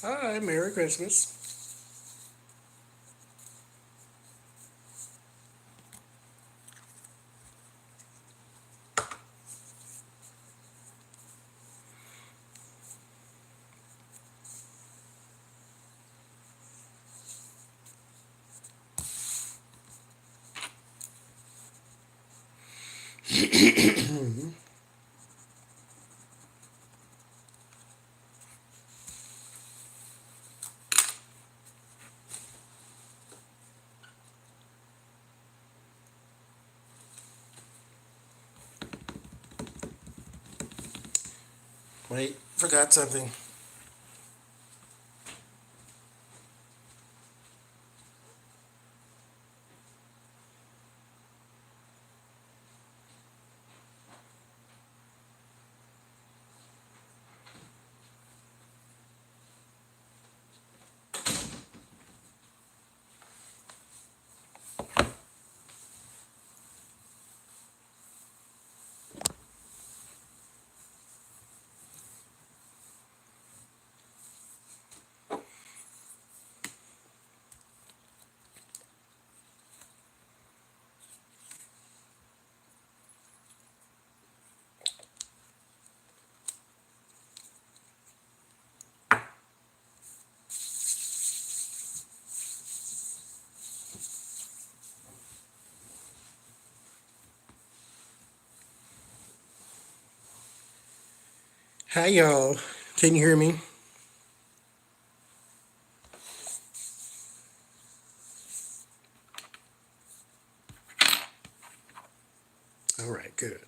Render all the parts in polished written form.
Hi, Merry Christmas. Wait, forgot something. Hi, y'all. Can you hear me? All right, good.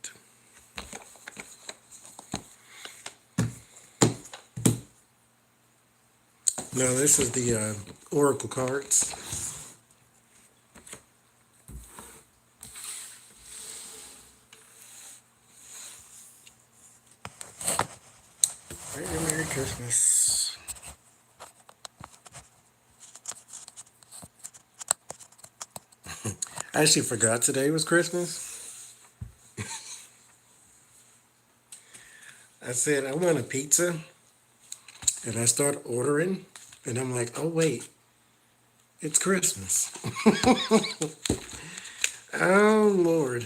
No, this is the Oracle cards. Merry Christmas. I actually forgot today was Christmas. I said I want a pizza, and I start ordering, and I'm like, oh wait, it's Christmas. Oh Lord,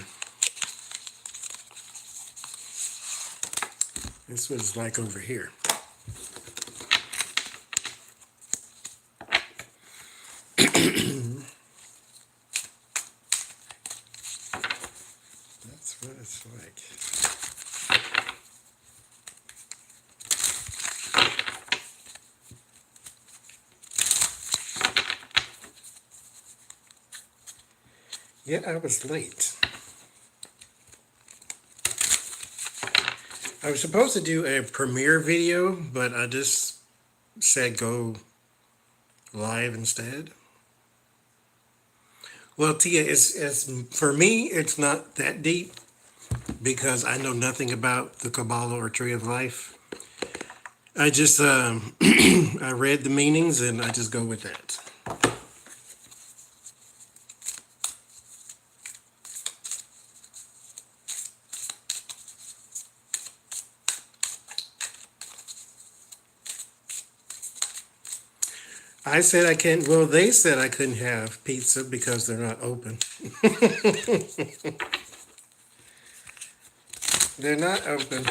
this what it's like over here. That's what it's like. Yeah, I was late. I was supposed to do a premiere video, but I just said go live instead. Well, Tia, it's for me, it's not that deep because I know nothing about the Kabbalah or Tree of Life. I just I read the meanings and I just go with that. I said I can't. Well, they said I couldn't have pizza because they're not open. They're not open.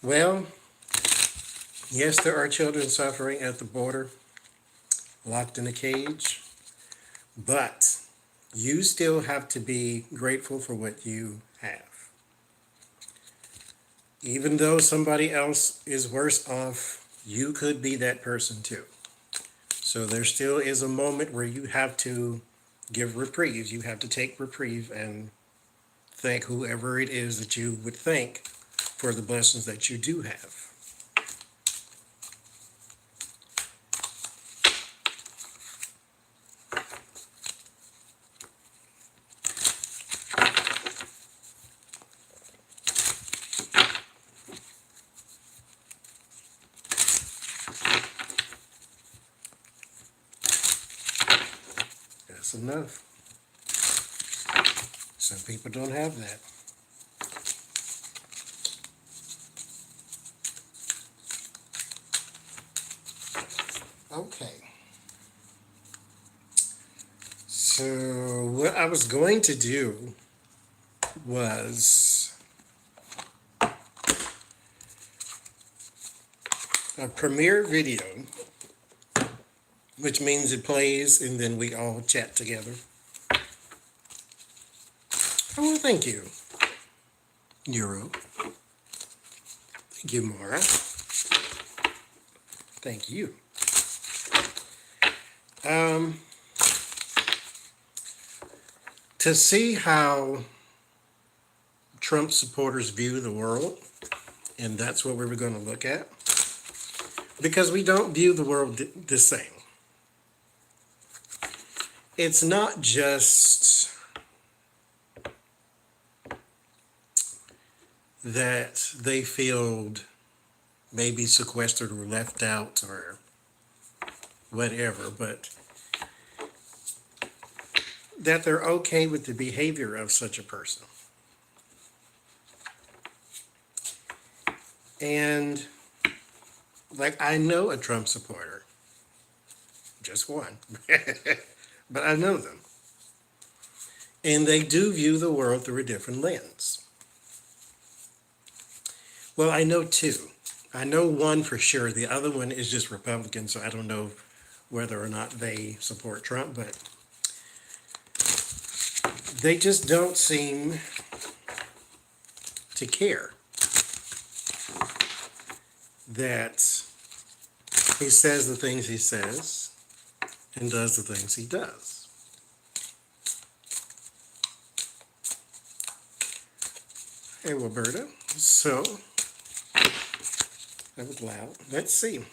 Well, yes, there are children suffering at the border, locked in a cage, but you still have to be grateful for what you have. Even though somebody else is worse off, you could be that person too. So there still is a moment where you have to give reprieve. You have to take reprieve and thank whoever it is that you would thank for the blessings that you do have. enough. Some people don't have that. Okay. So what I was going to do was a premiere video, which means it plays and then we all chat together. Oh, well, thank you, Euro. Thank you, Mara. Thank you. To see how Trump supporters view the world, and that's what we were going to look at, because we don't view the world the same. It's not just that they feel maybe sequestered or left out or whatever, but that they're okay with the behavior of such a person. And like, I know a Trump supporter, just one, but I know them. And they do view the world through a different lens. Well, I know two. I know one for sure. The other one is just Republican, so I don't know whether or not they support Trump, but they just don't seem to care that he says the things he says and does the things he does. Hey, Roberta. So, that was loud. Let's see.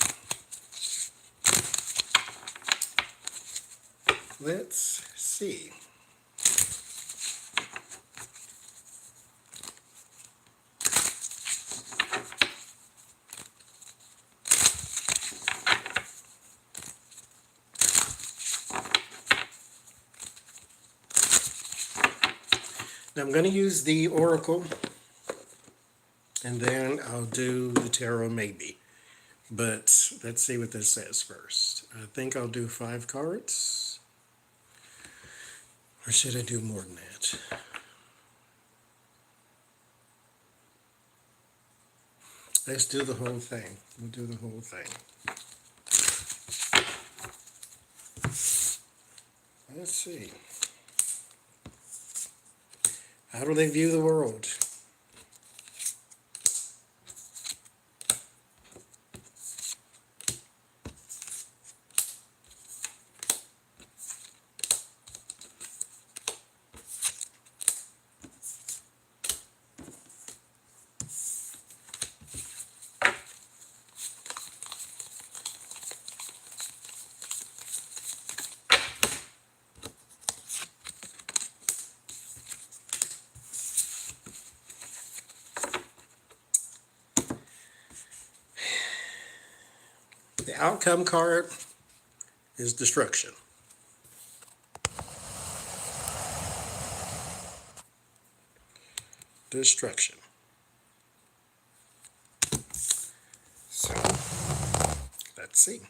Let's see. Now I'm going to use the Oracle, and then I'll do the Tarot maybe. But let's see what this says first. I think I'll do 5 cards. Or should I do more than that? Let's do the whole thing. We'll do the whole thing. Let's see. How do they view the world? The outcome card is destruction. Destruction. So, let's see.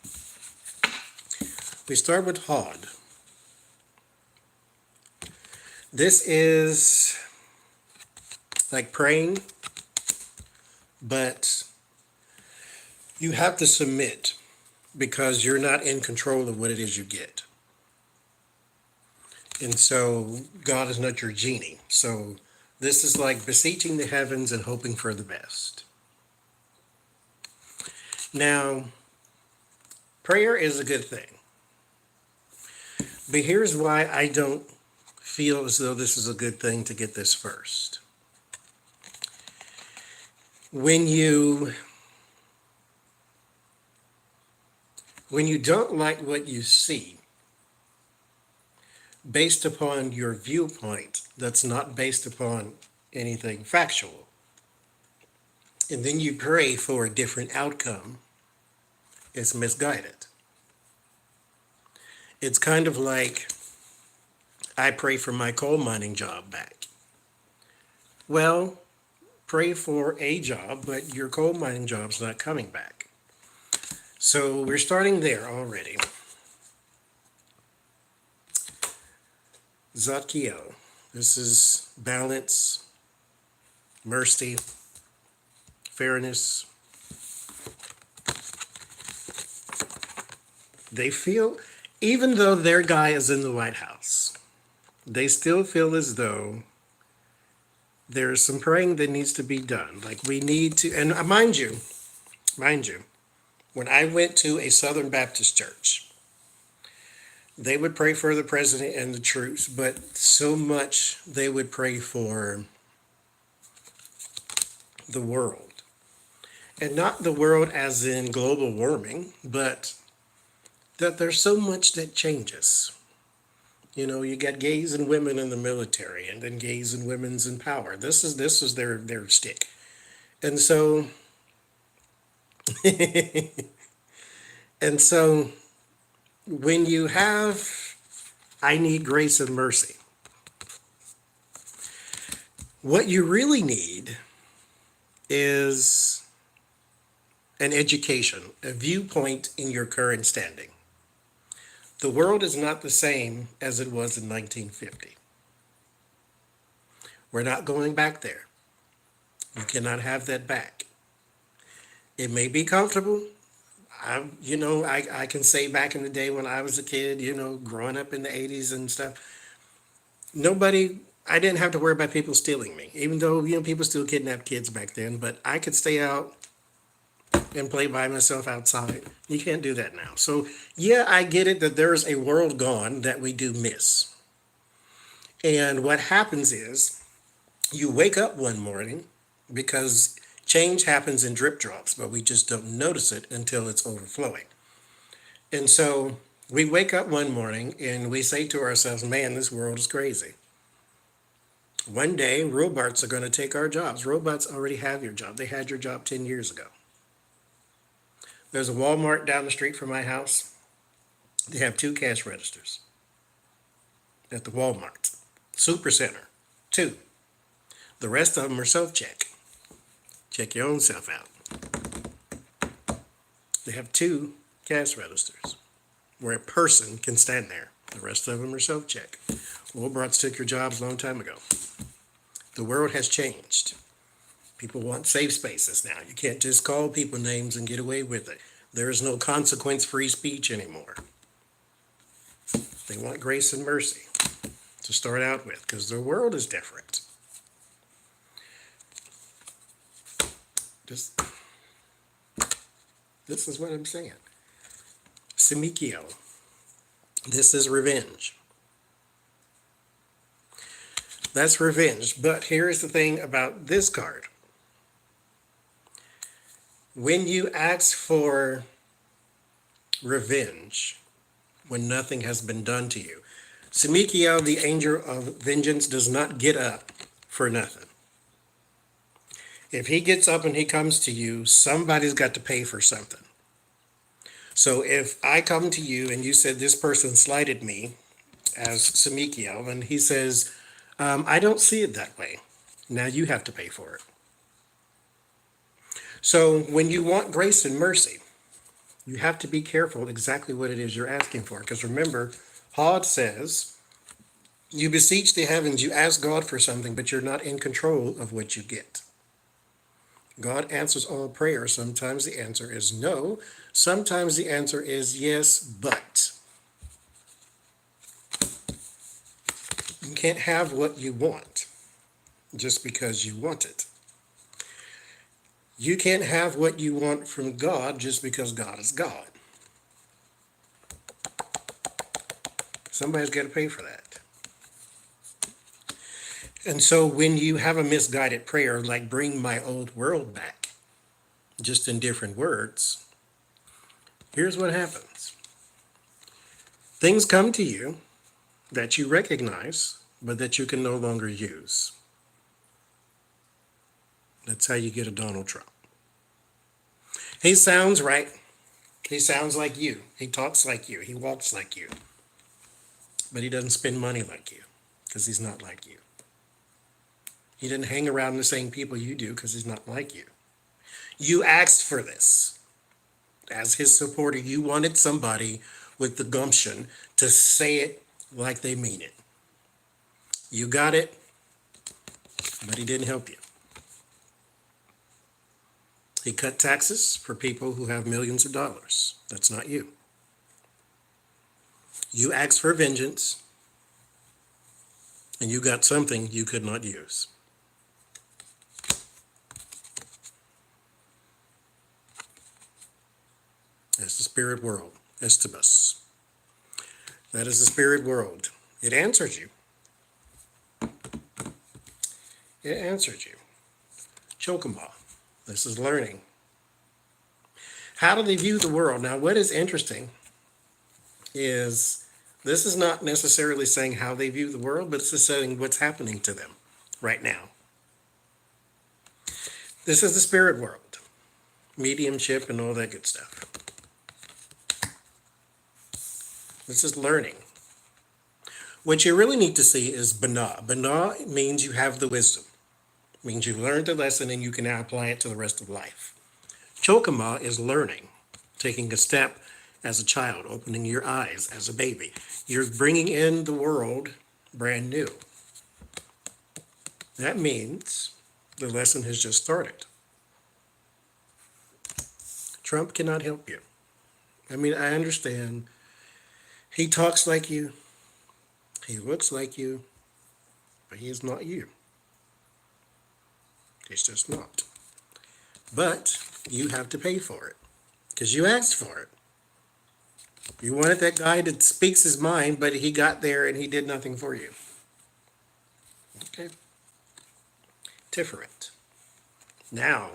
We start with Hod. This is like praying, but you have to submit because you're not in control of what it is you get. And so God is not your genie. So this is like beseeching the heavens and hoping for the best. Now, prayer is a good thing. But here's why I don't feel as though this is a good thing to get this first. When you don't like what you see, based upon your viewpoint that's not based upon anything factual, and then you pray for a different outcome, it's misguided. It's kind of like I pray for my coal mining job back. Well, pray for a job, but your coal mining job's not coming back. So we're starting there already. Zadkiel. This is balance, mercy, fairness. They feel, even though their guy is in the White House, they still feel as though there's some praying that needs to be done. Like we need to, and mind you, when I went to a Southern Baptist church, they would pray for the president and the troops, but so much they would pray for the world. And not the world as in global warming, but that there's so much that changes. You know, you got gays and women in the military, and then gays and women's in power. This is their stick. And so and so when you have I need grace and mercy, what you really need is an education, a viewpoint in your current standing. The world is not the same as it was in 1950. We're not going back there. You cannot have that back. It may be comfortable. I can say back in the day when I was a kid, growing up in the 80s and stuff, I didn't have to worry about people stealing me, even though, people still kidnapped kids back then, but I could stay out and play by myself outside. You can't do that now. So yeah, I get it that there is a world gone that we do miss. And what happens is you wake up one morning, because change happens in drip drops, but we just don't notice it until it's overflowing. And so we wake up one morning and we say to ourselves, man, this world is crazy. One day, robots are going to take our jobs. Robots already have your job. They had your job 10 years ago. There's a Walmart down the street from my house. They have 2 cash registers at the Walmart. Supercenter, 2. The rest of them are self-check. Check your own self out. They have 2 cash registers where a person can stand there. The rest of them are self-check. Walmarts took your jobs a long time ago. The world has changed. People want safe spaces now. You can't just call people names and get away with it. There is no consequence-free speech anymore. They want grace and mercy to start out with, because the world is different. This is what I'm saying. Simikio. This is revenge. That's revenge. But here's the thing about this card. When you ask for revenge, when nothing has been done to you, Simikio, the angel of vengeance, does not get up for nothing. If he gets up and he comes to you, somebody's got to pay for something. So if I come to you and you said this person slighted me as Simikio, and he says, I don't see it that way. Now you have to pay for it. So when you want grace and mercy, you have to be careful exactly what it is you're asking for. Because remember, Hod says, you beseech the heavens, you ask God for something, but you're not in control of what you get. God answers all prayer. Sometimes the answer is no. Sometimes the answer is yes, but. You can't have what you want just because you want it. You can't have what you want from God just because God is God. Somebody's got to pay for that. And so when you have a misguided prayer, like bring my old world back, just in different words, here's what happens. Things come to you that you recognize, but that you can no longer use. That's how you get a Donald Trump. He sounds right. He sounds like you. He talks like you. He walks like you. but he doesn't spend money like you because he's not like you. He didn't hang around the same people you do because he's not like you. You asked for this. As his supporter, you wanted somebody with the gumption to say it like they mean it. You got it, but he didn't help you. He cut taxes for people who have millions of dollars. That's not you. You asked for vengeance, and you got something you could not use. That's the spirit world, Estibus. That is the spirit world. It answers you. It answers you. Chocobo. This is learning. How do they view the world? Now, what is interesting is this is not necessarily saying how they view the world, but it's just saying what's happening to them right now. This is the spirit world, mediumship and all that good stuff. This is learning. What you really need to see is Bana. Bana means you have the wisdom. It means you've learned the lesson and you can now apply it to the rest of life. Chokama is learning, taking a step as a child, opening your eyes as a baby. You're bringing in the world brand new. That means the lesson has just started. Trump cannot help you. I mean, I understand. He talks like you. He looks like you. But he is not you. He's just not. But you have to pay for it. Because you asked for it. You wanted that guy that speaks his mind, but he got there and he did nothing for you. Okay. Different. Now,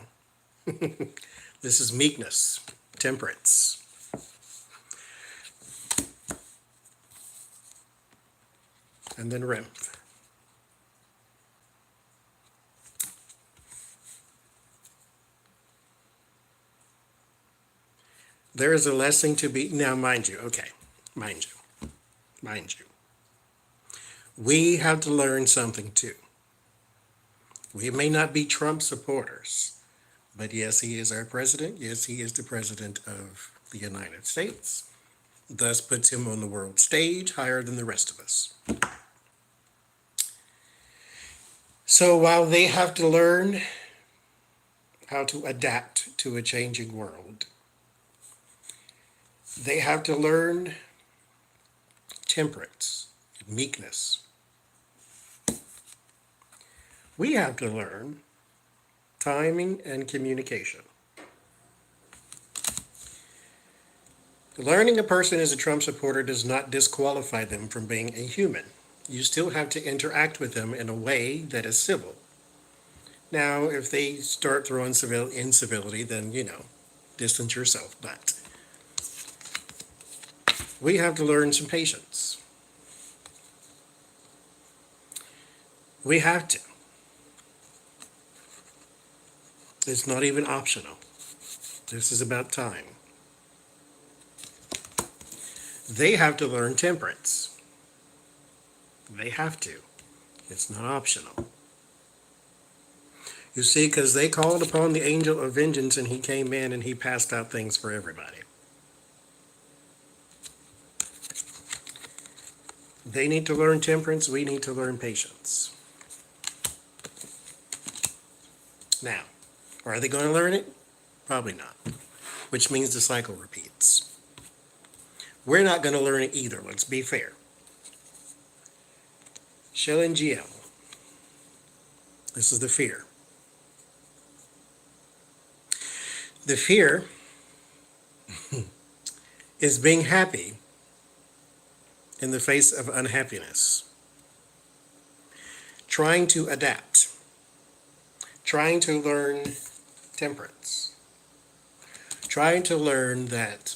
this is meekness, temperance. And then Remph. There is a lesson to be, now mind you, mind you. We have to learn something too. We may not be Trump supporters, but yes, he is our president. Yes, he is the president of the United States. Thus puts him on the world stage higher than the rest of us. So while they have to learn how to adapt to a changing world, they have to learn temperance, meekness. We have to learn timing and communication. Learning a person is a Trump supporter does not disqualify them from being a human. You still have to interact with them in a way that is civil. Now, if they start throwing incivility, then, distance yourself. But we have to learn some patience. We have to. It's not even optional. This is about time. They have to learn temperance. They have to. It's not optional. You see, because they called upon the angel of vengeance and he came in and he passed out things for everybody. They need to learn temperance. We need to learn patience. Now, are they going to learn it? Probably not. Which means the cycle repeats. We're not going to learn it either. Let's be fair. Shelengiel. This is the fear. The fear is being happy in the face of unhappiness. Trying to adapt. Trying to learn temperance. Trying to learn that,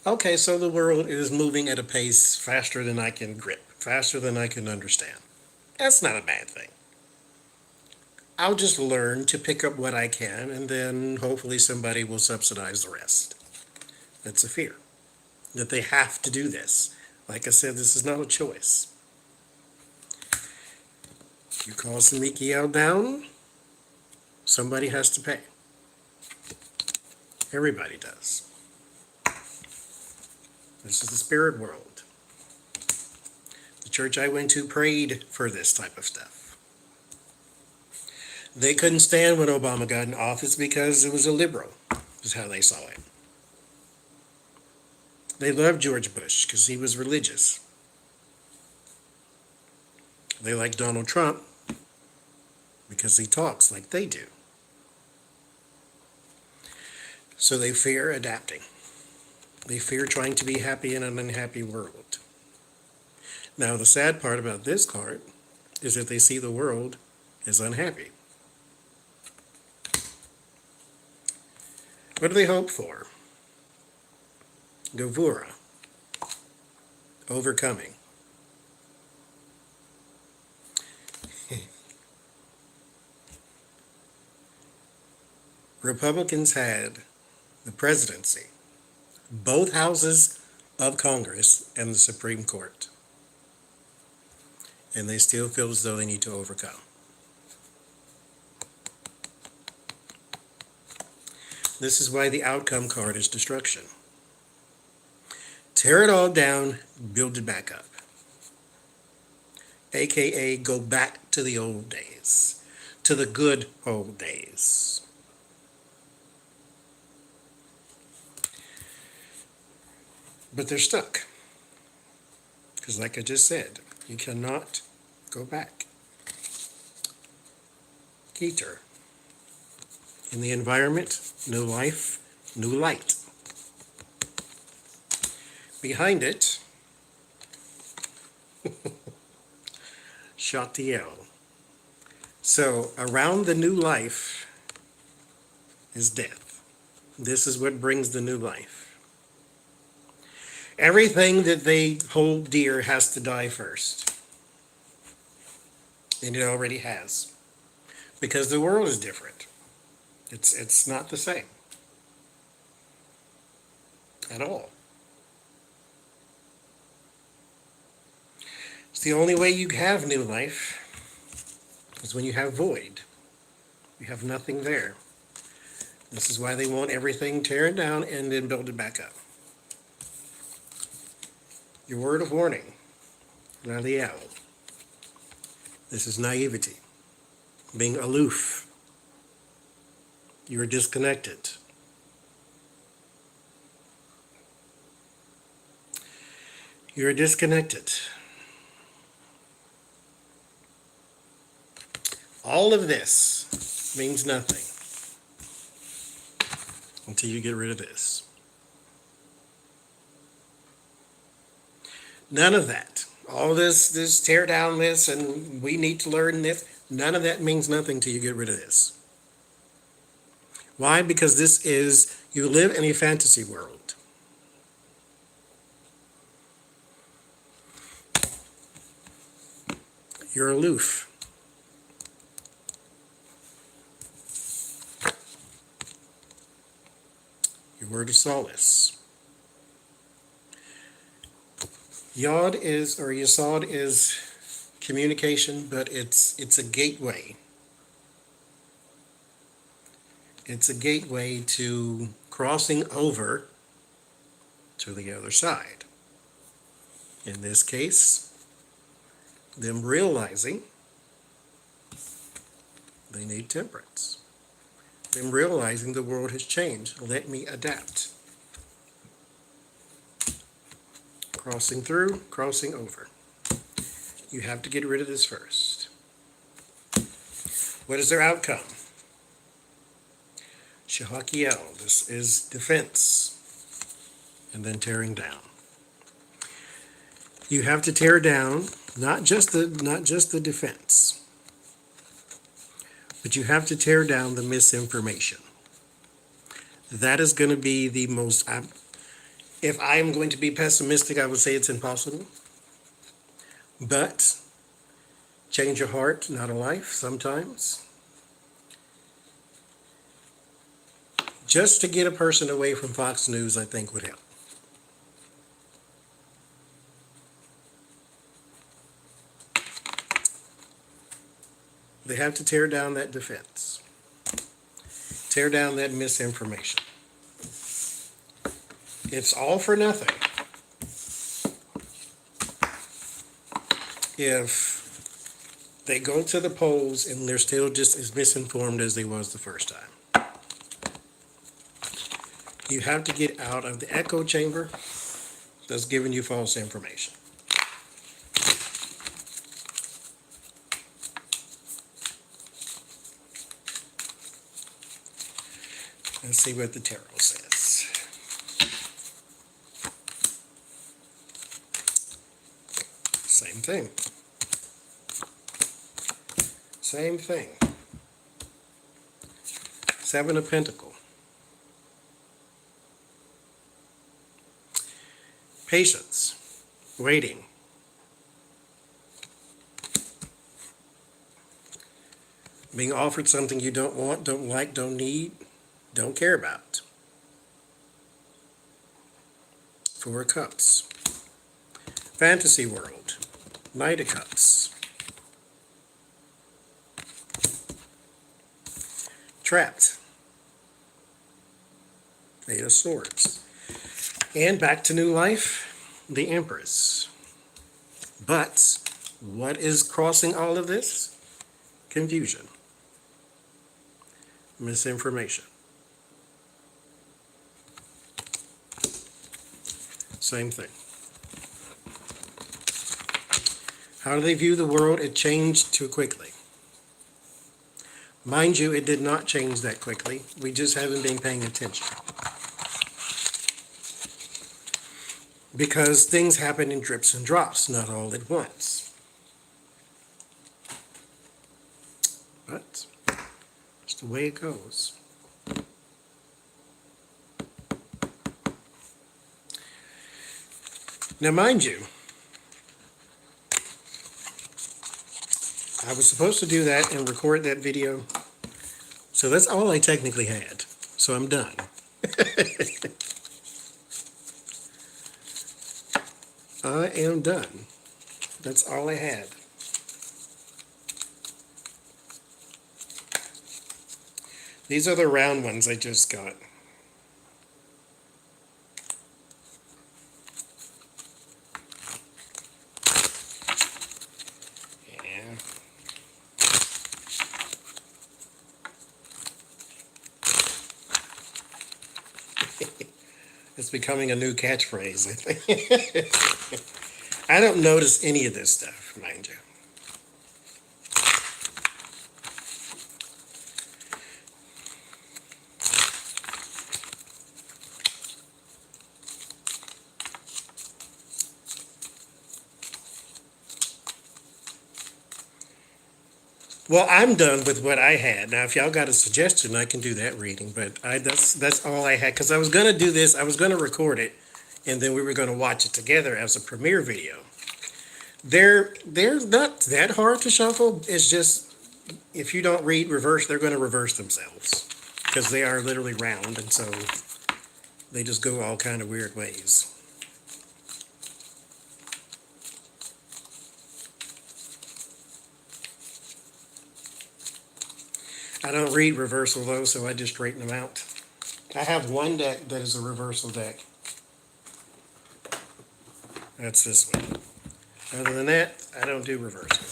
okay, so the world is moving at a pace faster than I can grip, faster than I can understand. That's not a bad thing. I'll just learn to pick up what I can, and then hopefully somebody will subsidize the rest. That's a fear, that they have to do this. Like I said, this is not a choice. You call Sneaky down, somebody has to pay. Everybody does. This is the spirit world. The church I went to prayed for this type of stuff. They couldn't stand when Obama got in office because it was a liberal, is how they saw it. They loved George Bush because he was religious. They like Donald Trump because he talks like they do. So they fear adapting. They fear trying to be happy in an unhappy world. Now, the sad part about this card is that they see the world as unhappy. What do they hope for? Gavura, overcoming. Republicans had the presidency, both houses of Congress, and the Supreme Court. And they still feel as though they need to overcome. This is why the outcome card is destruction. Tear it all down, build it back up. AKA go back to the old days, to the good old days. But they're stuck. Because like I just said, you cannot go back. Keter. In the environment, new life, new light. Behind it, Shatiel. So around the new life is death. This is what brings the new life. Everything that they hold dear has to die first. And it already has. Because the world is different. It's not the same. At all. It's the only way you have new life is when you have void. You have nothing there. This is why they want everything teared down and then build it back up. Your word of warning, Raliel. This is naivety, being aloof. You are disconnected. You are disconnected. All of this means nothing until you get rid of this. None of that. All this tear down this and we need to learn this. None of that means nothing till you get rid of this. Why? Because this is, you live in a fantasy world. You're aloof. Your word of solace. Yod is, or Yesod is communication, but it's a gateway. It's a gateway to crossing over to the other side. In this case, them realizing they need temperance. Them realizing the world has changed. Let me adapt. Crossing through, crossing over. You have to get rid of this first. What is their outcome? Shehakiel, this is defense, and then tearing down. You have to tear down not just the defense, but you have to tear down the misinformation. That is going to be the most. If I am going to be pessimistic, I would say it's impossible. But change a heart, not a life, sometimes. Just to get a person away from Fox News, I think would help. They have to tear down that defense. Tear down that misinformation. It's all for nothing if they go to the polls and they're still just as misinformed as they was the first time. You have to get out of the echo chamber that's giving you false information. Let's see what the tarot says. Same thing. Same thing. Seven of Pentacles. Patience. Waiting. Being offered something you don't want, don't like, don't need, don't care about. Four of Cups. Fantasy world. Knight of Cups. Trapped. Eight of Swords. And back to new life, the Empress. But what is crossing all of this? Confusion. Misinformation. Same thing. How do they view the world? It changed too quickly. Mind you, it did not change that quickly. We just haven't been paying attention. Because things happen in drips and drops, not all at once. But it's the way it goes. Now, mind you, I was supposed to do that and record that video. So that's all I technically had. So I'm done. I am done. That's all I had. These are the round ones I just got. Yeah. It's becoming a new catchphrase, I think. I don't notice any of this stuff, mind you. Well, I'm done with what I had. Now, if y'all got a suggestion, I can do that reading. But that's all I had, because I was going to do this. I was going to record it, and then we were going to watch it together as a premiere video. They're not that hard to shuffle. It's just if you don't read reverse, they're going to reverse themselves because they are literally round, and so they just go all kind of weird ways. I don't read reversal though, so I just straighten them out. I have one deck that is a reversal deck. That's this one. Other than that, I don't do reversal.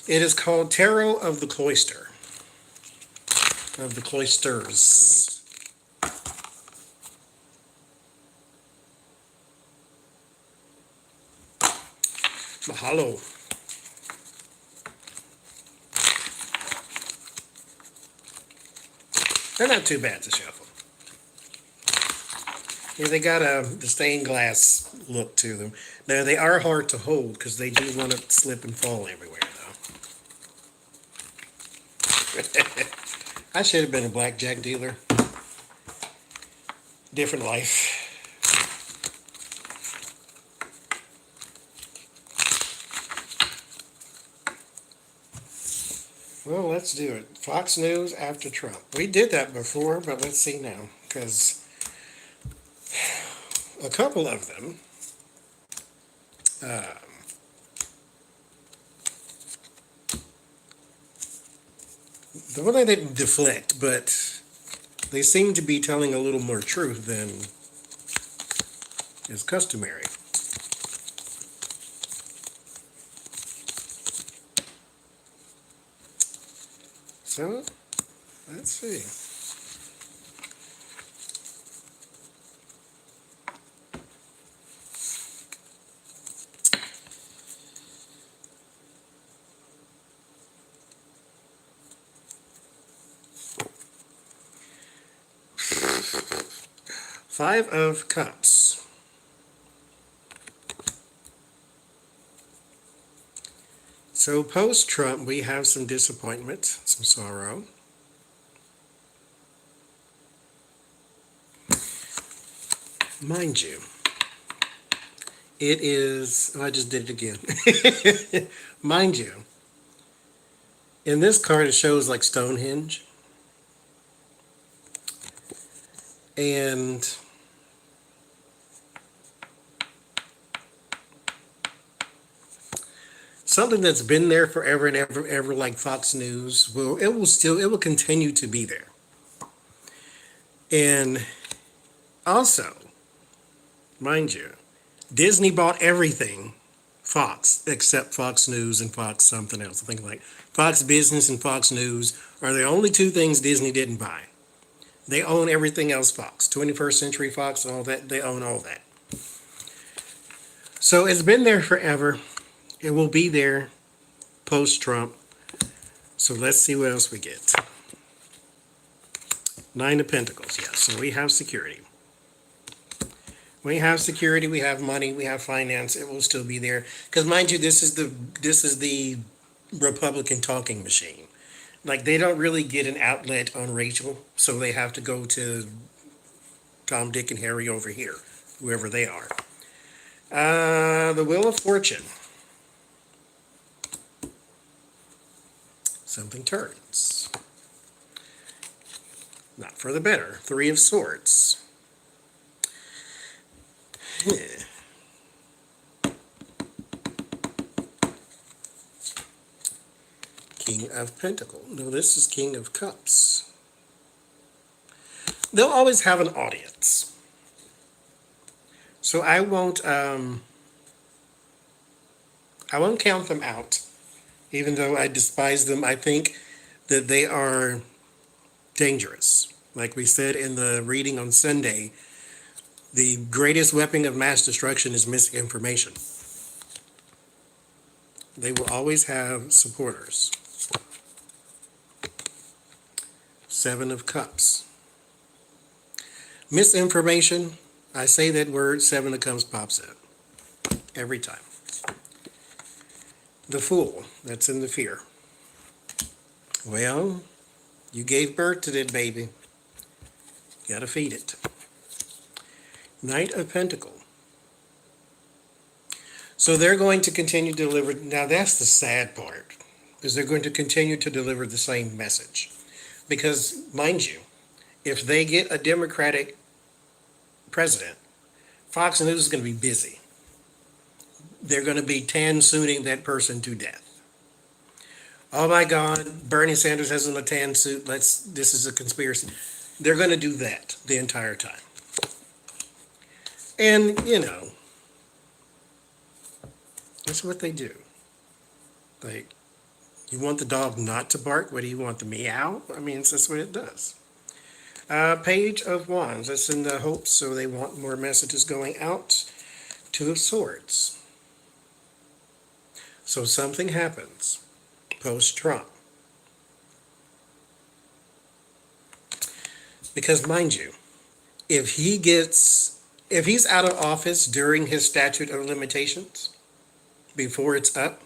It is called Tarot of the Cloister. Of the Cloisters. Mahalo. They're not too bad to shuffle. Yeah, they got the stained glass look to them. Now, they are hard to hold because they do want to slip and fall everywhere, though. I should have been a blackjack dealer. Different life. Well, let's do it. Fox News after Trump. We did that before, but let's see now, because a couple of them Well, they didn't deflect, but they seem to be telling a little more truth than is customary. So, let's see. Five of Cups. So post-Trump, we have some disappointment, some sorrow. Mind you, it is, oh, I just did it again. Mind you, in this card it shows like Stonehenge. And something that's been there forever and ever, like Fox News, it will continue to be there. And also, mind you, Disney bought everything Fox except Fox News and Fox something else. I think like Fox Business and Fox News are the only two things Disney didn't buy. They own everything else Fox, 21st Century Fox and all that. They own all that. So it's been there forever. It will be there post-Trump. So let's see what else we get. Nine of Pentacles, yes. So we have security. We have security, we have money, we have finance. It will still be there. Because mind you, this is the Republican talking machine. Like they don't really get an outlet on Rachel, so they have to go to Tom, Dick, and Harry over here, whoever they are. The Wheel of Fortune. Something turns. Not for the better. Three of Swords. King of Pentacles. No, this is King of Cups. They'll always have an audience. So I won't count them out. Even though I despise them, I think that they are dangerous. Like we said in the reading on Sunday, the greatest weapon of mass destruction is misinformation. They will always have supporters. Seven of Cups. Misinformation, I say that word, Seven of Cups pops in. Every time. The Fool, that's in the fear. Well, you gave birth to that baby. You gotta feed it. Knight of Pentacles. So they're going to continue to deliver. Now that's the sad part, is they're going to continue to deliver the same message. Because, mind you, if they get a Democratic president, Fox News is going to be busy. They're going to be tan-suiting that person to death. Oh my God, Bernie Sanders has on a tan suit. This is a conspiracy. They're going to do that the entire time. And, you know, that's what they do. Like, you want the dog not to bark? What do you want, the meow? I mean, that's what it does. Page of Wands. That's in the hopes, so they want more messages going out. Two of Swords. So something happens post-Trump. Because mind you, if he's out of office during his statute of limitations, before it's up,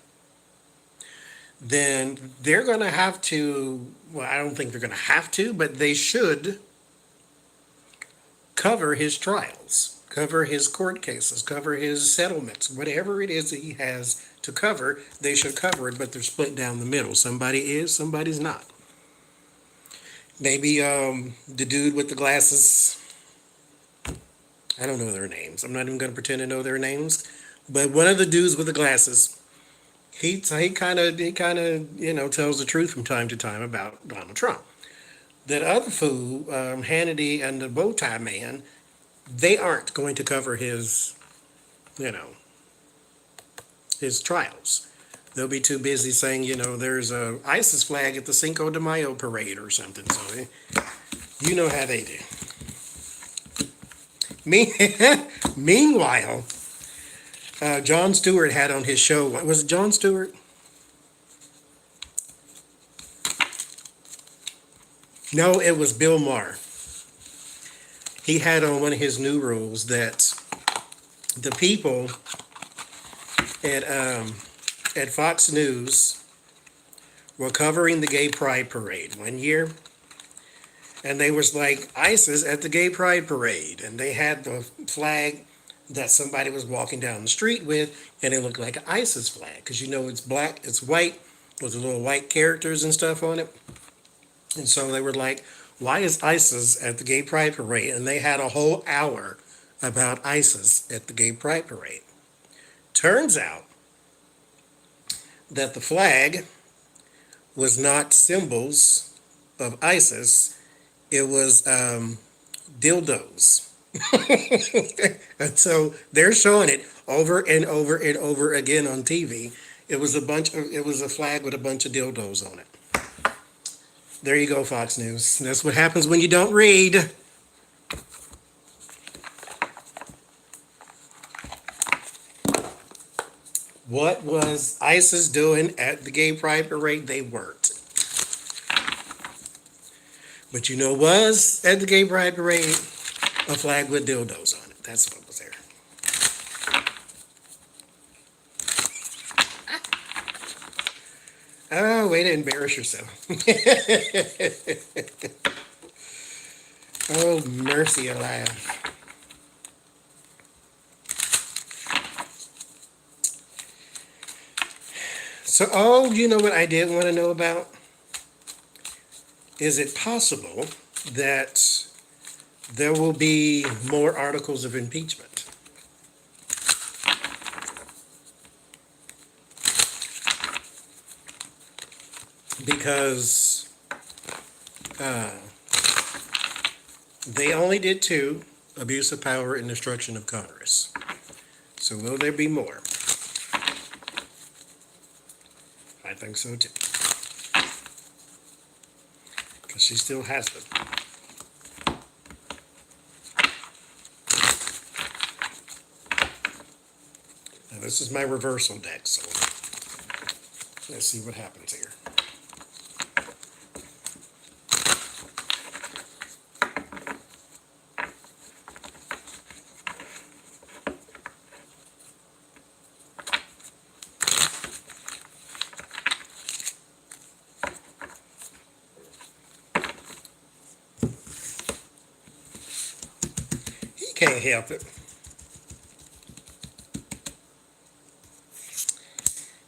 then they're going to have to, well, I don't think they're going to have to, but they should cover his trials, cover his court cases, cover his settlements, whatever it is that he has to cover, they should cover it, but they're split down the middle. Somebody is, somebody's not. Maybe the dude with the glasses, I don't know their names. I'm not even going to pretend to know their names, but one of the dudes with the glasses, he kind of tells the truth from time to time about Donald Trump. That other fool, Hannity and the bow tie man, they aren't going to cover you know, his trials. They'll be too busy saying, there's a ISIS flag at the Cinco de Mayo parade or something. So you know how they do. Me, meanwhile, Jon Stewart had on his show. Was it Jon Stewart? No, it was Bill Maher. He had on one of his new rules that the people at Fox News were covering the Gay Pride Parade one year, and they was like ISIS at the Gay Pride Parade, and they had the flag that somebody was walking down the street with, and it looked like an ISIS flag because it's black, it's white with the little white characters and stuff on it, and so they were like, "Why is ISIS at the Gay Pride Parade?" And they had a whole hour about ISIS at the Gay Pride Parade. Turns out that the flag was not symbols of ISIS, it was dildos. And so they're showing it over and over and over again on TV. It was a flag with a bunch of dildos on it. There you go, Fox News. That's what happens when you don't read. What was ISIS doing at the Gay Pride Parade? They weren't. But was at the Gay Pride Parade a flag with dildos on it. That's what was there. Oh, way to embarrass yourself. Oh, mercy alive. So, you know what I did want to know about? Is it possible that there will be more articles of impeachment? Because they only did 2, abuse of power and destruction of Congress. So will there be more? I think so too. Because she still has them. Now this is my reversal deck, so let's see what happens here. Can't help it.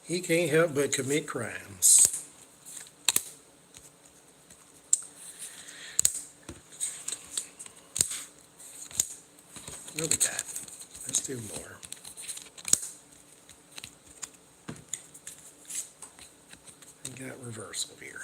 He can't help but commit crimes. What we got? Let's do more. We got reversal here.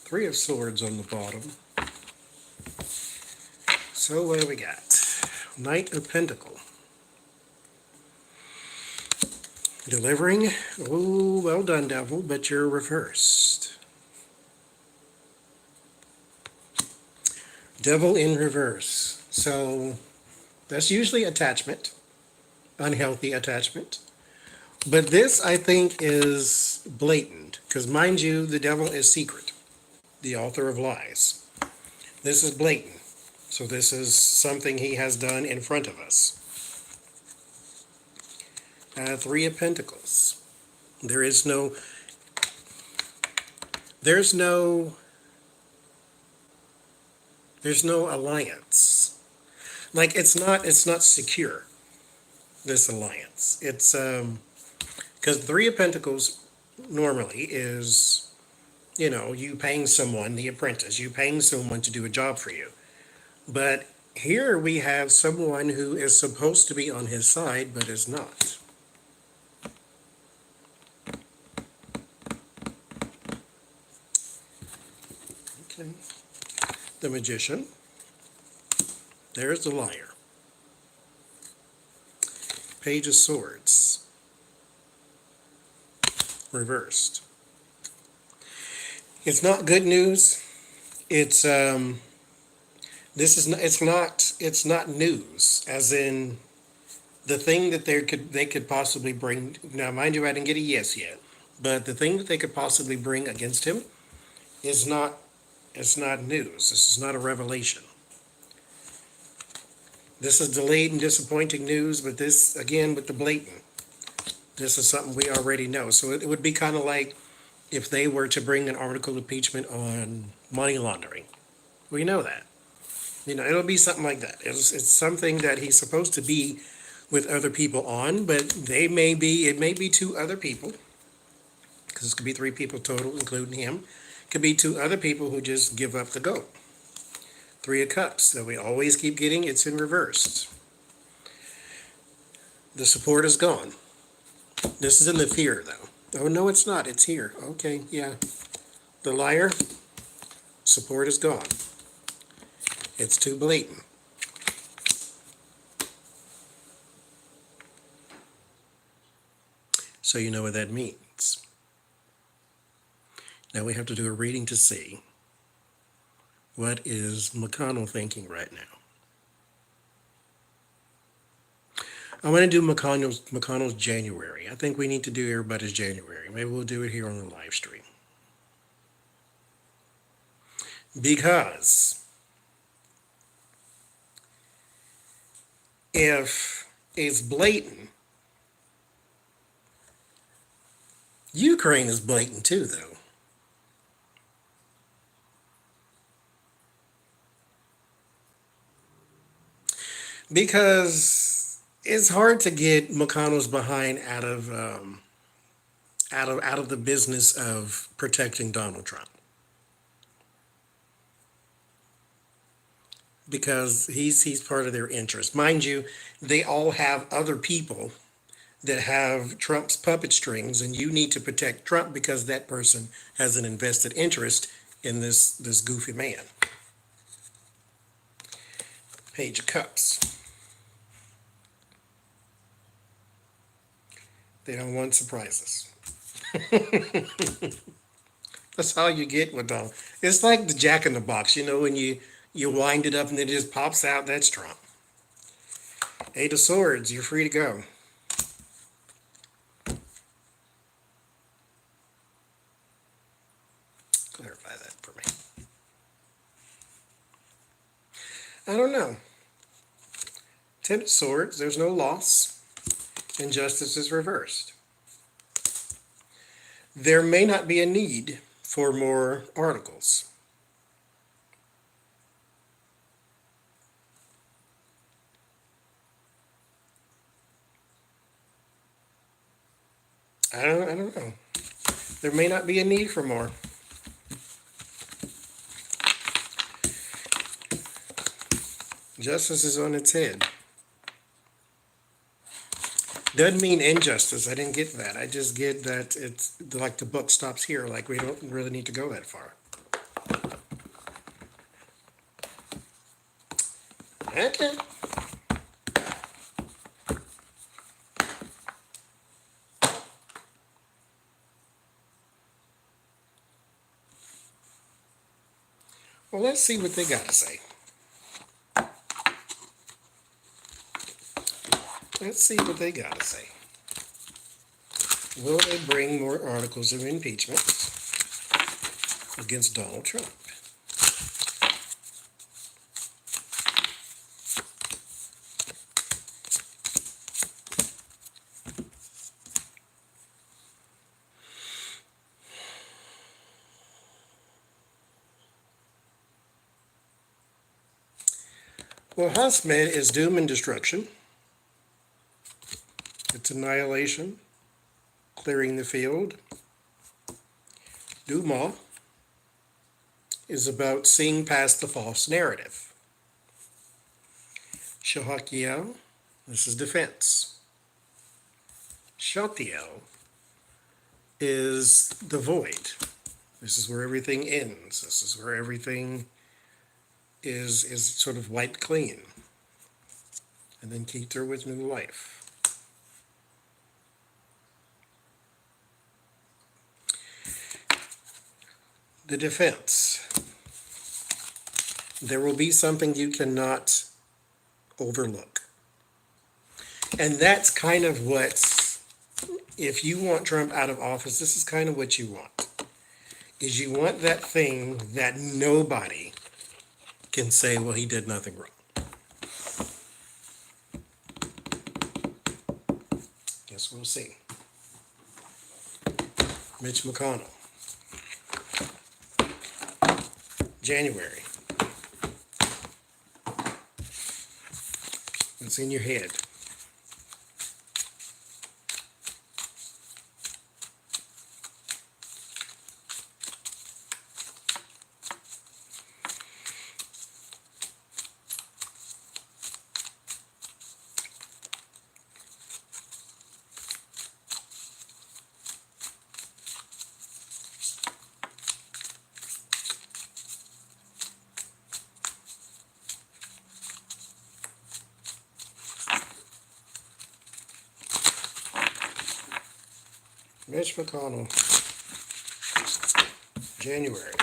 Three of Swords on the bottom. So what do we got? Knight of Pentacles. Delivering. Oh, well done, Devil, but you're reversed. Devil in reverse. So that's usually attachment. Unhealthy attachment. But this, I think, is blatant. Because mind you, the devil is secret. The author of lies. This is blatant. So this is something he has done in front of us. Three of Pentacles. There's no alliance. Like it's not secure, this alliance. It's because Three of Pentacles normally is, you paying someone, the apprentice, you paying someone to do a job for you. But here we have someone who is supposed to be on his side, but is not. Okay. The magician. There's the liar. Page of Swords. Reversed. It's not good news. It's it's not news, as in the thing that they could possibly bring. Now, mind you, I didn't get a yes yet, but the thing that they could possibly bring against him is not it's not news. This is not a revelation. This is delayed and disappointing news, but this, again, with the blatant, this is something we already know. So it would be kind of like if they were to bring an article of impeachment on money laundering. We know that. It'll be something like that. It's something that he's supposed to be with other people on, but it may be two other people, because this could be three people total, including him. It could be two other people who just give up the goat. Three of Cups that we always keep getting, it's in reverse. The support is gone. This is in the fear, though. Oh, no, it's not. It's here. Okay, yeah. The liar, support is gone. It's too blatant. So you know what that means. Now we have to do a reading to see what is McConnell thinking right now. I want to do McConnell's January. I think we need to do everybody's January. Maybe we'll do it here on the live stream. Because if it's blatant, Ukraine is blatant too, though. Because it's hard to get McConnell's behind out of the business of protecting Donald Trump. Because he's part of their interest. Mind you, they all have other people that have Trump's puppet strings, and you need to protect Trump because that person has an invested interest in this goofy man. Page of Cups. They don't want surprises. That's all you get with Donald. It's like the Jack in the Box, when you wind it up and it just pops out. That's Trump. Eight of Swords, you're free to go. Clarify that for me. I don't know. Ten of Swords, there's no loss. And justice is reversed. There may not be a need for more articles. I don't know. There may not be a need for more. Justice is on its head. Doesn't mean injustice. I didn't get that. I just get that it's like the book stops here. Like we don't really need to go that far. Okay. Well, let's see what they got to say. Let's see what they got to say. Will they bring more articles of impeachment against Donald Trump? Well, Huntsman is doom and destruction. It's annihilation, clearing the field, Duma is about seeing past the false narrative. Shahakiel, this is defense. Shatiel is the void. This is where everything ends. This is where everything is sort of wiped clean. And then Keter with new life. The defense. There will be something you cannot overlook. And that's kind of what, if you want Trump out of office, this is kind of what you want. Is you want that thing that nobody can say, well, he did nothing wrong. Guess we'll see. Mitch McConnell. January. What's in your head? Mitch McConnell, January.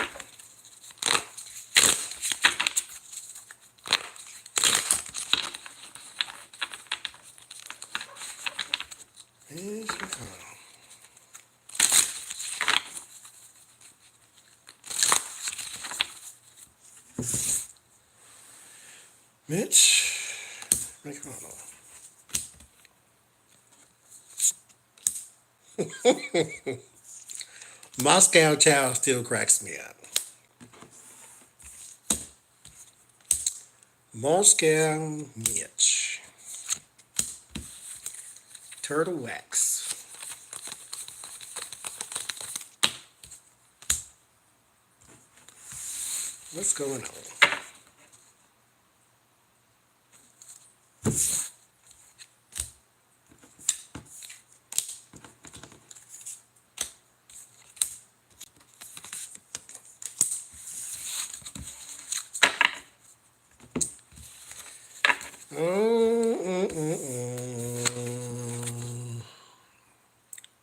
Mitch McConnell. Mitch McConnell. Moscow Chow still cracks me up. Moscow Mitch. Turtle wax. What's going on?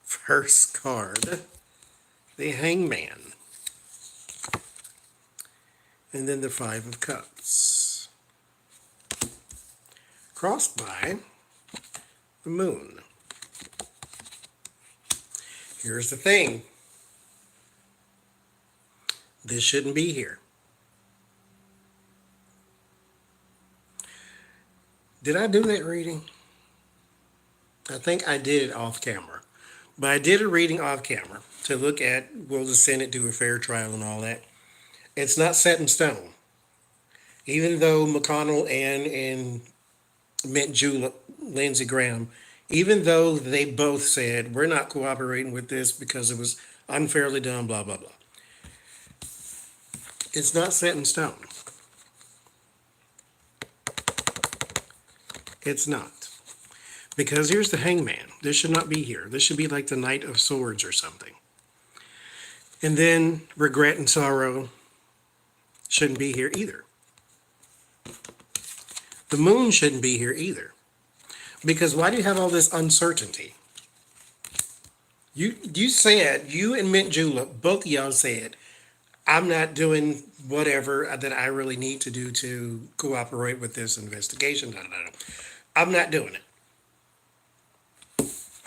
First card, the Hangman, and then the Five of Cups, crossed by the Moon. Here's the thing. This shouldn't be here. Did I do that reading? I think I did it off camera. But I did a reading off camera to look at, will the Senate do a fair trial and all that. It's not set in stone. Even though McConnell and Mint Julep, Lindsey Graham, even though they both said, we're not cooperating with this because it was unfairly done, blah, blah, blah. It's not set in stone. It's not. Because here's the Hangman. This should not be here. This should be like the Knight of Swords or something. And then regret and sorrow shouldn't be here either. The Moon shouldn't be here either. Because why do you have all this uncertainty? You said, you and Mint Julep, both of y'all said, I'm not doing whatever that I really need to do to cooperate with this investigation. I'm not doing it.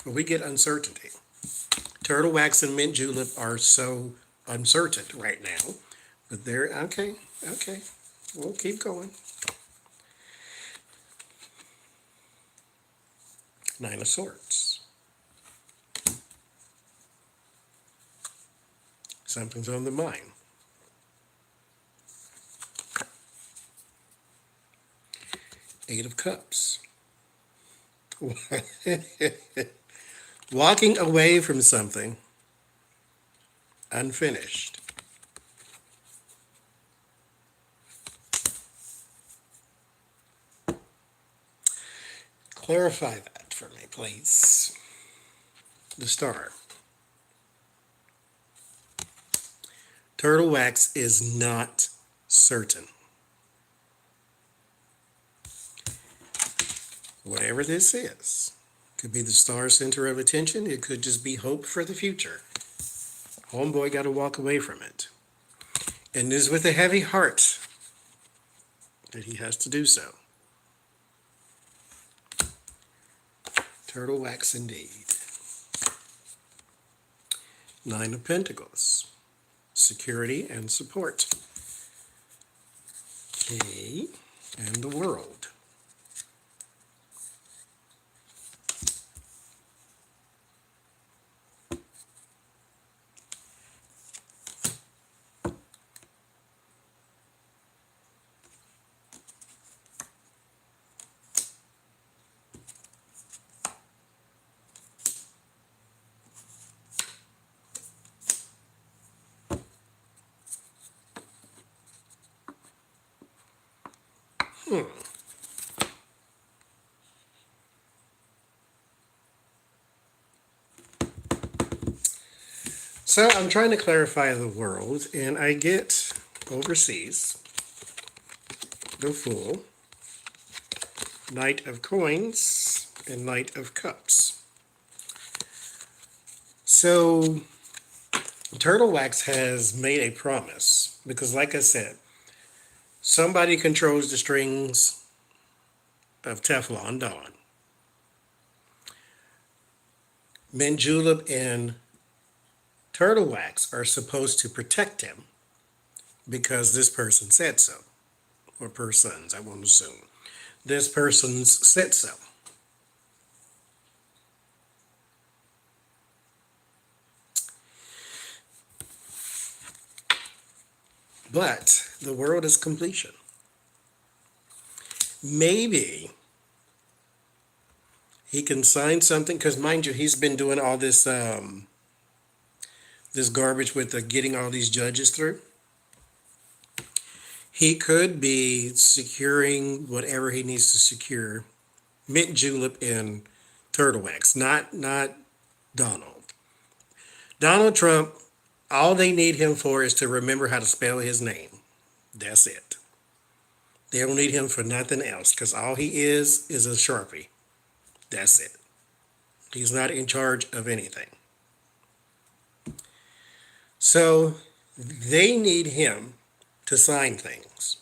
But we get uncertainty. Turtle wax and Mint Julep are so uncertain right now. But they're, okay, we'll keep going. Nine of Swords. Something's on the mind. Eight of Cups. Walking away from something unfinished. Clarify that for me, please. The star. Turtle wax is not certain. Whatever this is, could be the star center of attention. It could just be hope for the future. Homeboy got to walk away from it. And it is with a heavy heart that he has to do so. Turtle wax indeed. Nine of Pentacles. Security and support. Okay. And the World. So I'm trying to clarify the World, and I get overseas, the Fool, Knight of Coins, and Knight of Cups. So Turtle Wax has made a promise, because like I said, somebody controls the strings of Teflon Don. Mint Julep and Turtle Wax are supposed to protect him because this person said so. Or persons, I won't assume. This person's said so. But the World is completion. Maybe he can sign something, because mind you, he's been doing all this this garbage with getting all these judges through. He could be securing whatever he needs to secure. Mint Julep and Turtle Wax, not Donald. Donald Trump, all they need him for is to remember how to spell his name. That's it. They don't need him for nothing else, because all he is a Sharpie. That's it. He's not in charge of anything. So they need him to sign things.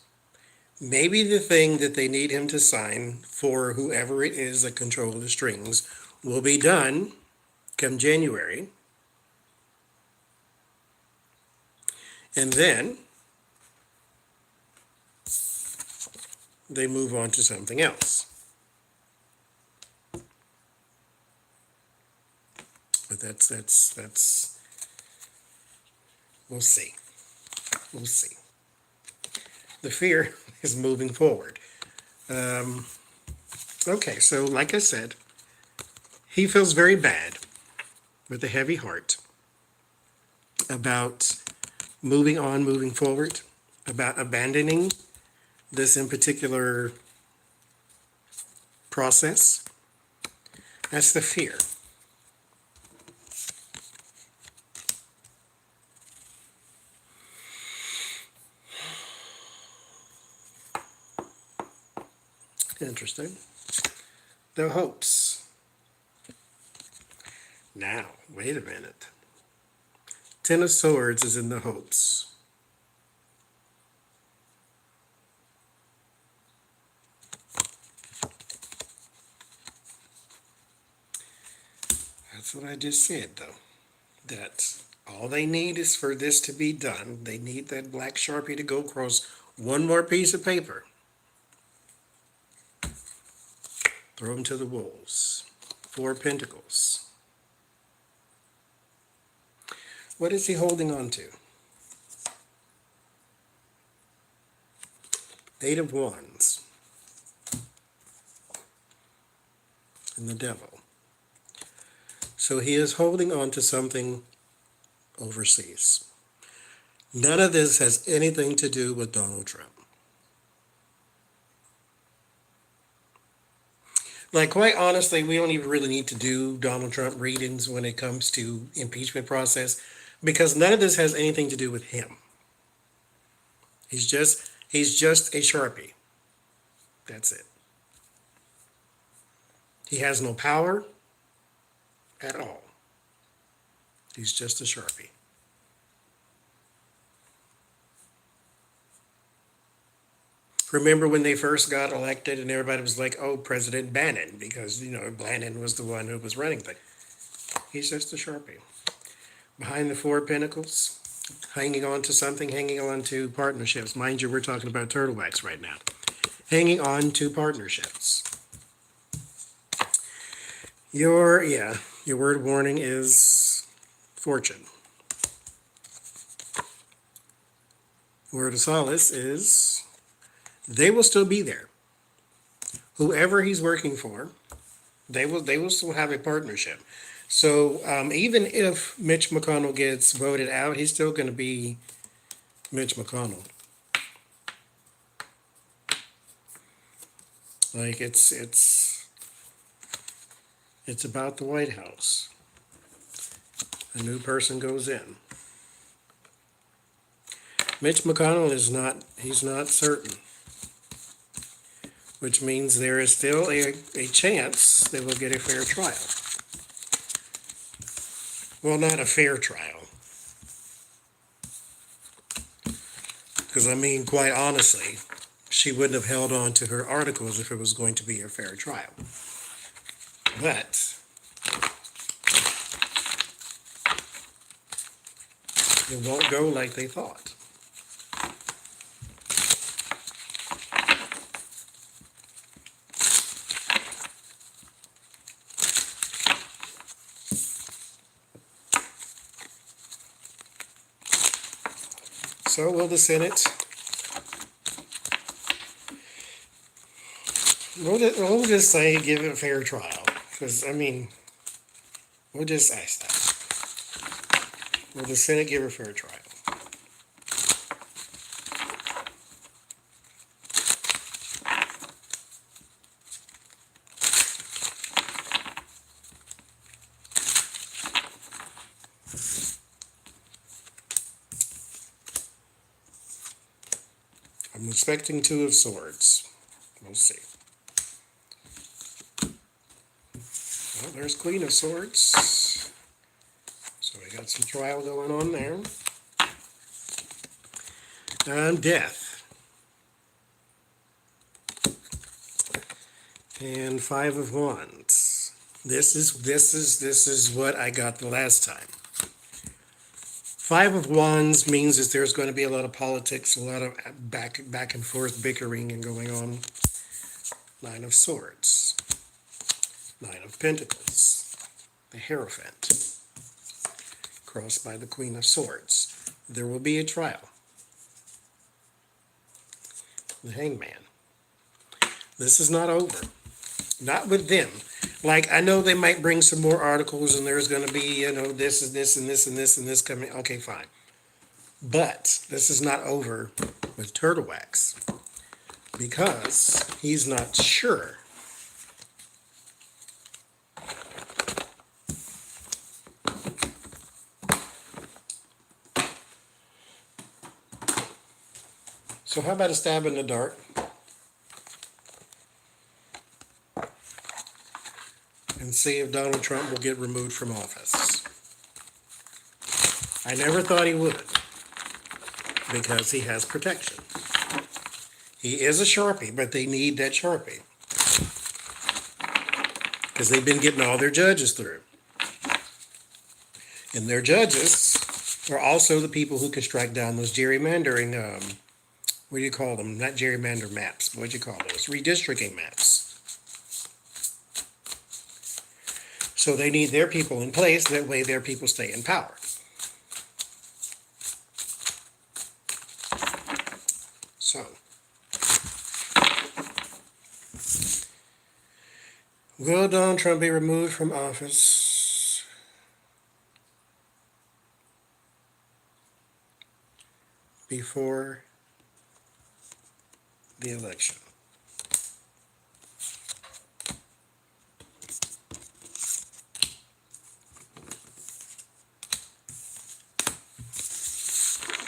Maybe the thing that they need him to sign for whoever it is that controls the strings will be done come January. And then they move on to something else. But that's we'll see. We'll see. The fear is moving forward. Okay, so like I said, he feels very bad with a heavy heart about moving on, moving forward, about abandoning this in particular process. That's the fear. Interesting. The hopes. Now, wait a minute. Ten of Swords is in the hopes. That's what I just said, though. That all they need is for this to be done. They need that black Sharpie to go across one more piece of paper. Throw them to the wolves. Four of Pentacles. What is he holding on to? Eight of Wands. And the Devil. So he is holding on to something overseas. None of this has anything to do with Donald Trump. Like, quite honestly, we don't even really need to do Donald Trump readings when it comes to impeachment process because none of this has anything to do with him. He's just a Sharpie. That's it. He has no power at all. He's just a Sharpie. Remember when they first got elected and everybody was like, oh, President Bannon, because, Bannon was the one who was running things. He's just a Sharpie. Behind the four pinnacles, hanging on to something, hanging on to partnerships. Mind you, we're talking about turtle wax right now. Hanging on to partnerships. Your word warning is fortune. Word of solace is they will still be there. Whoever he's working for, they will still have a partnership. So even if Mitch McConnell gets voted out, he's still going to be Mitch McConnell. Like it's about the White House. A new person goes in. Mitch McConnell he's not certain, which means there is still a chance they will get a fair trial. Well, not a fair trial. Because, quite honestly, she wouldn't have held on to her articles if it was going to be a fair trial. But it won't go like they thought. So will the Senate? We'll just say give it a fair trial. Because, we'll just ask that. Will the Senate give a fair trial? I'm expecting Two of Swords. We'll see. Well, there's Queen of Swords. So we got some trial going on there. And Death. And Five of Wands. This is what I got the last time. Five of Wands means that there's going to be a lot of politics, a lot of back and forth bickering and going on. Nine of Swords. Nine of Pentacles. The Hierophant. Crossed by the Queen of Swords. There will be a trial. The Hangman. This is not over. Not with them. Like, I know they might bring some more articles and there's going to be, this is this and this and this and this coming. Okay, fine. But this is not over with Turtle Wax because he's not sure. So how about a stab in the dark? And see if Donald Trump will get removed from office. I never thought he would, because he has protection. He is a Sharpie, but they need that Sharpie. Because they've been getting all their judges through. And their judges are also the people who can strike down those gerrymandering, what do you call them? Not gerrymander maps, but what do you call those? Redistricting maps. So they need their people in place, that way their people stay in power. So, will Donald Trump be removed from office? before the election.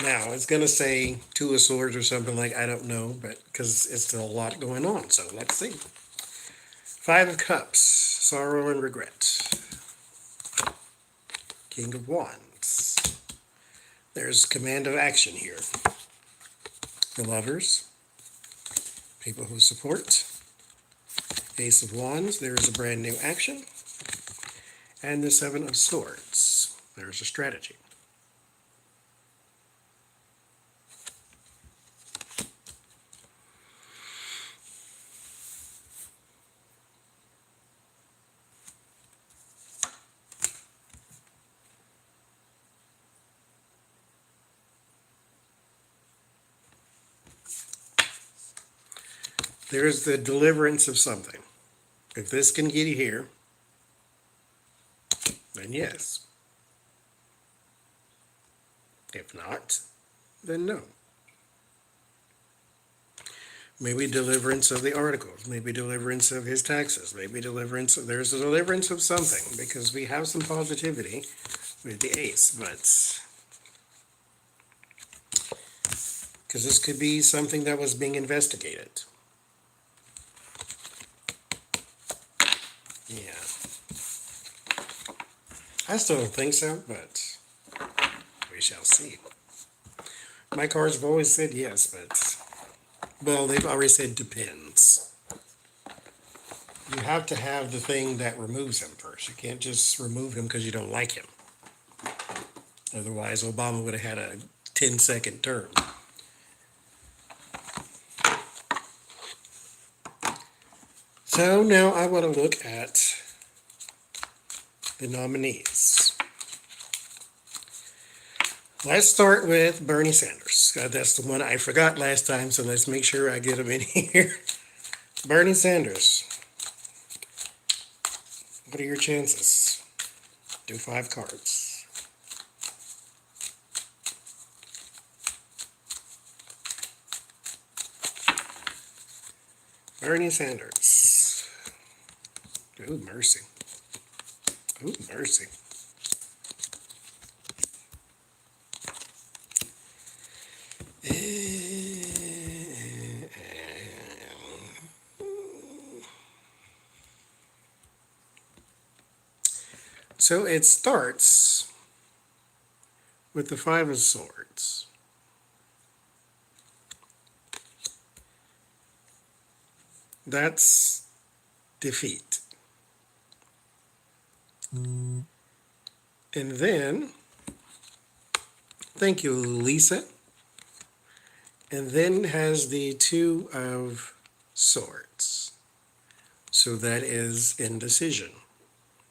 Now, it's going to say Two of Swords or something like, I don't know, but because it's still a lot going on. So let's see. Five of Cups, sorrow and regret. King of Wands. There's command of action here. The Lovers. People who support. Ace of Wands, there's a brand new action. And the Seven of Swords. There's a strategy. There's the deliverance of something. If this can get you here, then yes. If not, then no. Maybe deliverance of the articles, maybe deliverance of his taxes, maybe deliverance of, there's a deliverance of something, because we have some positivity with the ace, but because this could be something that was being investigated. Yeah. I still don't think so, but we shall see. My cards have always said yes, but, well, they've already said depends. You have to have the thing that removes him first. You can't just remove him because you don't like him. Otherwise, Obama would have had a 10-second term. So now I want to look at the nominees. Let's start with Bernie Sanders. That's the one I forgot last time, so let's make sure I get him in here. Bernie Sanders. What are your chances? Do 5 cards. Bernie Sanders. Ooh, mercy. Ooh, mercy. So it starts with the Five of Swords. That's defeat. And then, thank you, Lisa. And then has the Two of Swords. So that is indecision.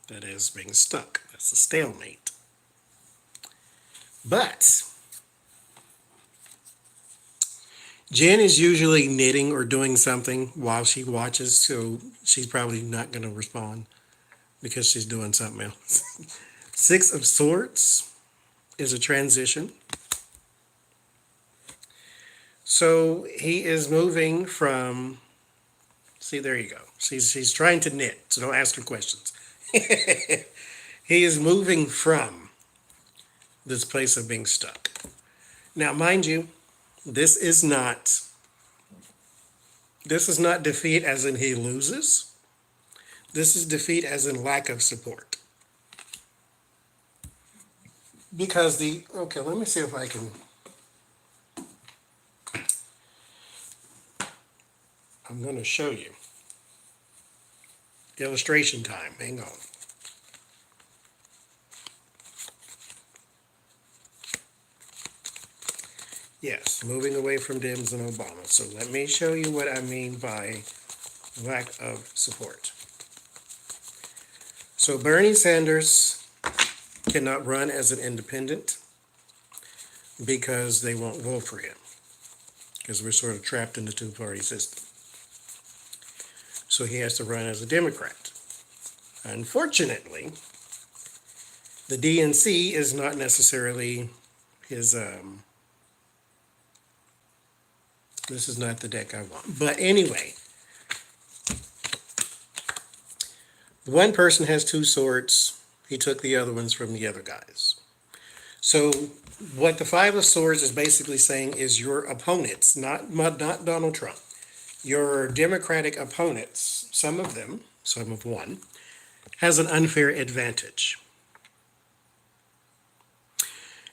That is being stuck. That's a stalemate. But Jen is usually knitting or doing something while she watches, so she's probably not going to respond because she's doing something else. Six of Swords is a transition. So he is moving from, see, there you go. She's trying to knit, so don't ask her questions. He is moving from this place of being stuck. Now, mind you, this is not defeat as in he loses. This is defeat as in lack of support. Because okay, let me see if I can, I'm going to show you. Illustration time, hang on. Yes, moving away from Dems and Obama. So let me show you what I mean by lack of support. So Bernie Sanders cannot run as an independent because they won't vote for him, because we're sort of trapped in the two-party system. So he has to run as a Democrat. Unfortunately, the DNC is not necessarily his This is not the deck I want. But anyway, one person has two swords. He took the other ones from the other guys. So what the Five of Swords is basically saying is your opponents, not Donald Trump, your Democratic opponents, some of them, some of one, has an unfair advantage.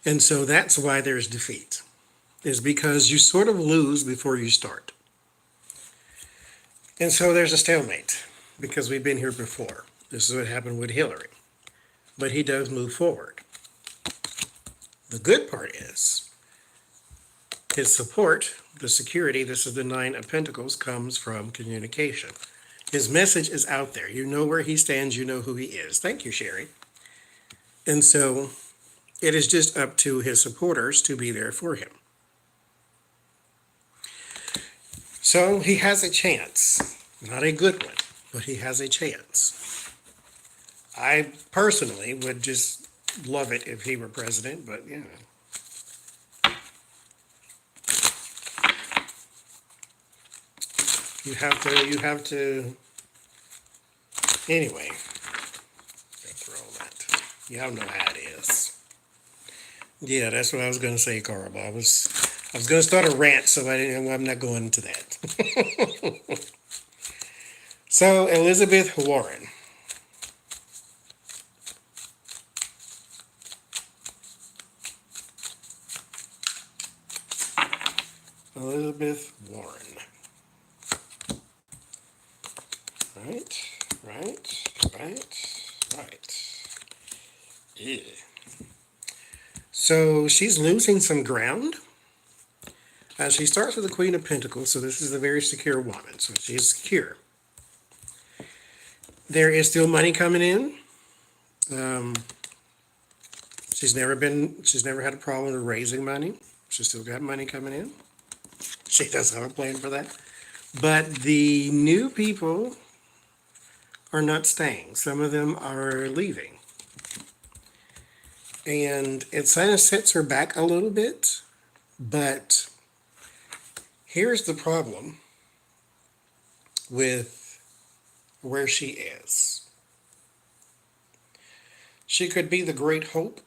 And so that's why there's defeat, is because you sort of lose before you start. And so there's a stalemate, because we've been here before. This is what happened with Hillary. But he does move forward. The good part is his support, the security, this is the Nine of Pentacles, comes from communication. His message is out there. You know where he stands. You know who he is. Thank you, Sherry. And so it is just up to his supporters to be there for him. So he has a chance. Not a good one, but he has a chance. I personally would just love it if he were president, but you know. You have to, anyway, throw that. Y'all know how it is. Yeah, that's what I was going to say, Carl. I was going to start a rant, so I'm not going into that. So, Elizabeth Warren. Elizabeth Warren. Right. Yeah. So she's losing some ground. She starts with the Queen of Pentacles, so this is a very secure woman. So she's secure. There is still money coming in. She's never had a problem with raising money. She's still got money coming in. She does have a plan for that. But the new people are not staying. Some of them are leaving. And it kind of sets her back a little bit. But here's the problem with where she is. She could be the great hope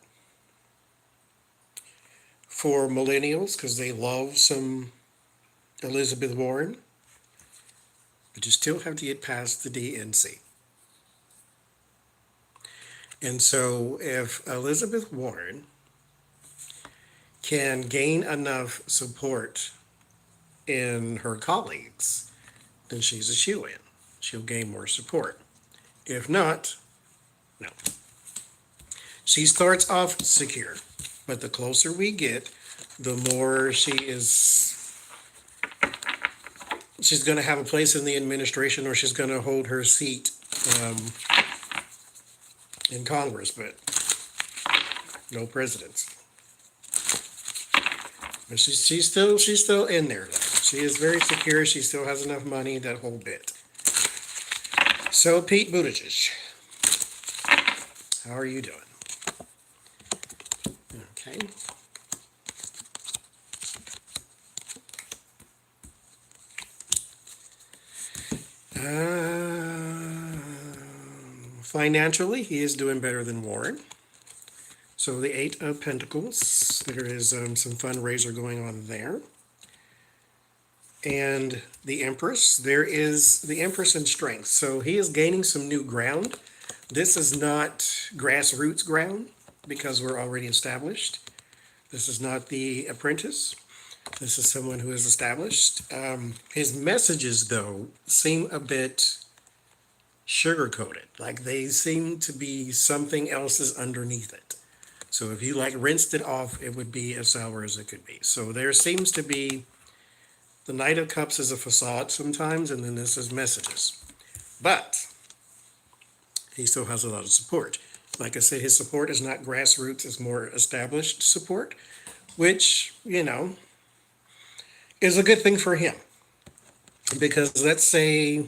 for millennials because they love some Elizabeth Warren. But you still have to get past the DNC. And so if Elizabeth Warren can gain enough support in her colleagues, then she's a shoo-in. She'll gain more support. If not, no. She starts off secure, but the closer we get, the more she's going to have a place in the administration, or she's going to hold her seat in Congress, but no presidents. But she's still in there, though. She is very secure. She still has enough money, that whole bit. So, Pete Buttigieg, how are you doing? Okay. Financially, he is doing better than Warren. So the Eight of Pentacles, there is some fundraiser going on there. And the Empress, there is the Empress in strength. So he is gaining some new ground. This is not grassroots ground because we're already established. This is not the apprentice. This is someone who is established. His messages, though, seem a bit sugar-coated. Like they seem to be something else is underneath it. So if you like rinsed it off, it would be as sour as it could be. So there seems to be, the Knight of Cups is a facade sometimes, and then this is messages. But he still has a lot of support. Like I said, his support is not grassroots, it's more established support, which, you know, is a good thing for him. Because let's say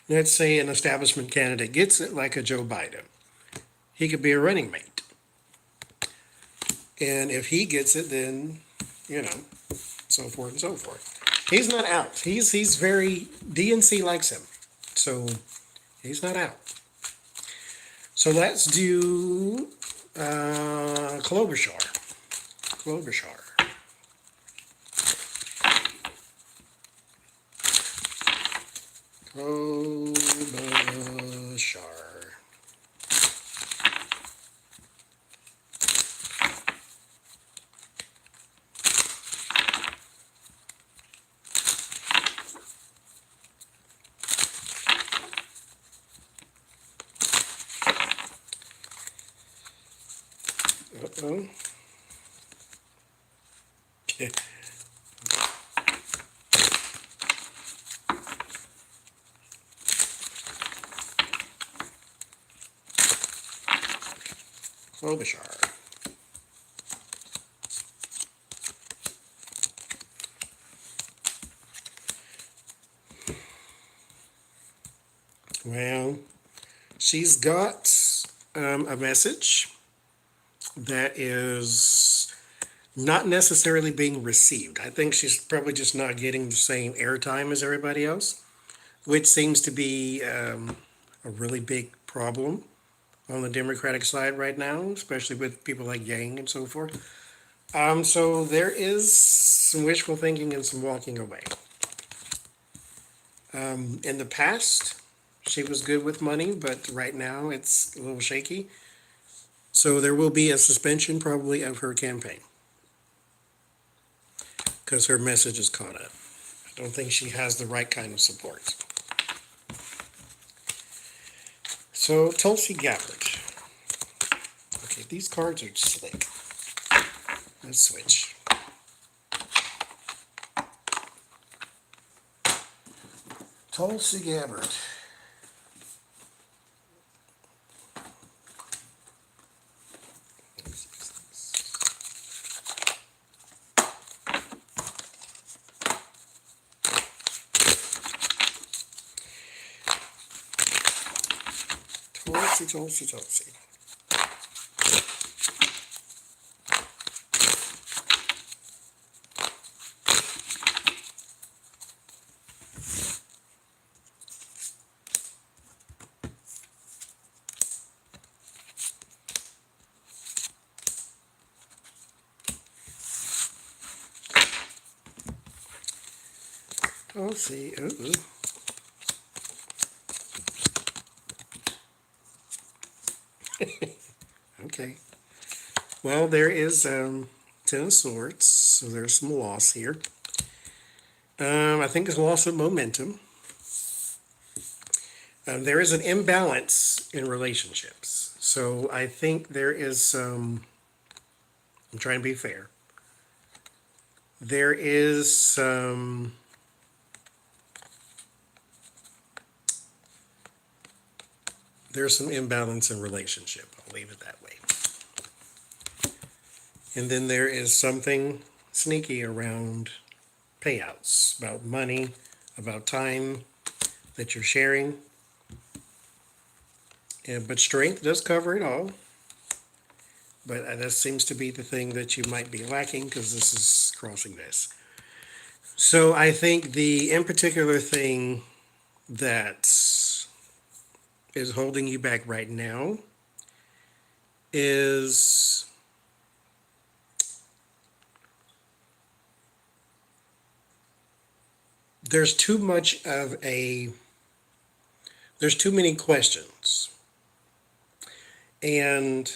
an establishment candidate gets it, like a Joe Biden. He could be a running mate. And if he gets it, then, you know, so forth and so forth. He's not out. He's very DNC likes him, so he's not out. So let's do Klobuchar. Klobuchar. Klobuchar. Uh-oh. Klobuchar. Well, she's got a message that is not necessarily being received. I think she's probably just not getting the same airtime as everybody else, which seems to be a really big problem on the Democratic side right now, especially with people like Yang and so forth. So there is some wishful thinking and some walking away. In the past, she was good with money, but right now it's a little shaky. So there will be a suspension probably of her campaign because her message is caught up. I don't think she has the right kind of support. So Tulsi Gabbard. Okay, these cards are slick. Let's switch. Tulsi Gabbard. Tulsi. Tulsi, ooh. Okay. Well, there is Ten of Swords, so there's some loss here. I think it's loss of momentum. There is an imbalance in relationships. So I think there is some, I'm trying to be fair. There is some there's some imbalance in relationship. I'll leave it that way. And then there is something sneaky around payouts, about money, about time that you're sharing. Yeah, but strength does cover it all. But that seems to be the thing that you might be lacking because this is crossing this. So I think the in particular thing that is holding you back right now is there's too many questions. And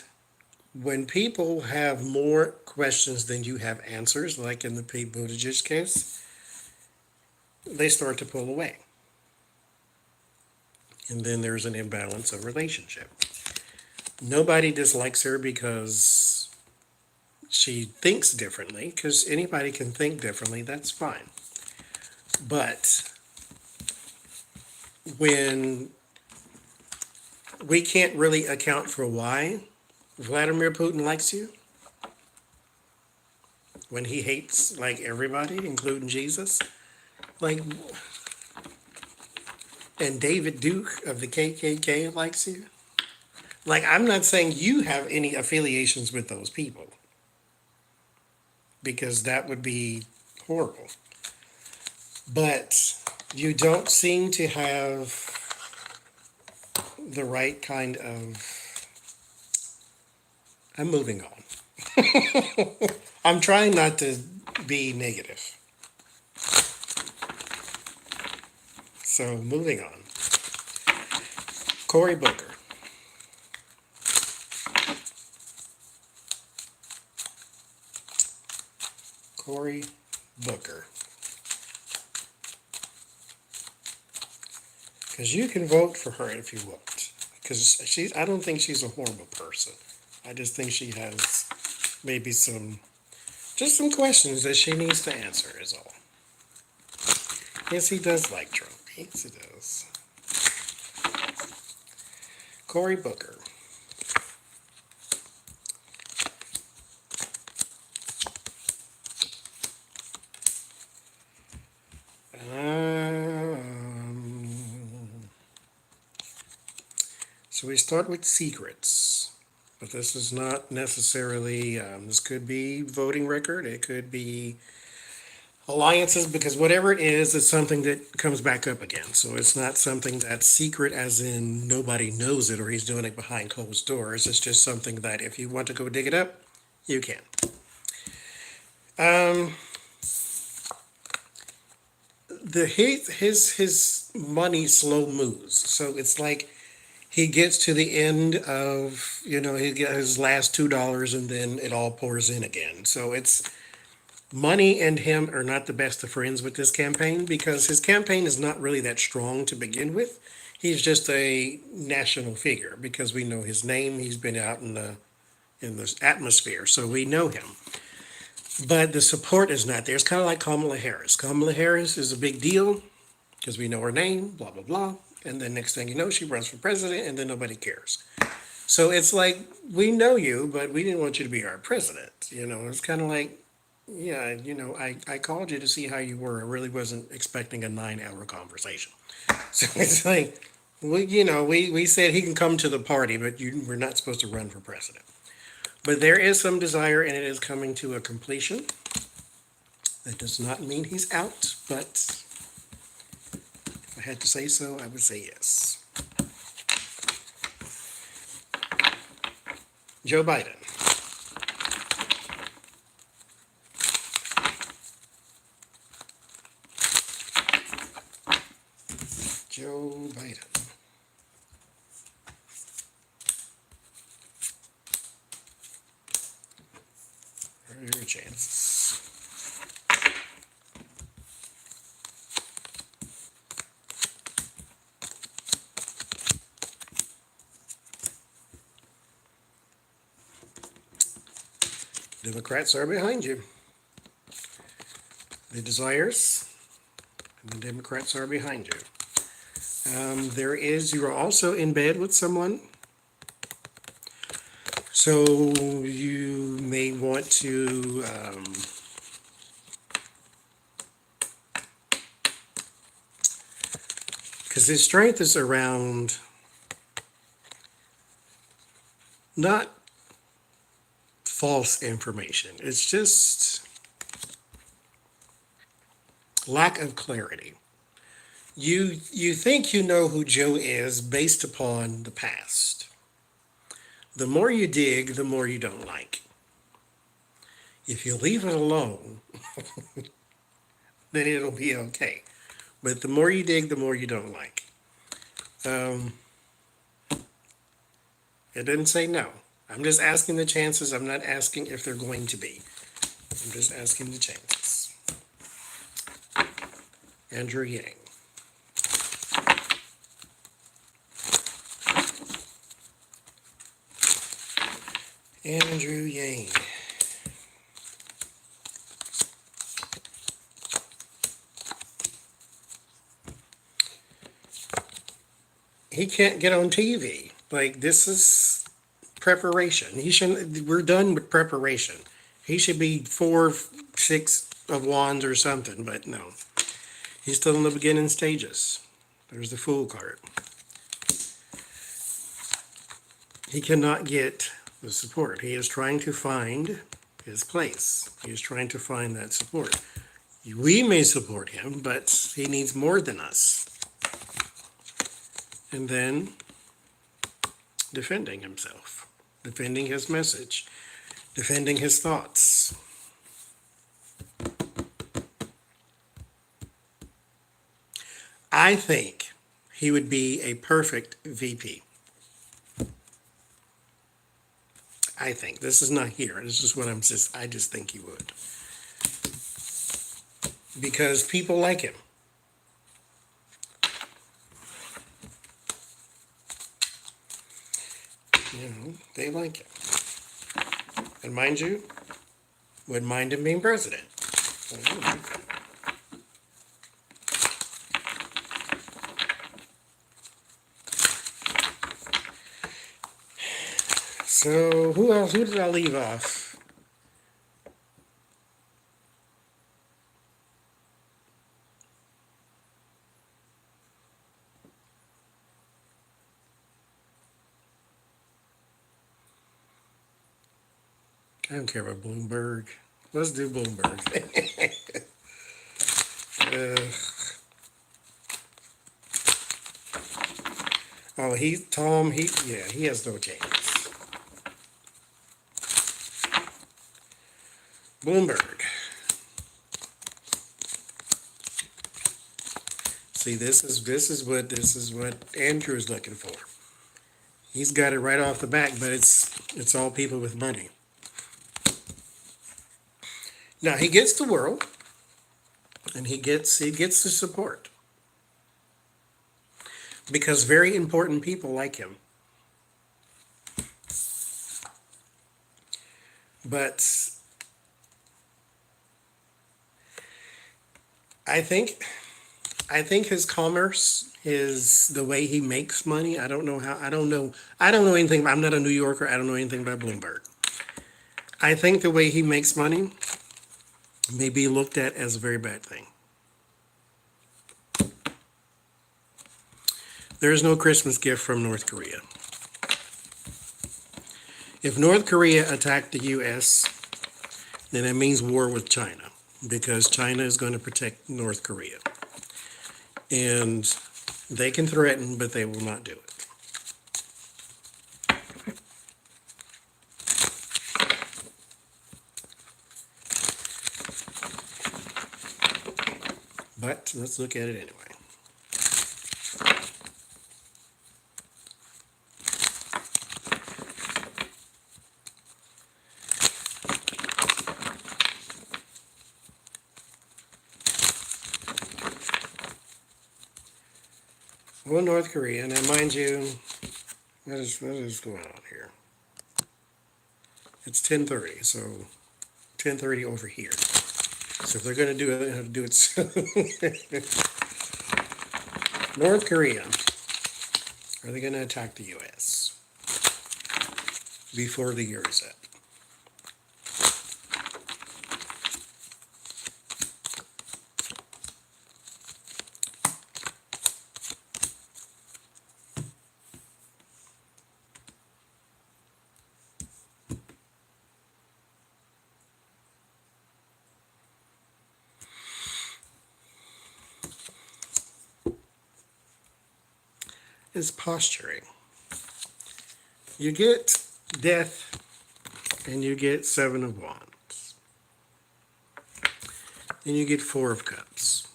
when people have more questions than you have answers, like in the Pete Buttigieg case, they start to pull away. And then there's an imbalance of relationship. Nobody dislikes her because she thinks differently, because anybody can think differently, that's fine. But when we can't really account for why Vladimir Putin likes you, when he hates like everybody, including Jesus, like, and David Duke of the KKK likes you. Like, I'm not saying you have any affiliations with those people, because that would be horrible. But you don't seem to have the right kind of. I'm moving on. I'm trying not to be negative. So moving on. Cory Booker. Cory Booker. Because you can vote for her if you want. Because I don't think she's a horrible person. I just think she has maybe some questions that she needs to answer is all. Yes, he does like Trump. Yes, he does. Cory Booker. So we start with secrets, but this is not necessarily, this could be voting record, it could be alliances, because whatever it is, it's something that comes back up again. So it's not something that's secret as in nobody knows it or he's doing it behind closed doors. It's just something that if you want to go dig it up, you can. His money slow moves. So it's like he gets to the end of, he gets his last $2 and then it all pours in again. So it's money and him are not the best of friends with this campaign because his campaign is not really that strong to begin with. He's just a national figure because we know his name. He's been out in the atmosphere, so we know him. But the support is not there. It's kind of like Kamala Harris. Kamala Harris is a big deal because we know her name, blah, blah, blah. And then next thing you know, she runs for president and then nobody cares. So it's like, we know you, but we didn't want you to be our president. It's kind of like, yeah, I called you to see how you were. I really wasn't expecting a 9-hour conversation. So it's like, we said he can come to the party, but we're not supposed to run for president. But there is some desire, and it is coming to a completion. That does not mean he's out, but if I had to say so, I would say yes. Joe Biden. Joe Biden. What are your chances? Democrats are behind you. The desires and the Democrats are behind you. You are also in bed with someone. So you may want to because his strength is around not false information. It's just lack of clarity. You think you know who Joe is based upon the past. The more you dig, the more you don't like. If you leave it alone, then it'll be okay. But the more you dig, the more you don't like. It didn't say no. I'm just asking the chances. I'm not asking if they're going to be. I'm just asking the chances. Andrew Yang. Andrew Yang. He can't get on TV. Like, this is preparation. We're done with preparation. He should be 4, 6 of wands or something, but no. He's still in the beginning stages. There's the Fool card. He cannot get the support. He is trying to find his place. He is trying to find that support. We may support him, but he needs more than us. And then defending himself, defending his message, defending his thoughts. I think he would be a perfect VP. I think. This is not here. This is what I just think he would. Because people like him. They like him. And mind you, wouldn't mind him being president. So who else? Who did I leave off? I don't care about Bloomberg. Let's do Bloomberg. Tom, he has no chance. Bloomberg. See, this is what Andrew's looking for. He's got it right off the bat, but it's all people with money. Now he gets the world, and he gets the support because very important people like him. But I think his commerce, the way he makes money. I don't know anything. I'm not a New Yorker. I don't know anything about Bloomberg. I think the way he makes money may be looked at as a very bad thing. There is no Christmas gift from North Korea. If North Korea attacked the U.S., then it means war with China, because China is going to protect North Korea. And they can threaten, but they will not do it. But let's look at it anyway. Well, North Korea, now mind you, what is going on here? It's 10:30, so 10:30 over here. So if they're going to do it, they have to do it soon. North Korea, are they going to attack the U.S. before the year is up? Is posturing. You get death and you get 7 of Wands. And you get 4 of Cups.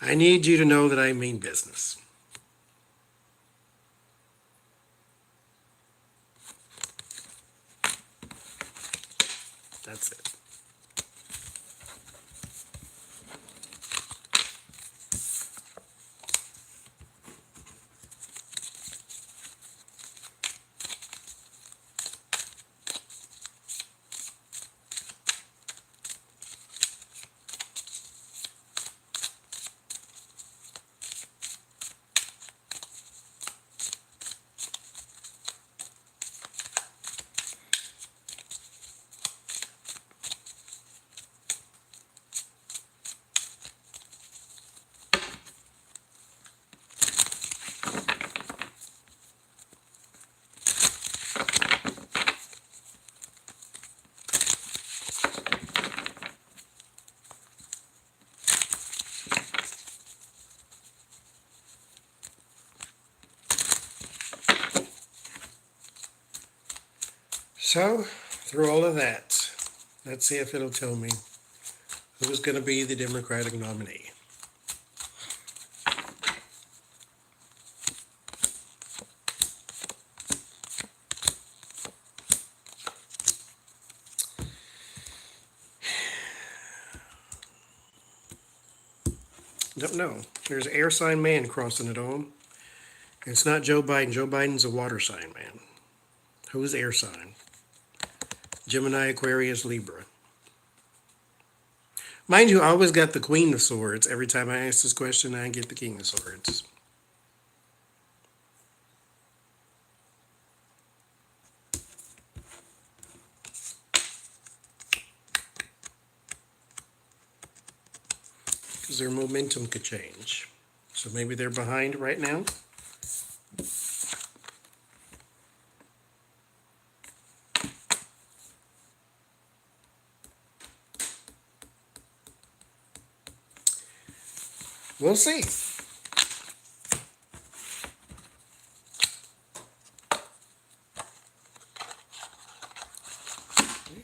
I need you to know that I mean business. That's it. So, through all of that, let's see if it'll tell me who's going to be the Democratic nominee. Don't know. There's an air sign man crossing it on. It's not Joe Biden. Joe Biden's a water sign man. Who's air sign? Gemini, Aquarius, Libra. Mind you, I always got the Queen of Swords. Every time I ask this question, I get the King of Swords. Because their momentum could change. So maybe they're behind right now. We'll see.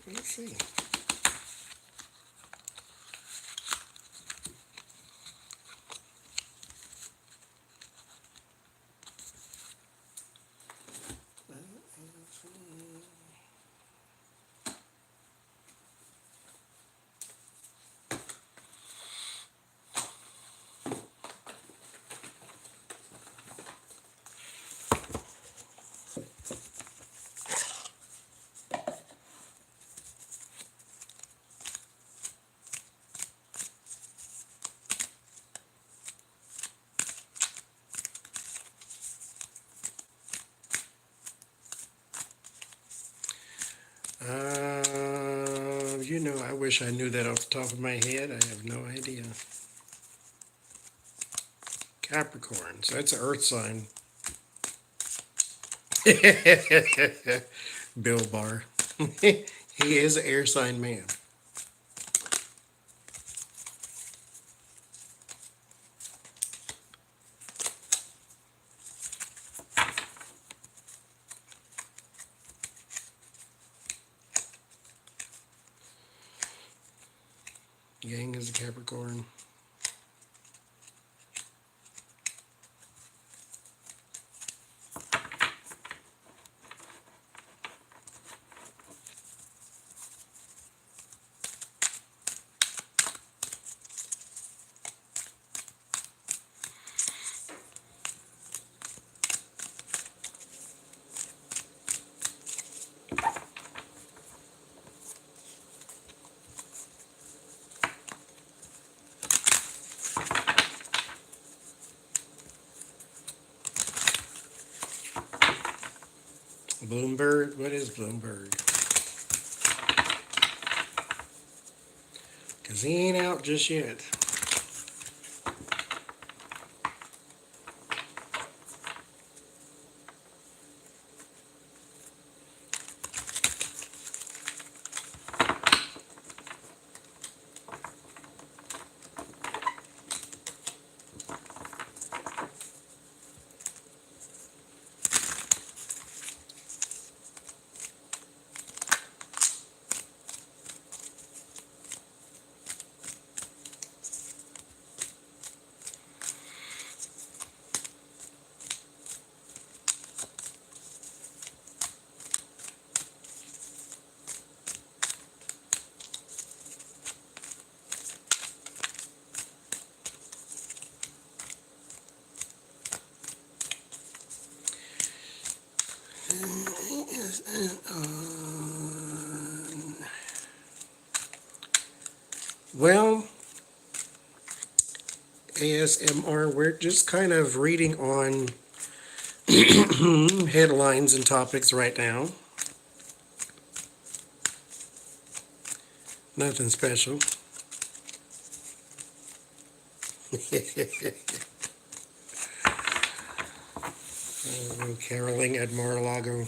Let's see. I wish I knew that off the top of my head. I have no idea. Capricorn, so that's an earth sign. Bill Barr. He is an air sign man. Yang is a Capricorn. Bloomberg? What is Bloomberg? Because he ain't out just yet. Well, ASMR, we're just kind of reading on headlines and topics right now. Nothing special. Caroling at Mar-a-Lago.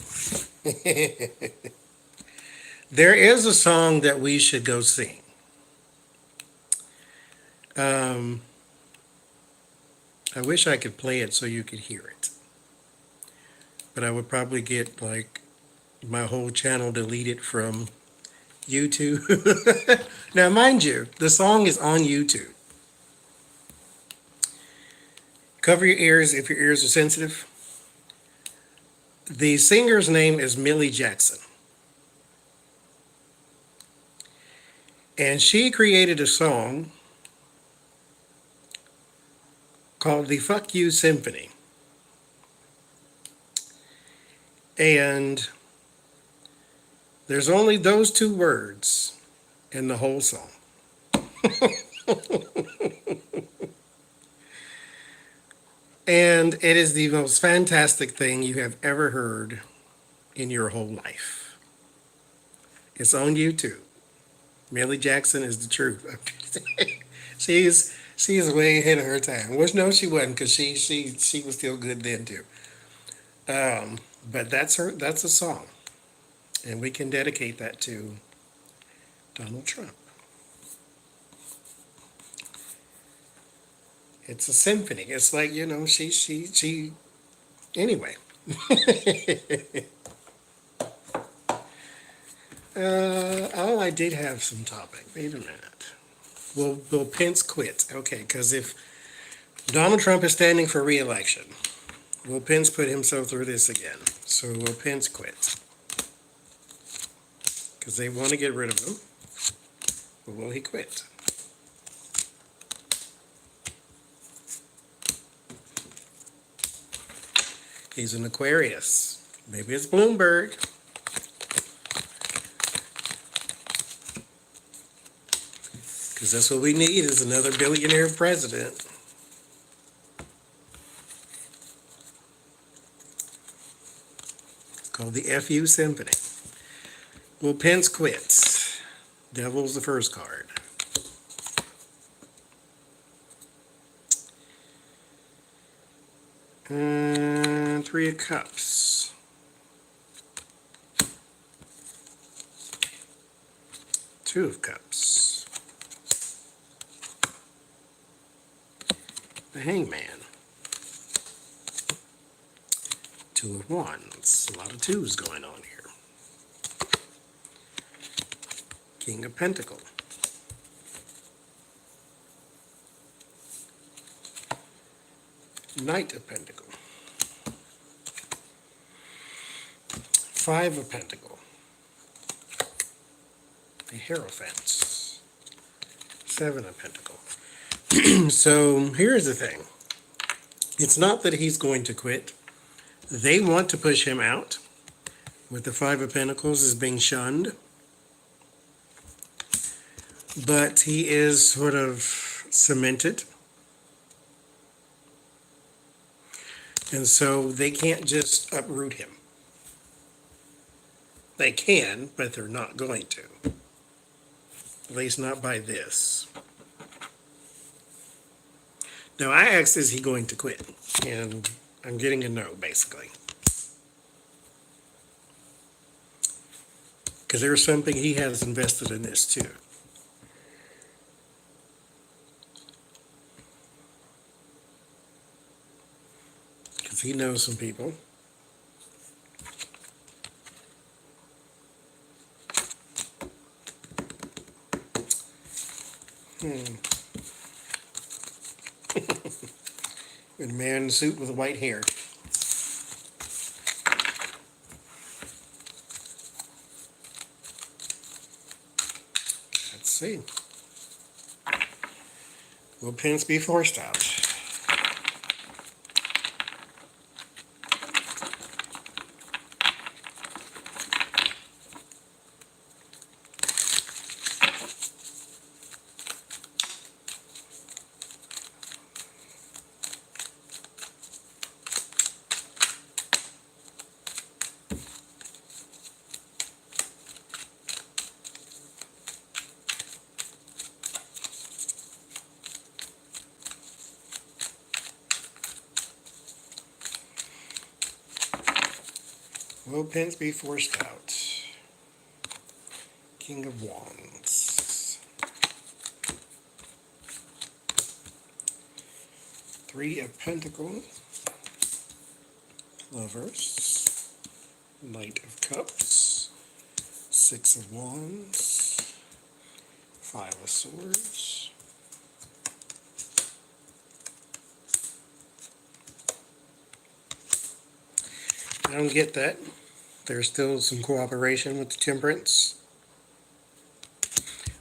There is a song that we should go sing. I wish I could play it so you could hear it. But I would probably get like my whole channel deleted from YouTube. Now, mind you, the song is on YouTube. Cover your ears if your ears are sensitive. The singer's name is Millie Jackson. And she created a song called the Fuck You Symphony. And there's only those two words in the whole song. And it is the most fantastic thing you have ever heard in your whole life. It's on YouTube. Millie Jackson is the truth. She's way ahead of her time. Which no, she wasn't, because she was still good then too. But that's a song, and we can dedicate that to Donald Trump. It's a symphony. It's like, she anyway. Oh, I did have some topic. Wait a minute. Will Pence quit? Okay, because if Donald Trump is standing for re-election, will Pence put himself through this again? So will Pence quit? Because they want to get rid of him. But will he quit? He's an Aquarius. Maybe it's Bloomberg. Because that's what we need, is another billionaire president. It's called the FU Symphony. Will Pence quit? Devil's the first card. And Three of Cups. Two of Cups. The Hangman. Two of Wands. A lot of twos going on here. King of Pentacles. Knight of Pentacles. Five of Pentacles. The Hierophant. Seven of Pentacles. So here's the thing. It's not that he's going to quit. They want to push him out. With the Five of Pentacles is being shunned. But he is sort of cemented. And so they can't just uproot him. They can, but they're not going to. At least not by this. Now, I asked, is he going to quit? And I'm getting a no, basically. Because there's something he has invested in this, too. Because he knows some people. A man in a suit with white hair. Let's see. Will Pence be forced out? Will Pence be forced out? King of Wands. Three of Pentacles. Lovers. Knight of Cups, Six of Wands, Five of Swords, I don't get that. There's still some cooperation with the Temperance.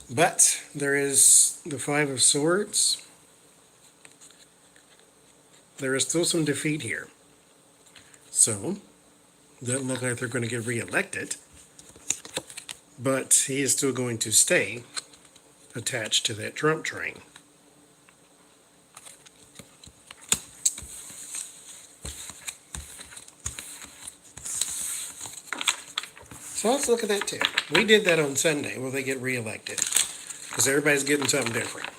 But there is the Five of Swords. There is still some defeat here. So, doesn't look like they're going to get reelected. But he is still going to stay attached to that Trump train. So let's look at that too. We did that on Sunday. Will they get reelected? Because everybody's getting something different.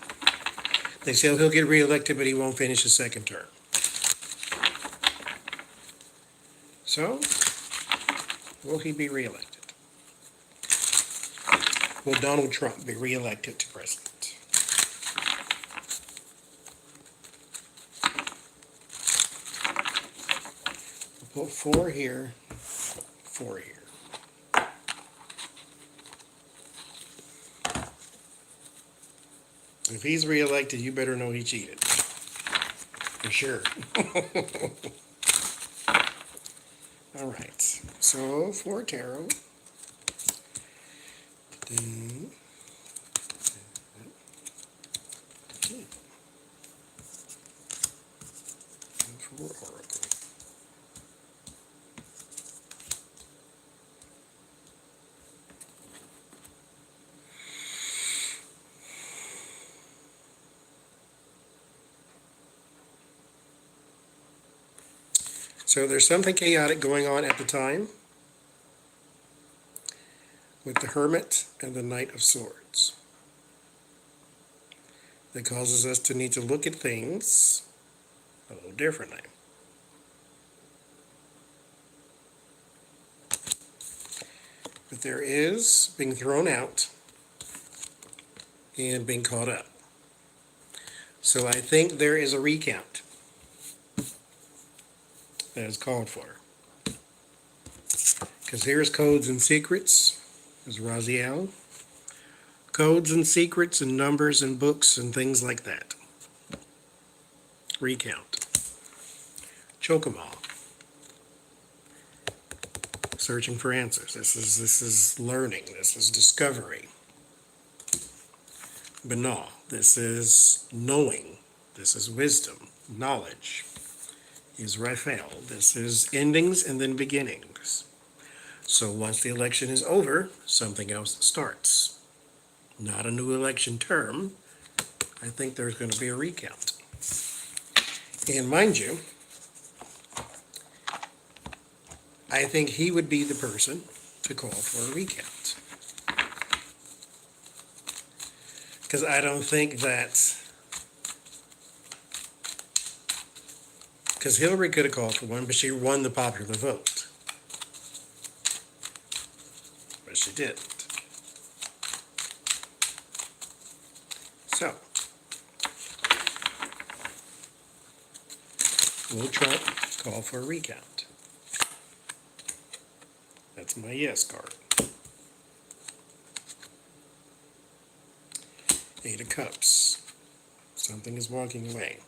They say he'll get reelected, but he won't finish his second term. So, will he be reelected? Will Donald Trump be reelected to president? We'll put 4 here, 4 here. If he's reelected, you better know he cheated. For sure. All right. So, for tarot. And for oracle. So there's something chaotic going on at the time with the Hermit and the Knight of Swords that causes us to need to look at things a little differently. But there is being thrown out and being caught up. So I think there is a recount that is called for. Because here's codes and secrets. There's Raziel. Codes and secrets and numbers and books and things like that. Recount. Choke 'em all. Searching for answers. This is learning. This is discovery. Banal. This is knowing. This is wisdom. Knowledge. Is Raphael. This is endings and then beginnings. So once the election is over, something else starts. Not a new election term. I think there's going to be a recount. And mind you, I think he would be the person to call for a recount. Because I don't think that... Because Hillary could have called for one, but she won the popular vote. But she didn't. So, will Trump call for a recount? That's my yes card. 8 of Cups. Something is walking away.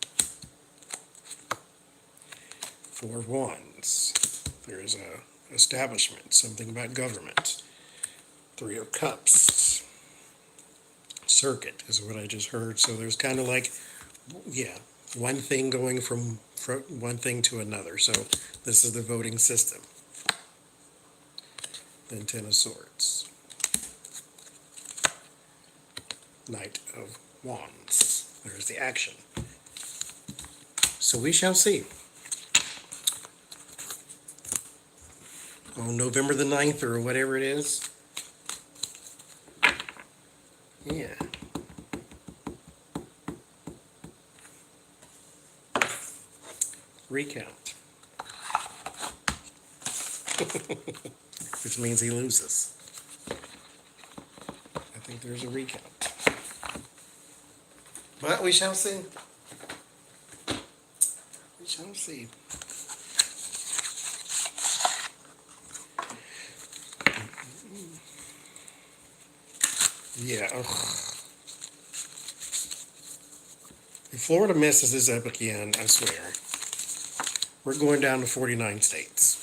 4 of Wands. There's a establishment, something about government. 3 of Cups. Circuit is what I just heard. So there's kind of like, yeah, one thing going from one thing to another. So this is the voting system. Then 10 of Swords. Knight of Wands. There's the action. So we shall see. On November the 9th or whatever it is. Yeah. Recount. Which means he loses. I think there's a recount. But we shall see. We shall see. Yeah. Ugh. If Florida messes this up again, I swear, we're going down to 49 states.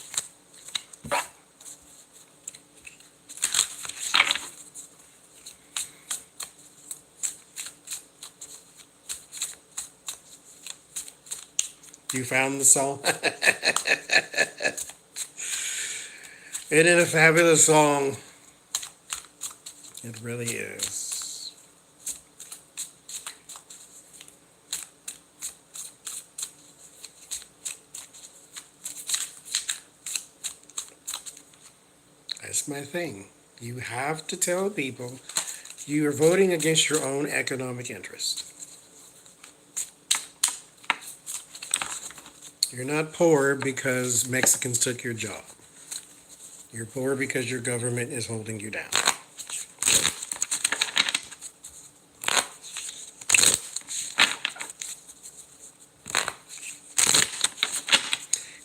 You found the song? It is a fabulous song. It really is. That's my thing. You have to tell people you are voting against your own economic interest. You're not poor because Mexicans took your job. You're poor because your government is holding you down.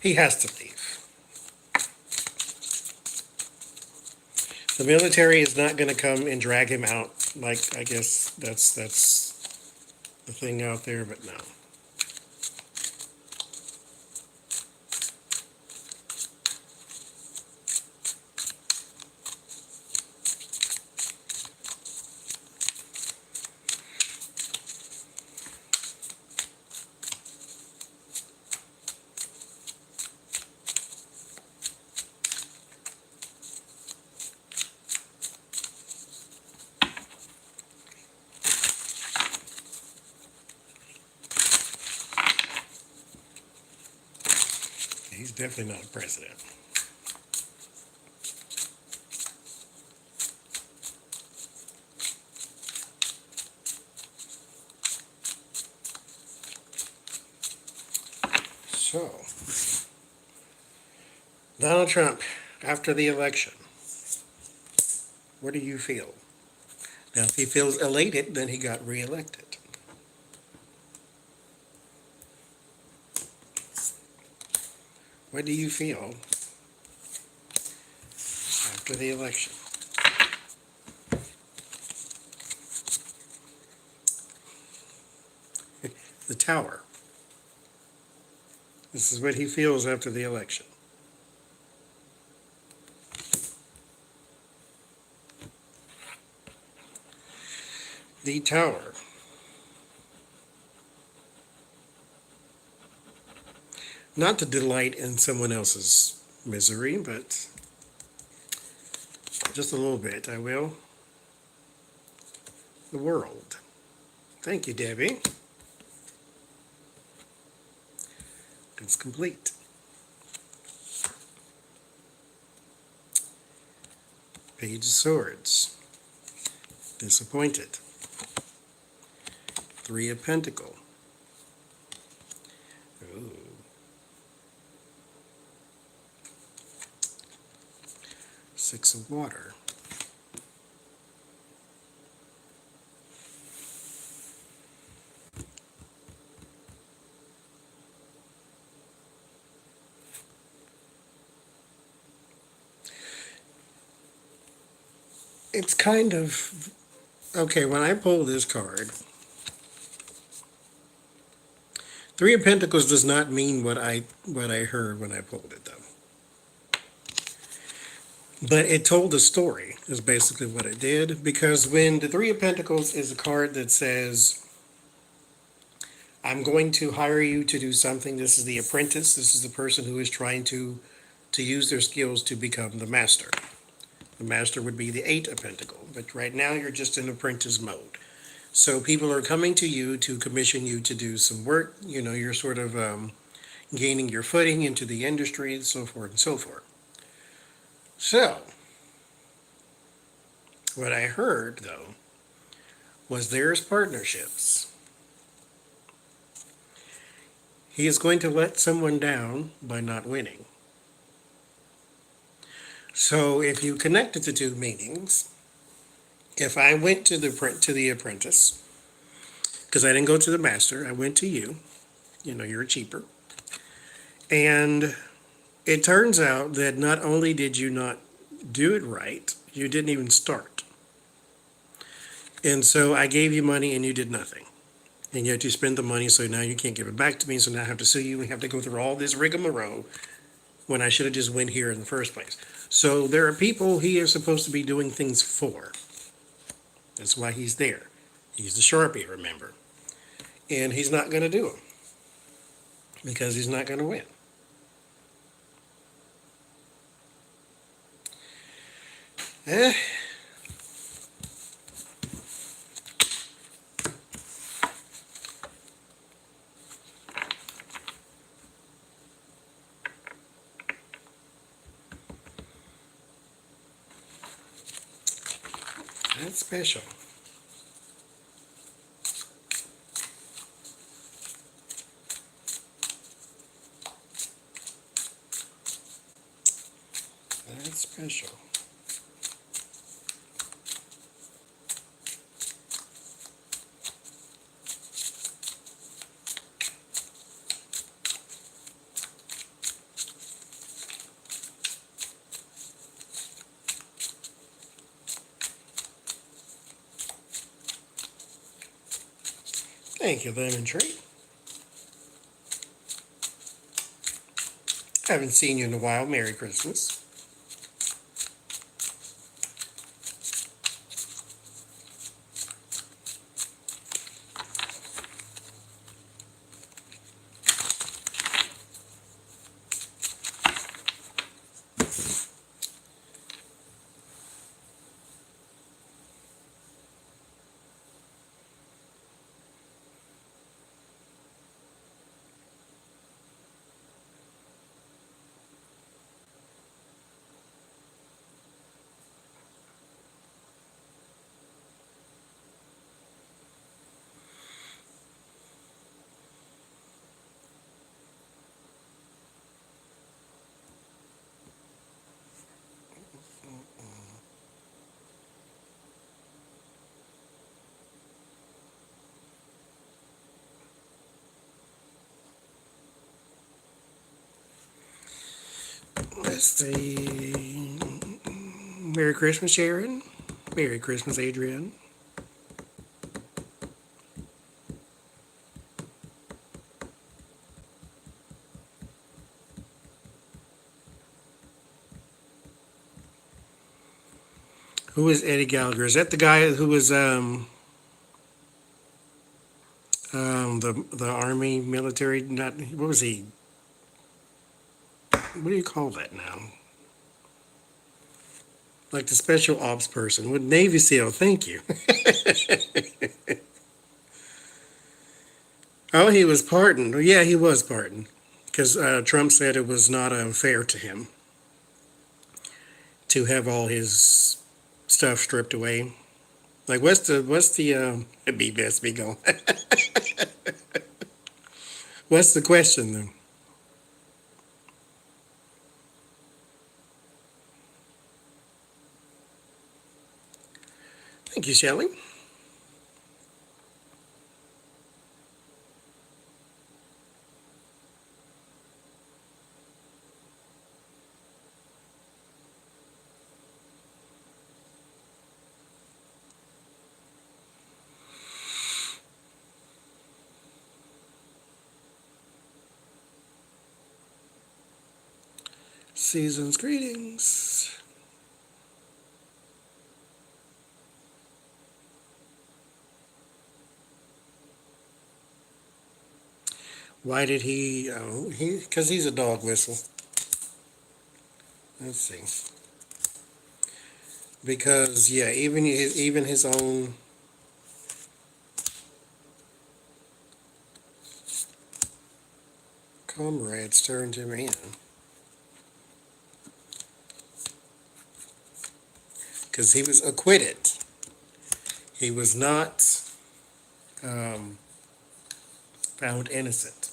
He has to leave. The military is not going to come and drag him out. Like, I guess that's the thing out there, but no. He's definitely not a president. So, Donald Trump, after the election, what do you feel? Now, if he feels elated, then he got reelected. What do you feel after the election? The tower. This is what he feels after the election. The tower. Not to delight in someone else's misery, but just a little bit, I will. The world. Thank you, Debbie. It's complete. Page of Swords. Disappointed. Three of Pentacles. Ooh. Six of Water. It's kind of, okay, when I pull this card, Three of Pentacles does not mean what I heard when I pulled it, though. But it told a story, is basically what it did, because when the Three of Pentacles is a card that says, I'm going to hire you to do something. This is the apprentice. This is the person who is trying to use their skills to become the master. The master would be the Eight of Pentacles, but right now you're just in apprentice mode. So people are coming to you to commission you to do some work. You know, you're sort of gaining your footing into the industry and so forth and so forth. So, what I heard, though, was there's partnerships. He is going to let someone down by not winning. So if you connected the two meanings, if I went to the apprentice, because I didn't go to the master, I went to you. You know, you're cheaper. And it turns out that not only did you not do it right, you didn't even start. And so I gave you money and you did nothing. And yet you spend the money, so now you can't give it back to me. So now I have to sue you. We have to go through all this rigmarole when I should have just went here in the first place. So there are people he is supposed to be doing things for. That's why he's there. He's the Sharpie, remember? And he's not going to do them because he's not going to win. Eh. That's special. That's special. Thank you, Lemon Tree. Haven't seen you in a while. Merry Christmas. Let's see. Merry Christmas, Sharon. Merry Christmas, Adrian. Who is Eddie Gallagher? Is that the guy who was the army military? Not what was he? What do you call that now? Like the special ops person with Navy SEAL. Thank you. Oh, he was pardoned. Well, yeah, he was pardoned because Trump said it was not unfair to him to have all his stuff stripped away. Like, it'd be best be gone. What's the question then? Thank you, Shelley. Season's greetings. Why did he? Oh, because he's a dog whistle. Let's see. Because yeah, even his own comrades turned him in. Because he was acquitted. He was not found innocent.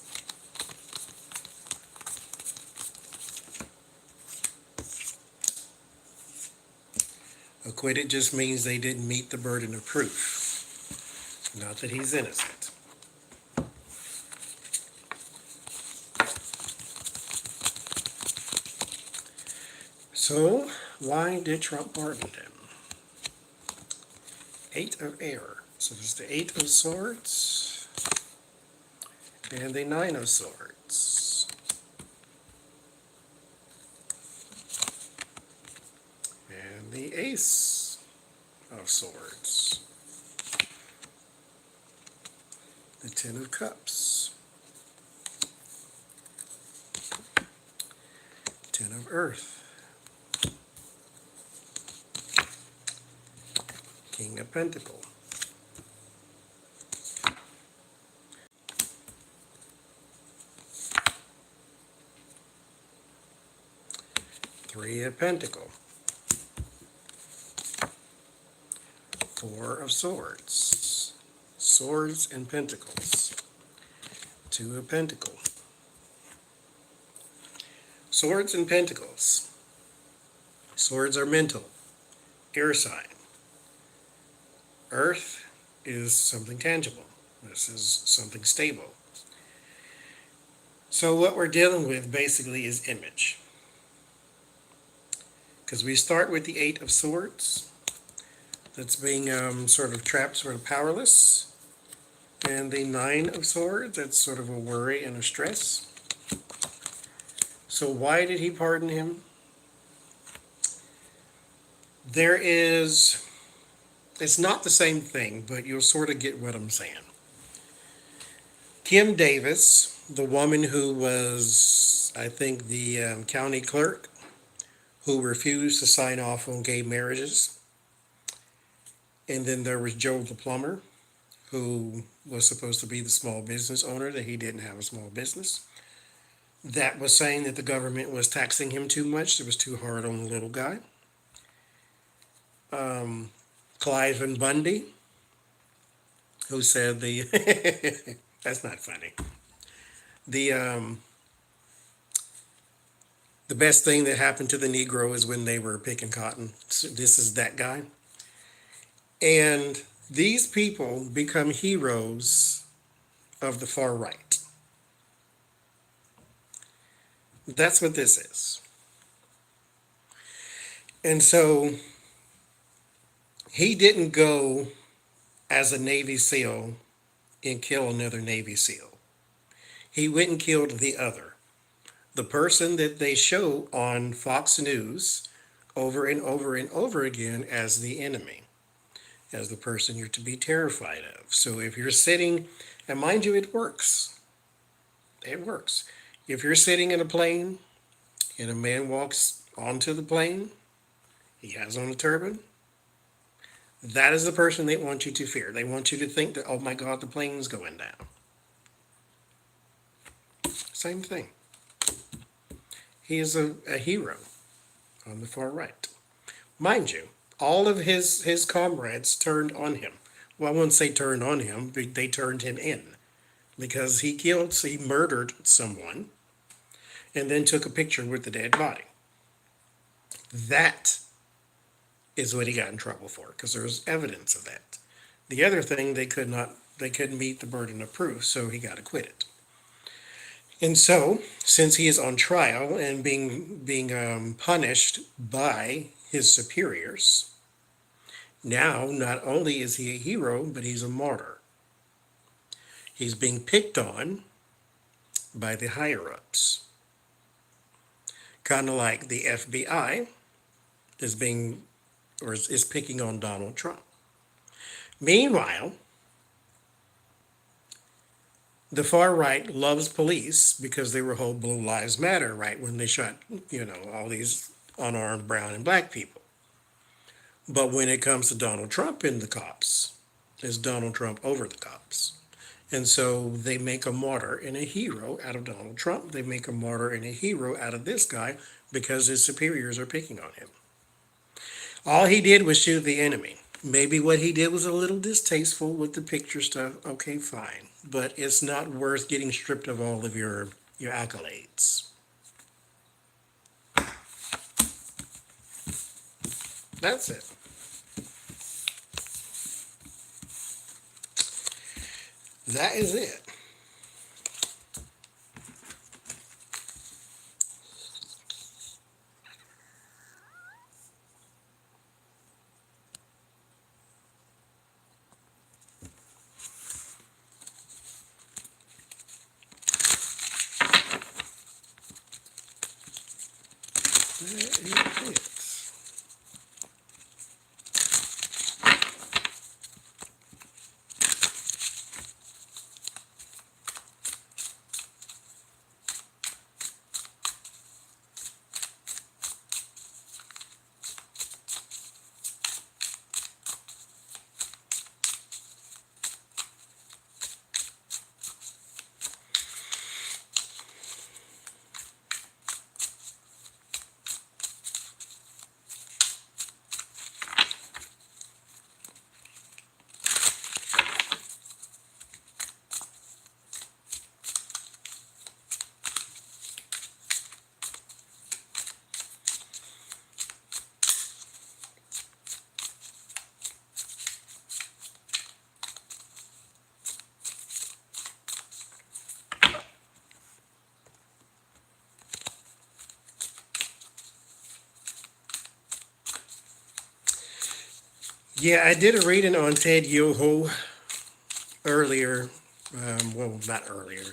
Acquitted just means they didn't meet the burden of proof, not that he's innocent. So, why did Trump pardon him? Eight of Air. So there's the Eight of Swords and the Nine of Swords. And the Ace of Swords. The Ten of Cups. Ten of Earth. King of Pentacles. Three of Pentacles. Four of Swords. Swords and Pentacles. Two of Pentacles. Swords and Pentacles. Swords are mental. Air sign. Earth is something tangible. This is something stable. So what we're dealing with basically is image. Because we start with the Eight of Swords. That's being sort of trapped, sort of powerless. And the Nine of Swords, that's sort of a worry and a stress. So why did he pardon him? It's not the same thing, but you'll sort of get what I'm saying. Kim Davis, the woman who was, I think, the county clerk, who refused to sign off on gay marriages. And then there was Joe the plumber, who was supposed to be the small business owner, that he didn't have a small business. That was saying that the government was taxing him too much. It was too hard on the little guy. Clive and Bundy, who said that's not funny. The best thing that happened to the Negro is when they were picking cotton. So this is that guy. And these people become heroes of the far right. That's what this is. And so he didn't go as a Navy SEAL and kill another Navy SEAL. He went and killed the other. The person that they show on Fox News over and over and over again as the enemy, as the person you're to be terrified of. So if you're sitting, and mind you, it works. It works. If you're sitting in a plane and a man walks onto the plane, he has on a turban, that is the person they want you to fear. They want you to think that, oh my God, the plane's going down. Same thing. He is a hero on the far right. Mind you, all of his comrades turned on him. Well, I wouldn't say turned on him, but they turned him in. Because he murdered someone and then took a picture with the dead body. That is what he got in trouble for, because there was evidence of that. The other thing, they couldn't meet the burden of proof, so he got acquitted. And so, since he is on trial and being punished by his superiors, now not only is he a hero, but he's a martyr. He's being picked on by the higher-ups. Kind of like the FBI is picking on Donald Trump. Meanwhile, the far right loves police because they were whole Blue Lives Matter, right, when they shot, all these unarmed brown and black people. But when it comes to Donald Trump and the cops, it's Donald Trump over the cops. And so they make a martyr and a hero out of Donald Trump. They make a martyr and a hero out of this guy because his superiors are picking on him. All he did was shoot the enemy. Maybe what he did was a little distasteful with the picture stuff. Okay, fine. But it's not worth getting stripped of all of your accolades. That's it. That is it. Yeah, I did a reading on Ted Yoho earlier. Well, not earlier.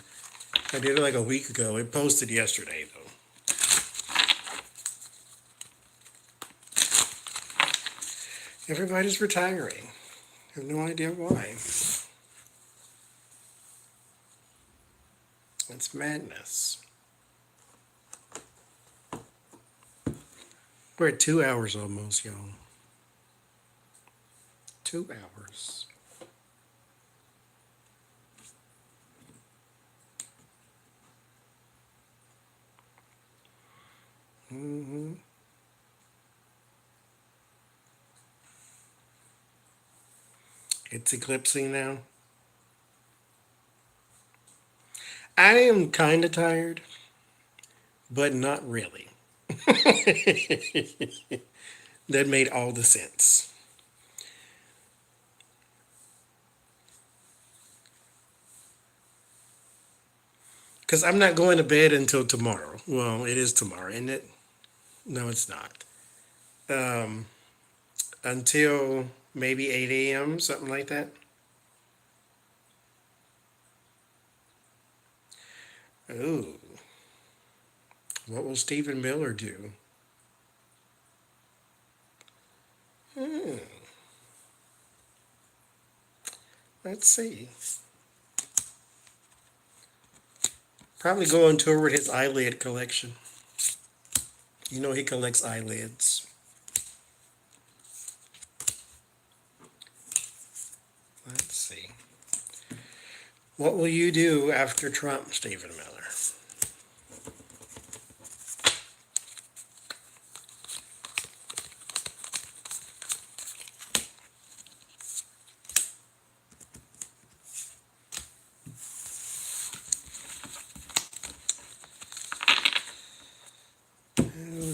I did it like a week ago. It posted yesterday, though. Everybody's retiring. I have no idea why. It's madness. We're at 2 hours almost, y'all. 2 hours. hmm It's eclipsing now. I am kind of tired, but not really. That made all the sense. Because I'm not going to bed until tomorrow. Well, it is tomorrow, isn't it? No, it's not. Um, until maybe 8 a.m., something like that. Ooh, what will Stephen Miller do? Hmm, let's see. Probably go on tour with his eyelid collection. You know he collects eyelids. Let's see. What will you do after Trump, Stephen Miller?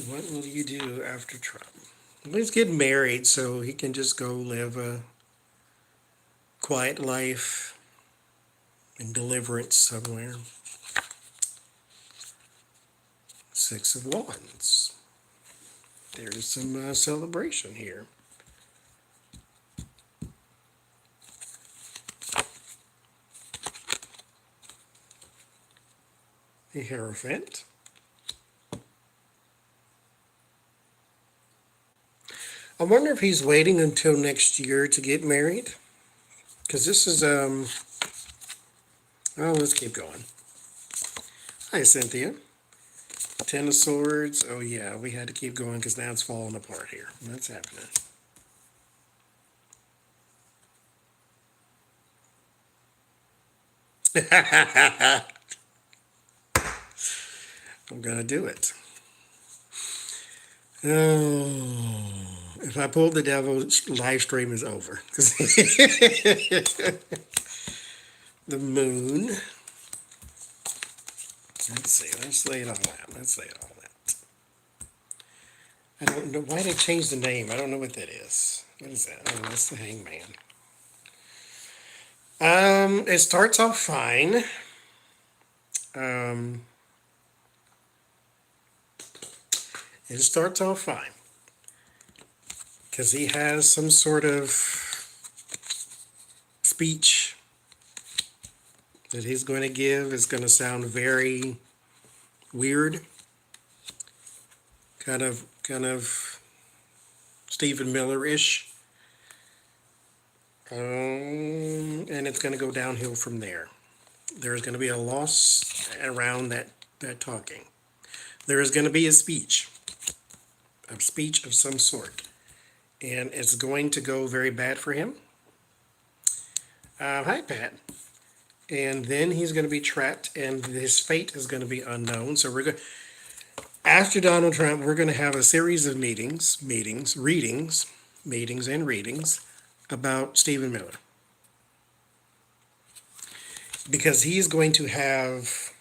What will you do after Trump? Well, he's getting married, so he can just go live a quiet life in deliverance somewhere. Six of Wands. There's some celebration here. The Hierophant. I wonder if he's waiting until next year to get married. Because this is, oh, let's keep going. Hi, Cynthia. Ten of Swords. Oh, yeah, we had to keep going because now it's falling apart here. What's happening? I'm going to do it. Oh, if I pull the devil, live stream is over. The moon. Let's see. Let's lay it all out. Let's lay it all out. I don't know why they changed the name. I don't know what that is. What is that? Oh, that's the Hangman. It starts off fine. Um, it starts off fine because he has some sort of speech that he's going to give. It's going to sound very weird, kind of Stephen Miller-ish, and it's going to go downhill from there. There's going to be a loss around that talking. There is going to be a speech of some sort, and it's going to go very bad for him. Hi, Pat. And then he's going to be trapped, and his fate is going to be unknown. So we're going after Donald Trump, we're going to have a series of readings about Stephen Miller because he's going to have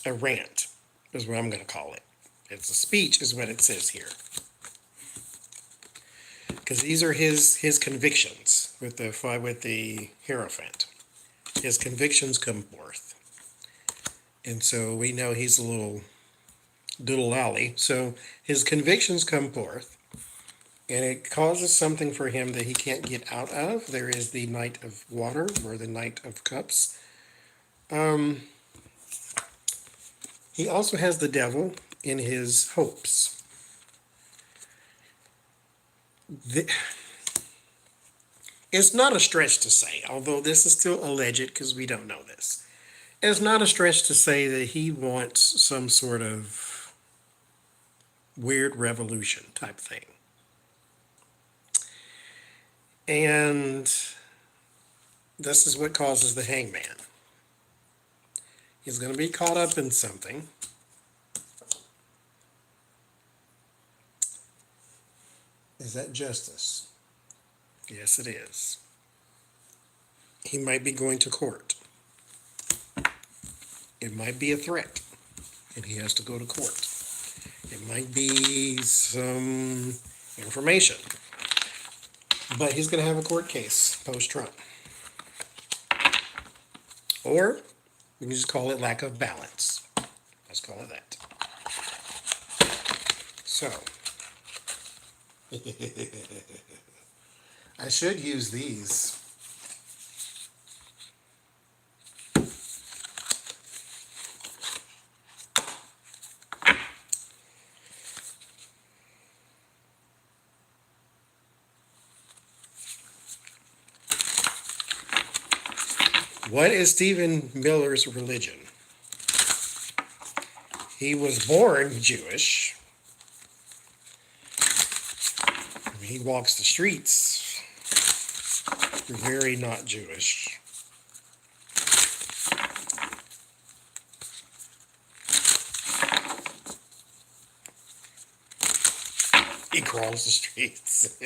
a rant, is what I'm going to call it. It's a speech, is what it says here, because these are his convictions with the Hierophant. His convictions come forth, and so we know he's a little doodle lolly. So his convictions come forth, and it causes something for him that he can't get out of. There is the Knight of Water or the Knight of Cups. He also has the devil in his hopes. It's not a stretch to say, although this is still alleged because we don't know this. It's not a stretch to say that he wants some sort of weird revolution type thing. And this is what causes the hangman. He's going to be caught up in something. Is that justice? Yes, it is. He might be going to court. It might be a threat, and he has to go to court. It might be some information, but he's going to have a court case post-Trump. Or we can just call it lack of balance. Let's call it that. So, I should use these. What is Stephen Miller's religion? He was born Jewish. He walks the streets very not Jewish. He crawls the streets.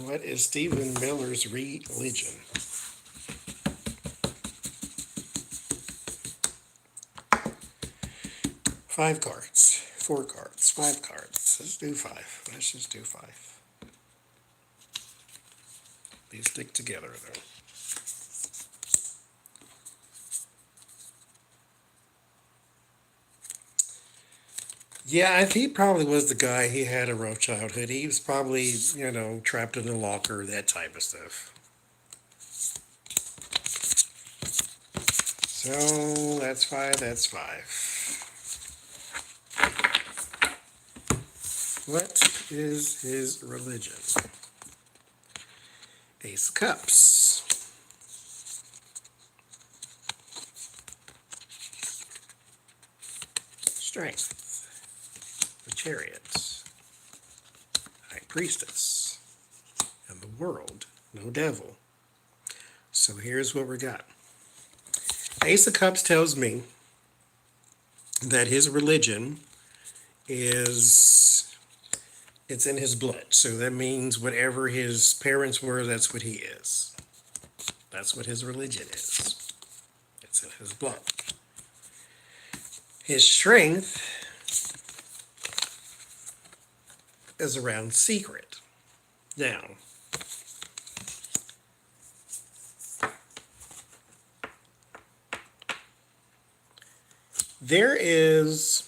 What is Stephen Miller's religion? Five cards, 4 cards, 5 cards. Let's do 5. Let's just do 5. These stick together though. Yeah, he probably was the guy. He had a rough childhood. He was probably, trapped in a locker, that type of stuff. So that's 5, that's 5. What is his religion? Ace of Cups. Strength. The Chariot. High Priestess. And the World. No devil. So here's what we got. Ace of Cups tells me that his religion is, it's in his blood. So that means whatever his parents were, that's what he is. That's what his religion is. It's in his blood. His strength is around secret. Now, there's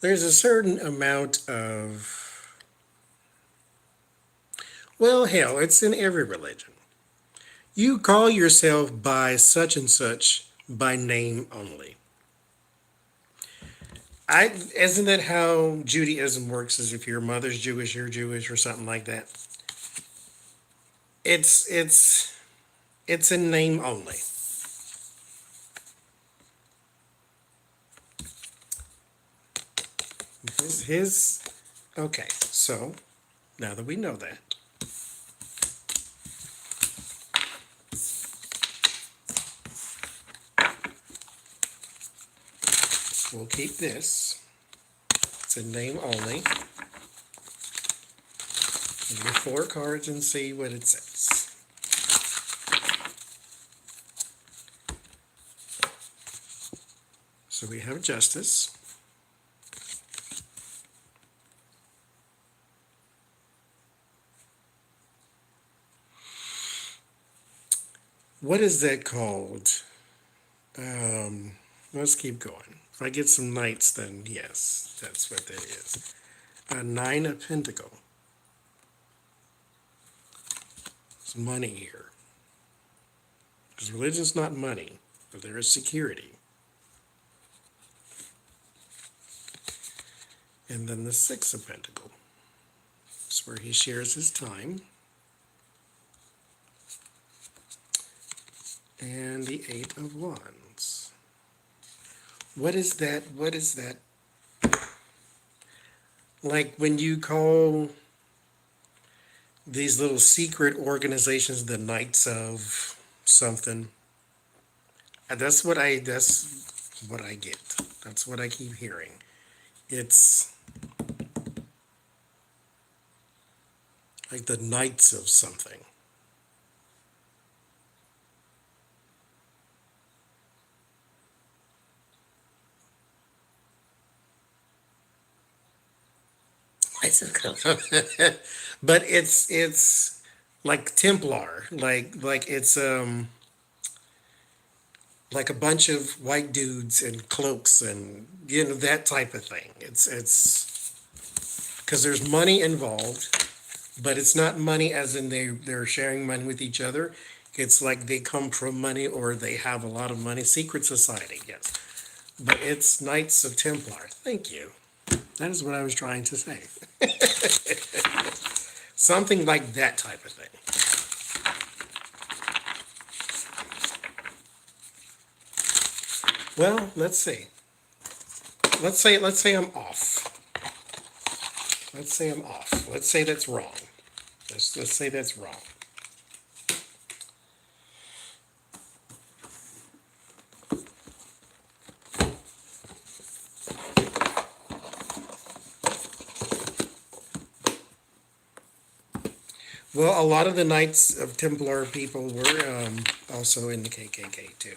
a certain amount of, well, hell, it's in every religion. You call yourself by such and such by name only. Isn't that how Judaism works? Is if your mother's Jewish, you're Jewish, or something like that. It's in name only. Okay, so now that we know that, we'll keep this. It's in name only. Give me 4 cards and see what it says. So we have justice. what is that called? Let's keep going. If I get some knights, then yes, that's what that is. A nine of pentacle. It's money here. Because religion's not money, but there is security. And then the six of pentacle. It's where he shares his time. And the eight of wands. What is that? What is that? Like when you call these little secret organizations the knights of something. That's what I get. That's what I keep hearing. It's like the knights of something. But it's like Templar, like it's like a bunch of white dudes in cloaks and that type of thing. It's because there's money involved, but it's not money as in they're sharing money with each other. It's like they come from money or they have a lot of money. Secret society, yes. But it's Knights of Templar. Thank you. That is what I was trying to say. Something like that type of thing. Well, let's see. Let's say I'm off. Let's say I'm off. Let's say that's wrong. Let's say that's wrong. Well, a lot of the Knights of Templar people were also in the KKK too.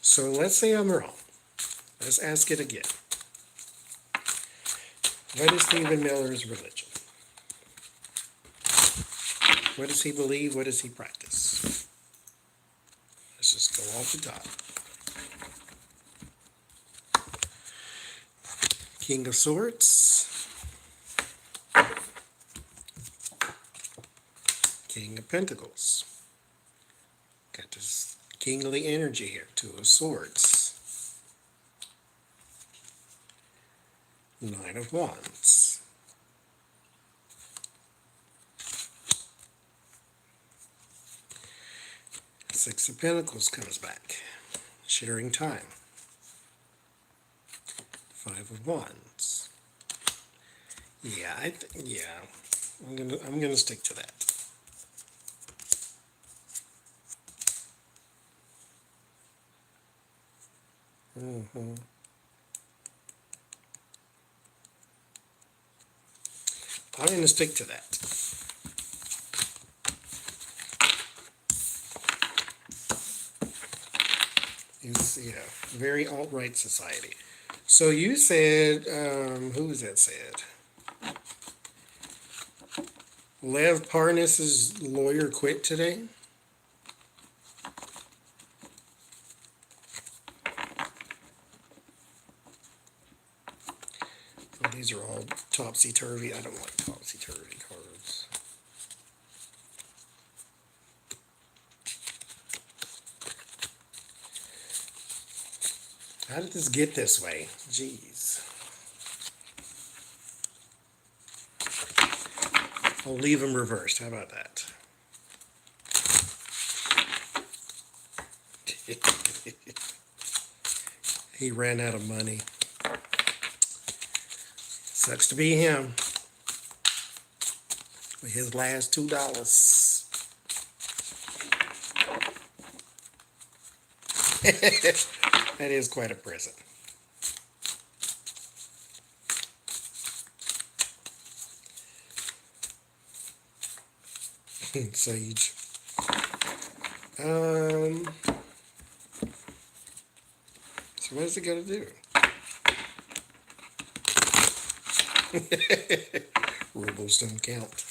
So let's say I'm wrong. Let's ask it again. What is Stephen Miller's religion? What does he believe? What does he practice? Let's just go off the top. King of Swords. King of Pentacles. Got this kingly energy here. Two of Swords. Nine of Wands. Six of Pentacles comes back. Sharing time. Five of Wands. Yeah, I'm gonna stick to that. I'm going to stick to that. It's, very alt-right society. So you said, who was that said? Lev Parnas's lawyer quit today? These are all topsy-turvy. I don't like topsy-turvy cards. How did this get this way? Jeez. I'll leave them reversed. How about that? He ran out of money. Sucks to be him. With his last $2. That is quite a present. Sage. So what is it gonna do? Rubles don't count.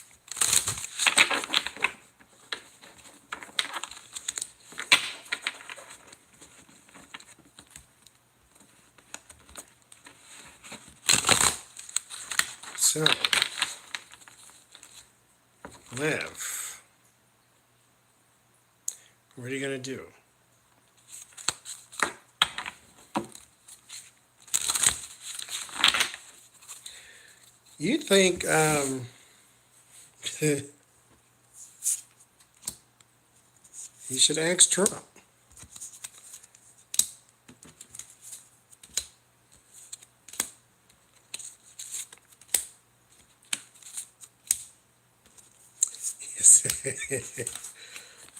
So, Lev, what are you going to do? You think you should ask Trump.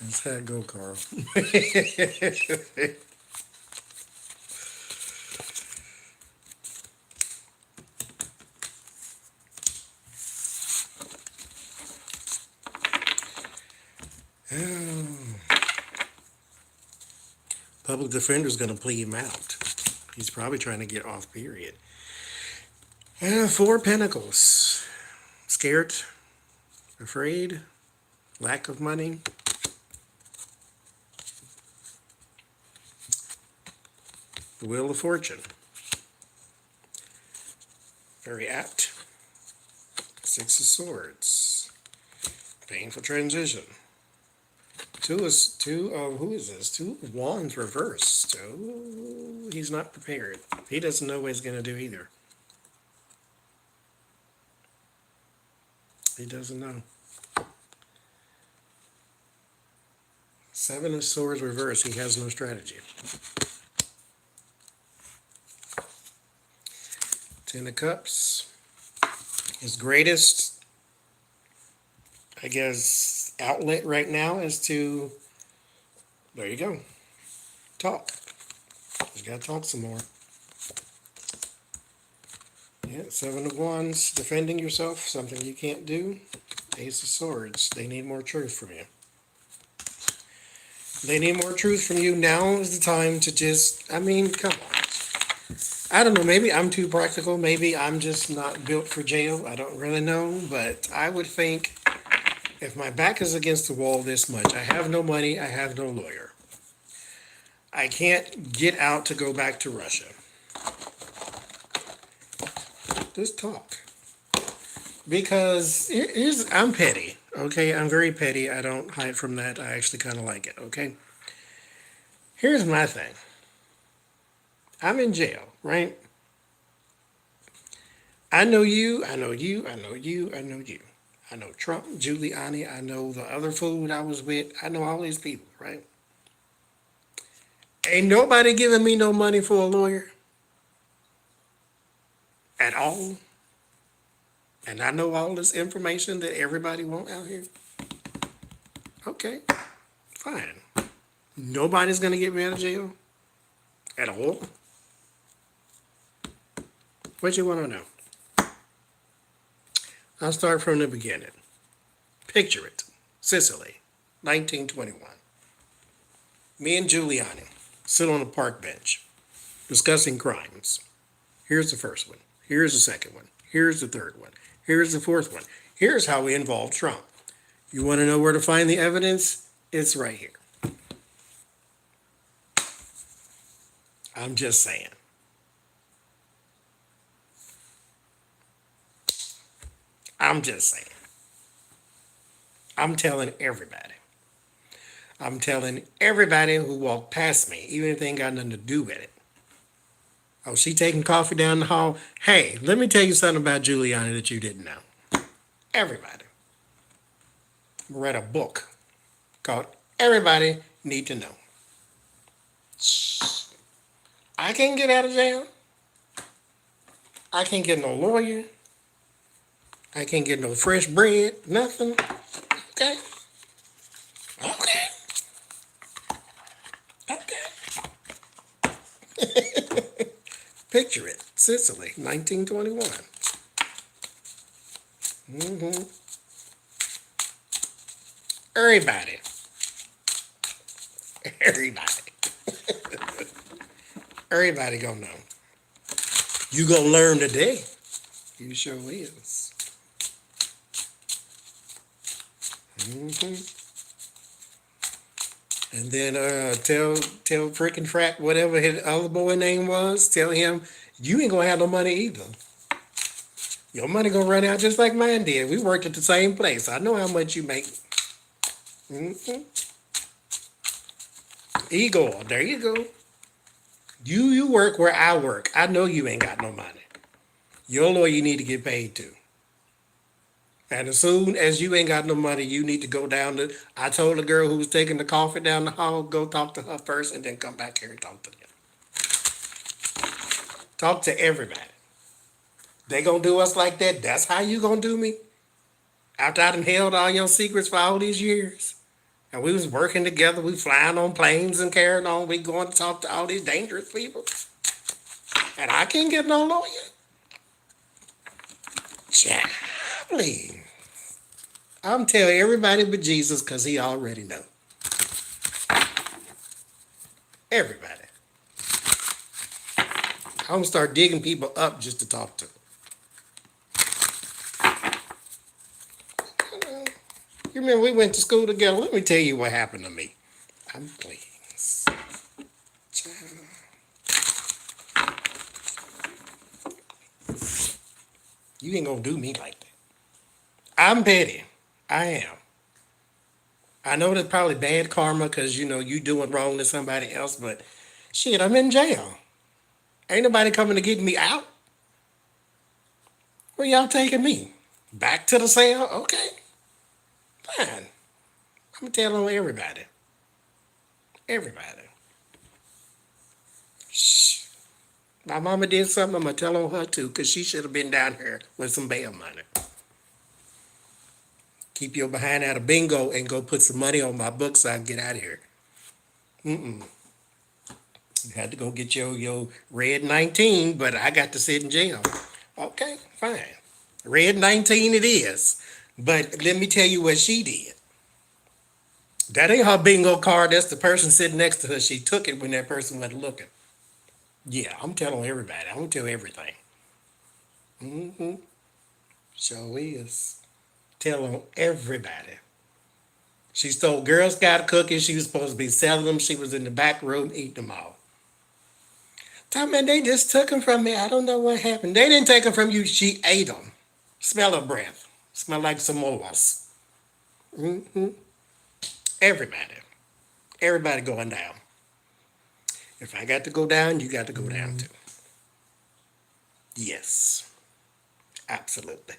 That's how it go, Carl. Public defender's going to plea him out. He's probably trying to get off, period. Four Pentacles. Scared, afraid, lack of money. The Wheel of Fortune. Very apt. Six of Swords. Painful transition. Who is this? Two of Wands reversed. Oh, he's not prepared. He doesn't know what he's going to do either. He doesn't know. Seven of Swords reversed. He has no strategy. Ten of Cups. His greatest, I guess, outlet right now is to, there you go, talk. You gotta talk some more. Yeah, Seven of Wands, defending yourself, something you can't do. Ace of Swords, they need more truth from you. They need more truth from you. Now is the time to just, I mean, come on. I don't know, maybe I'm too practical. Maybe I'm just not built for jail. I don't really know, but I would think if my back is against the wall this much, I have no money, I have no lawyer. I can't get out to go back to Russia. Just talk. Because I'm petty, okay? I'm very petty. I don't hide from that. I actually kind of like it, okay? Here's my thing. I'm in jail, right? I know you, I know you, I know you, I know you. I know Trump, Giuliani, I know the other fool I was with. I know all these people, right? Ain't nobody giving me no money for a lawyer at all. And I know all this information that everybody want out here. Okay, fine. Nobody's gonna get me out of jail at all. What you want to know? I'll start from the beginning. Picture it. Sicily, 1921. Me and Giuliani sit on a park bench discussing crimes. Here's the first one. Here's the second one. Here's the third one. Here's the fourth one. Here's how we involved Trump. You want to know where to find the evidence? It's right here. I'm just saying. I'm just saying. I'm telling everybody. I'm telling everybody who walked past me, even if they ain't got nothing to do with it. Oh, she taking coffee down the hall? Hey, let me tell you something about Giuliani that you didn't know. Everybody. I read a book called Everybody Need to Know. I can't get out of jail. I can't get no lawyer. I can't get no fresh bread, nothing. Okay. Okay. Okay. Picture it. Sicily, 1921. Everybody. Everybody gonna know. You gonna learn today. You sure is. And then tell freaking Frat, whatever his other boy name was, tell him you ain't gonna have no money either. Your money gonna run out just like mine did. We worked at the same place. I know how much you make. Mm-hmm. Igor, there you go. You work where I work. I know you ain't got no money. Your lawyer need to get paid too. And as soon as you ain't got no money, you need to go down to. I told the girl who was taking the coffee down the hall, go talk to her first, and then come back here and talk to them. Talk to everybody. They gonna do us like that? That's how you gonna do me? After I done held all your secrets for all these years, and we was working together, we flying on planes and carrying on, we going to talk to all these dangerous people, and I can't get no lawyer. Charlie. I'm telling everybody but Jesus because he already know. Everybody. I'm going to start digging people up just to talk to. You remember we went to school together? Let me tell you what happened to me. I'm pleased. You ain't going to do me like that. I'm petty. I am. I know that's probably bad karma because, you doing wrong to somebody else, but shit, I'm in jail. Ain't nobody coming to get me out. Where y'all taking me? Back to the cell? Okay. Fine. I'm going to tell on everybody. Everybody. Shh. My mama did something, I'm going to tell on her too because she should have been down here with some bail money. Keep your behind out of bingo and go put some money on my books so I can get out of here. You had to go get your red 19, but I got to sit in jail. Okay, fine. Red 19 it is. But let me tell you what she did. That ain't her bingo card. That's the person sitting next to her. She took it when that person wasn't looking. Yeah, I'm telling everybody. I'm going to tell everything. Sure is. Tell on everybody. She stole Girl Scout cookies. She was supposed to be selling them. She was in the back room eating them all. Tell me, they just took them from me. I don't know what happened. They didn't take them from you. She ate them. Smell her breath. Smell like s'mores. Everybody. Everybody going down. If I got to go down, you got to go down too. Yes. Absolutely.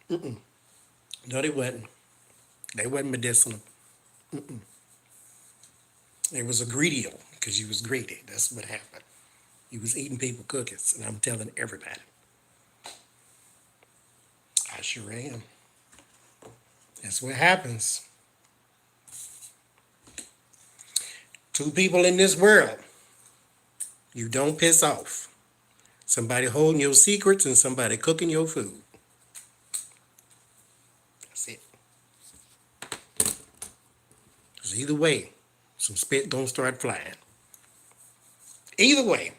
No, they wasn't. They wasn't medicinal. It was a greedy because you was greedy. That's what happened. You was eating people cookies, and I'm telling everybody. I sure am. That's what happens. Two people in this world you don't piss off. Somebody holding your secrets and somebody cooking your food. That's it. Because either way, some spit gonna start flying. Either way,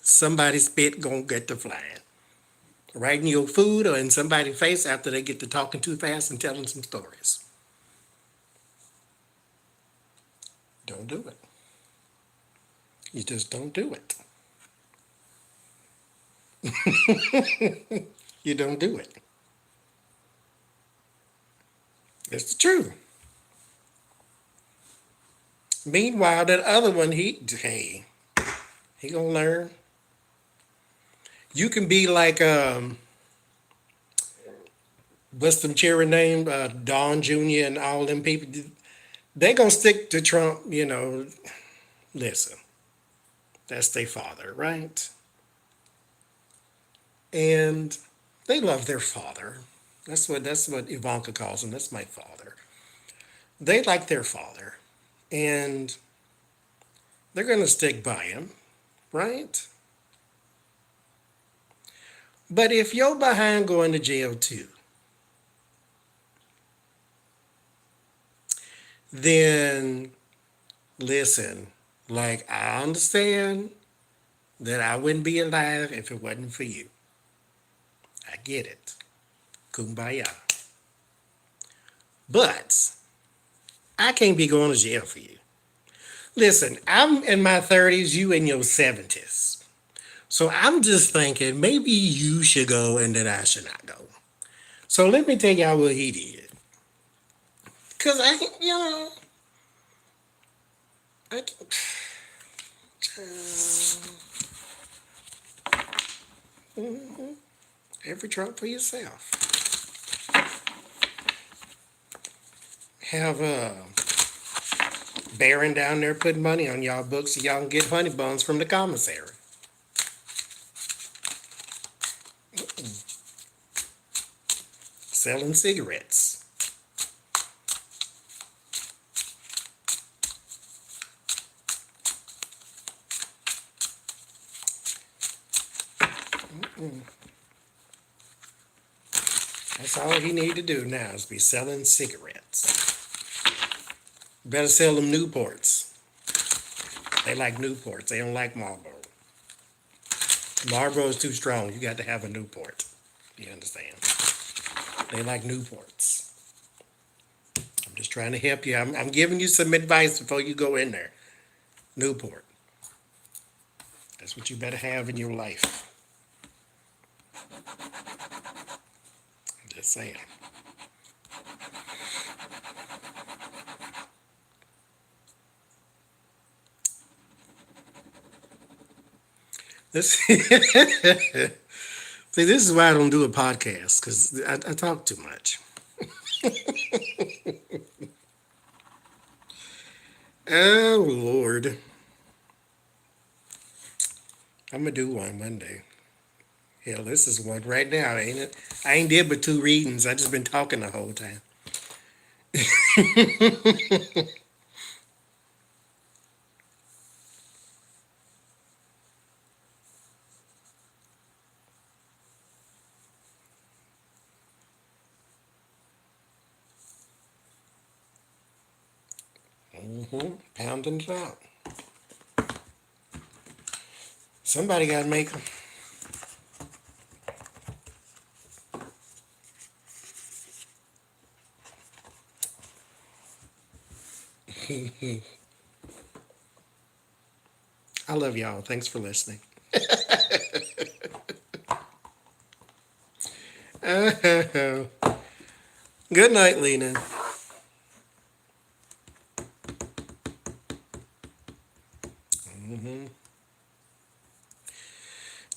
somebody's spit gonna get to flying. Right in your food or in somebody's face after they get to talking too fast and telling some stories. Don't do it. You just don't do it. You don't do it. It's the truth. Meanwhile, that other one, he gonna learn. You can be like, what's them cherry name, Don Jr. and all them people. They gonna stick to Trump, listen, that's their father, right? And they love their father. That's what Ivanka calls him. That's my father. They like their father. And they're gonna stick by him, right? But if you're behind going to jail too, then listen, like I understand that I wouldn't be alive if it wasn't for you. I get it. Kumbaya. But I can't be going to jail for you. Listen, I'm in my 30s, you in your 70s. So I'm just thinking maybe you should go and then I should not go. So let me tell y'all what he did. Cause I, every Trump for yourself. Have Barron down there putting money on y'all books so y'all can get honey buns from the commissary. Selling cigarettes. That's all he need to do now is be selling cigarettes. Better sell them Newports. They like Newports. They don't like Marlboro. Marlboro is too strong. You got to have a Newport. You understand? They like Newports. I'm just trying to help you. I'm giving you some advice before you go in there. Newport. That's what you better have in your life. I'm just saying. This See, this is why I don't do a podcast, because I talk too much. Oh, Lord. I'm going to do one Monday. Hell, this is one right now, ain't it? I ain't did but 2 readings. I just been talking the whole time. Pounding it out. Somebody got to make them. I love y'all. Thanks for listening. Good night, Lena.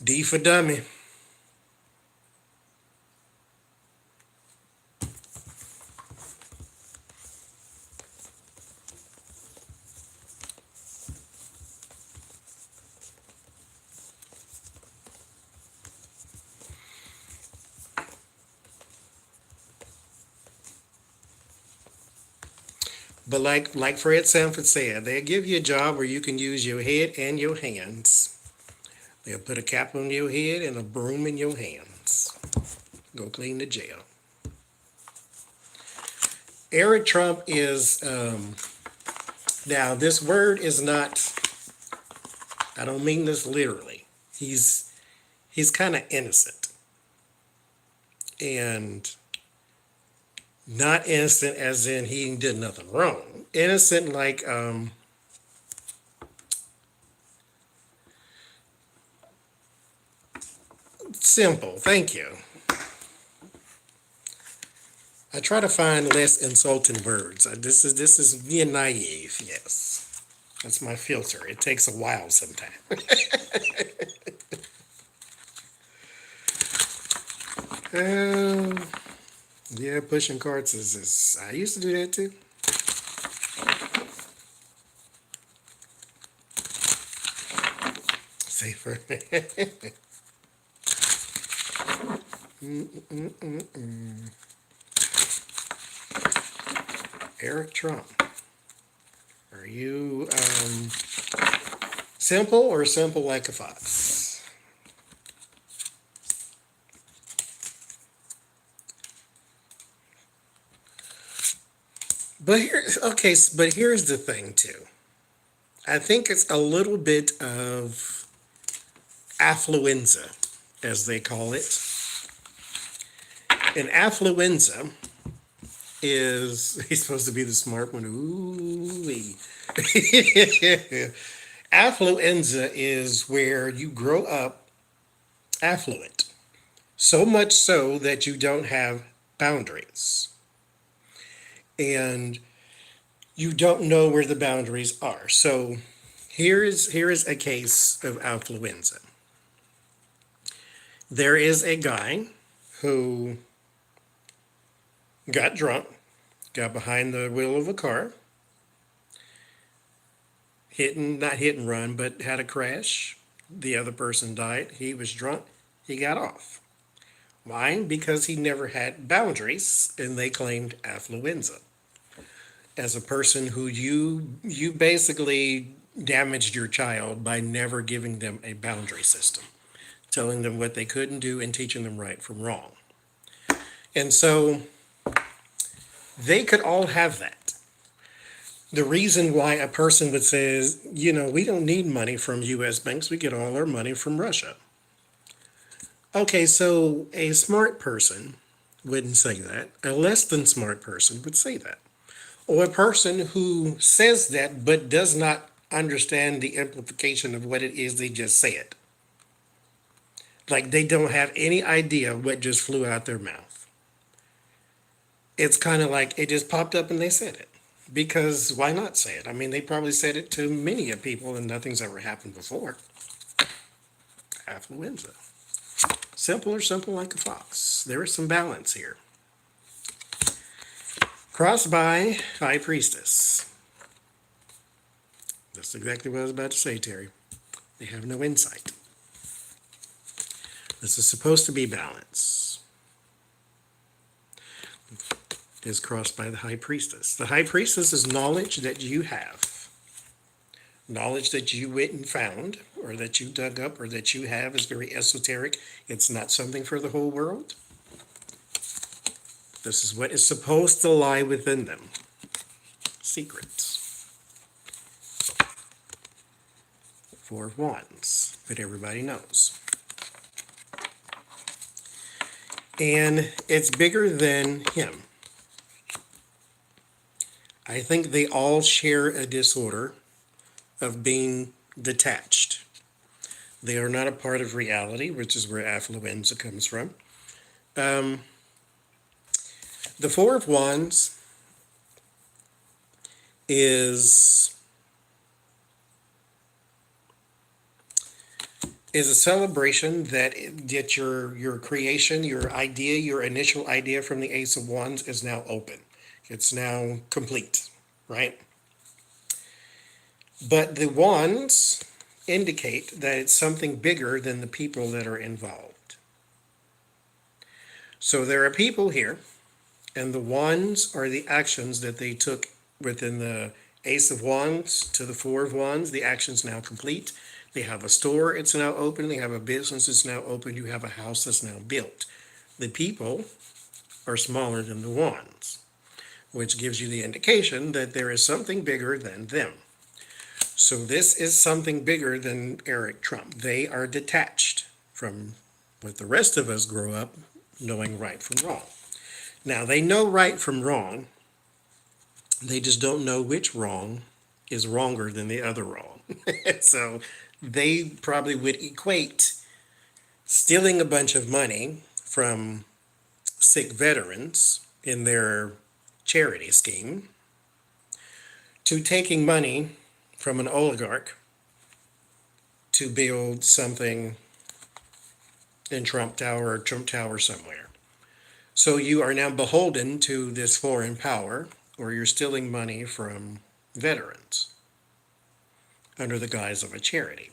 D for dummy. But like Fred Sanford said, they'll give you a job where you can use your head and your hands. They'll put a cap on your head and a broom in your hands. Go clean the jail. Eric Trump is, now this word is not, I don't mean this literally. He's kind of innocent. And not innocent as in he did nothing wrong. Innocent like, simple. Thank you. I try to find less insulting words. This is being naive. Yes, that's my filter. It takes a while sometimes. Yeah, pushing carts is. I used to do that too. Safer. Eric Trump. Are you simple or simple like a fox? But here's the thing too. I think it's a little bit of affluenza, as they call it. And affluenza is, he's supposed to be the smart one. Ooh. Affluenza is where you grow up affluent. So much so that you don't have boundaries. And you don't know where the boundaries are. So here is a case of affluenza. There is a guy who got drunk, got behind the wheel of a car, not hit and run, but had a crash. The other person died. He was drunk. He got off. Why? Because he never had boundaries, and they claimed affluenza. As a person who you basically damaged your child by never giving them a boundary system, telling them what they couldn't do and teaching them right from wrong. And so they could all have that. The reason why a person would say is, we don't need money from US banks, we get all our money from Russia. Okay, so a smart person wouldn't say that. A less than smart person would say that. Or a person who says that but does not understand the implication of what it is they just said. Like they don't have any idea what just flew out their mouth. It's kind of like it just popped up and they said it. Because why not say it? I mean, they probably said it to many of people and nothing's ever happened before. Affluenza. Simple or simple like a fox. There is some balance here. Crossed by High Priestess. That's exactly what I was about to say, Terry. They have no insight. This is supposed to be balance. It is crossed by the High Priestess. The High Priestess is knowledge that you have. Knowledge that you went and found, or that you dug up, or that you have is very esoteric. It's not something for the whole world. This is what is supposed to lie within them. Secrets. Four of Wands, that everybody knows. And it's bigger than him. I think they all share a disorder of being detached. They are not a part of reality, which is where affluenza comes from. The Four of Wands is a celebration that your creation, your idea, your initial idea from the Ace of Wands is now open. It's now complete, right? But the wands indicate that it's something bigger than the people that are involved. So there are people here, and the wands are the actions that they took within the Ace of Wands to the Four of Wands. The action's now complete. They have a store, it's now open. They have a business, it's now open. You have a house that's now built. The people are smaller than the wands, which gives you the indication that there is something bigger than them. So this is something bigger than Eric Trump. They are detached from what the rest of us grow up knowing right from wrong. Now, they know right from wrong. They just don't know which wrong is wronger than the other wrong. So they probably would equate stealing a bunch of money from sick veterans in their charity scheme to taking money from an oligarch to build something in Trump Tower somewhere. So you are now beholden to this foreign power, or you're stealing money from veterans under the guise of a charity.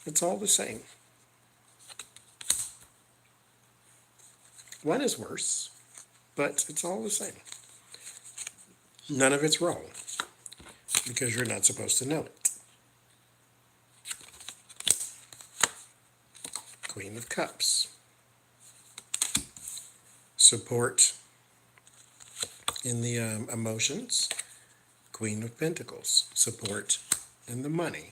It's all the same. One is worse, but it's all the same. None of it's wrong, because you're not supposed to know it. Queen of Cups. Support in the emotions. Queen of Pentacles. Support in the money.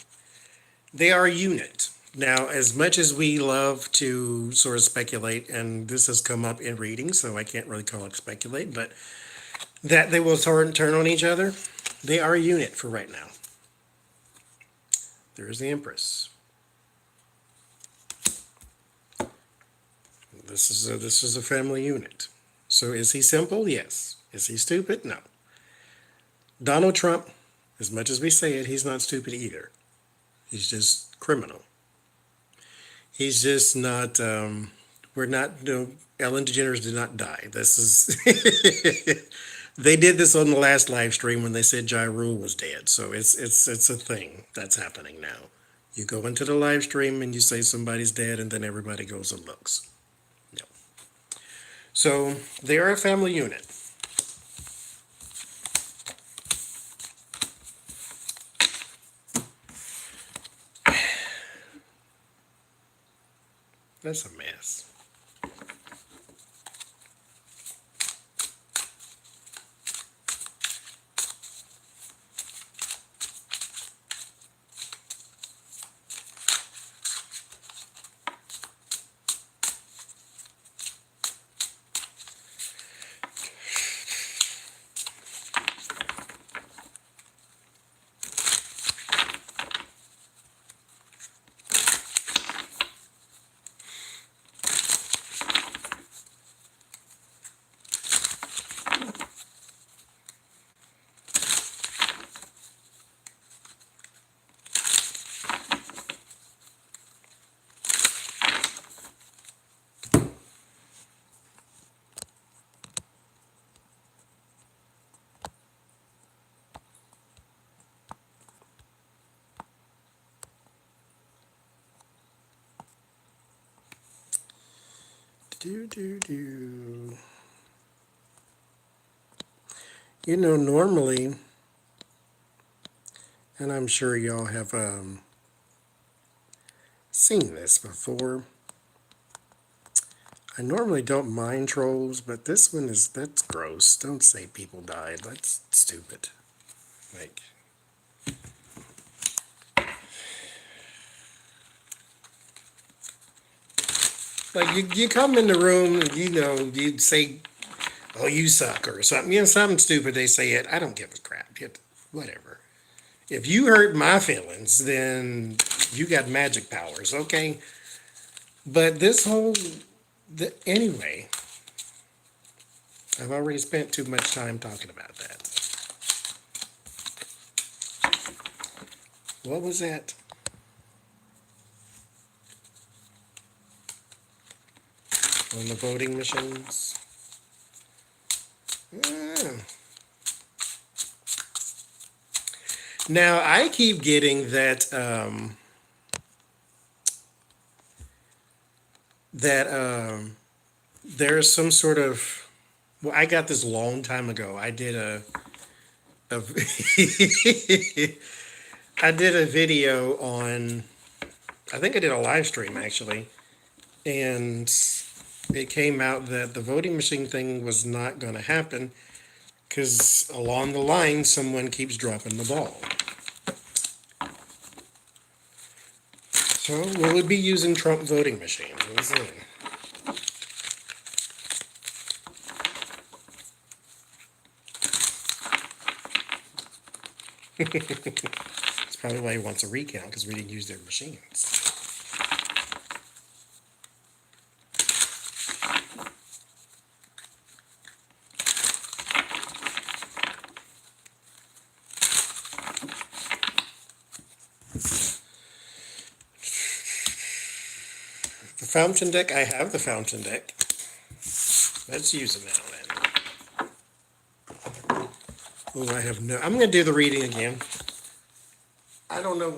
They are a unit. Now, as much as we love to sort of speculate, and this has come up in readings, so I can't really call it speculate, but that they will turn on each other, they are a unit for right now. There's the Empress. This is a family unit. So is he simple? Yes. Is he stupid? No. Donald Trump, as much as we say it, he's not stupid either. He's just criminal. He's just not. We're not. Ellen DeGeneres did not die. This is. They did this on the last live stream when they said Ja Rule was dead. So it's a thing that's happening now. You go into the live stream and you say somebody's dead, and then everybody goes and looks. Yep. So they are a family unit. That's a mess. Do. Normally, and I'm sure y'all have seen this before. I normally don't mind trolls, but this one that's gross. Don't say people died. That's stupid. Like you come in the room and you'd say, "Oh, you suck" or something. Something stupid. They say it. I don't give a crap. Whatever. If you hurt my feelings, then you got magic powers, okay? But anyway, I've already spent too much time talking about that. What was that? On the voting machines? Now, I keep getting that there's some sort of, well, I got this long time ago. I did I did a video on, I think I did a live stream actually, and it came out that the voting machine thing was not going to happen because along the line someone keeps dropping the ball. So will we be using Trump voting machines? We'll see. That's probably why he wants a recount, because we didn't use their machines. The fountain deck, I have the fountain deck. Let's use it now then. Oh, I'm going to do the reading again. I don't know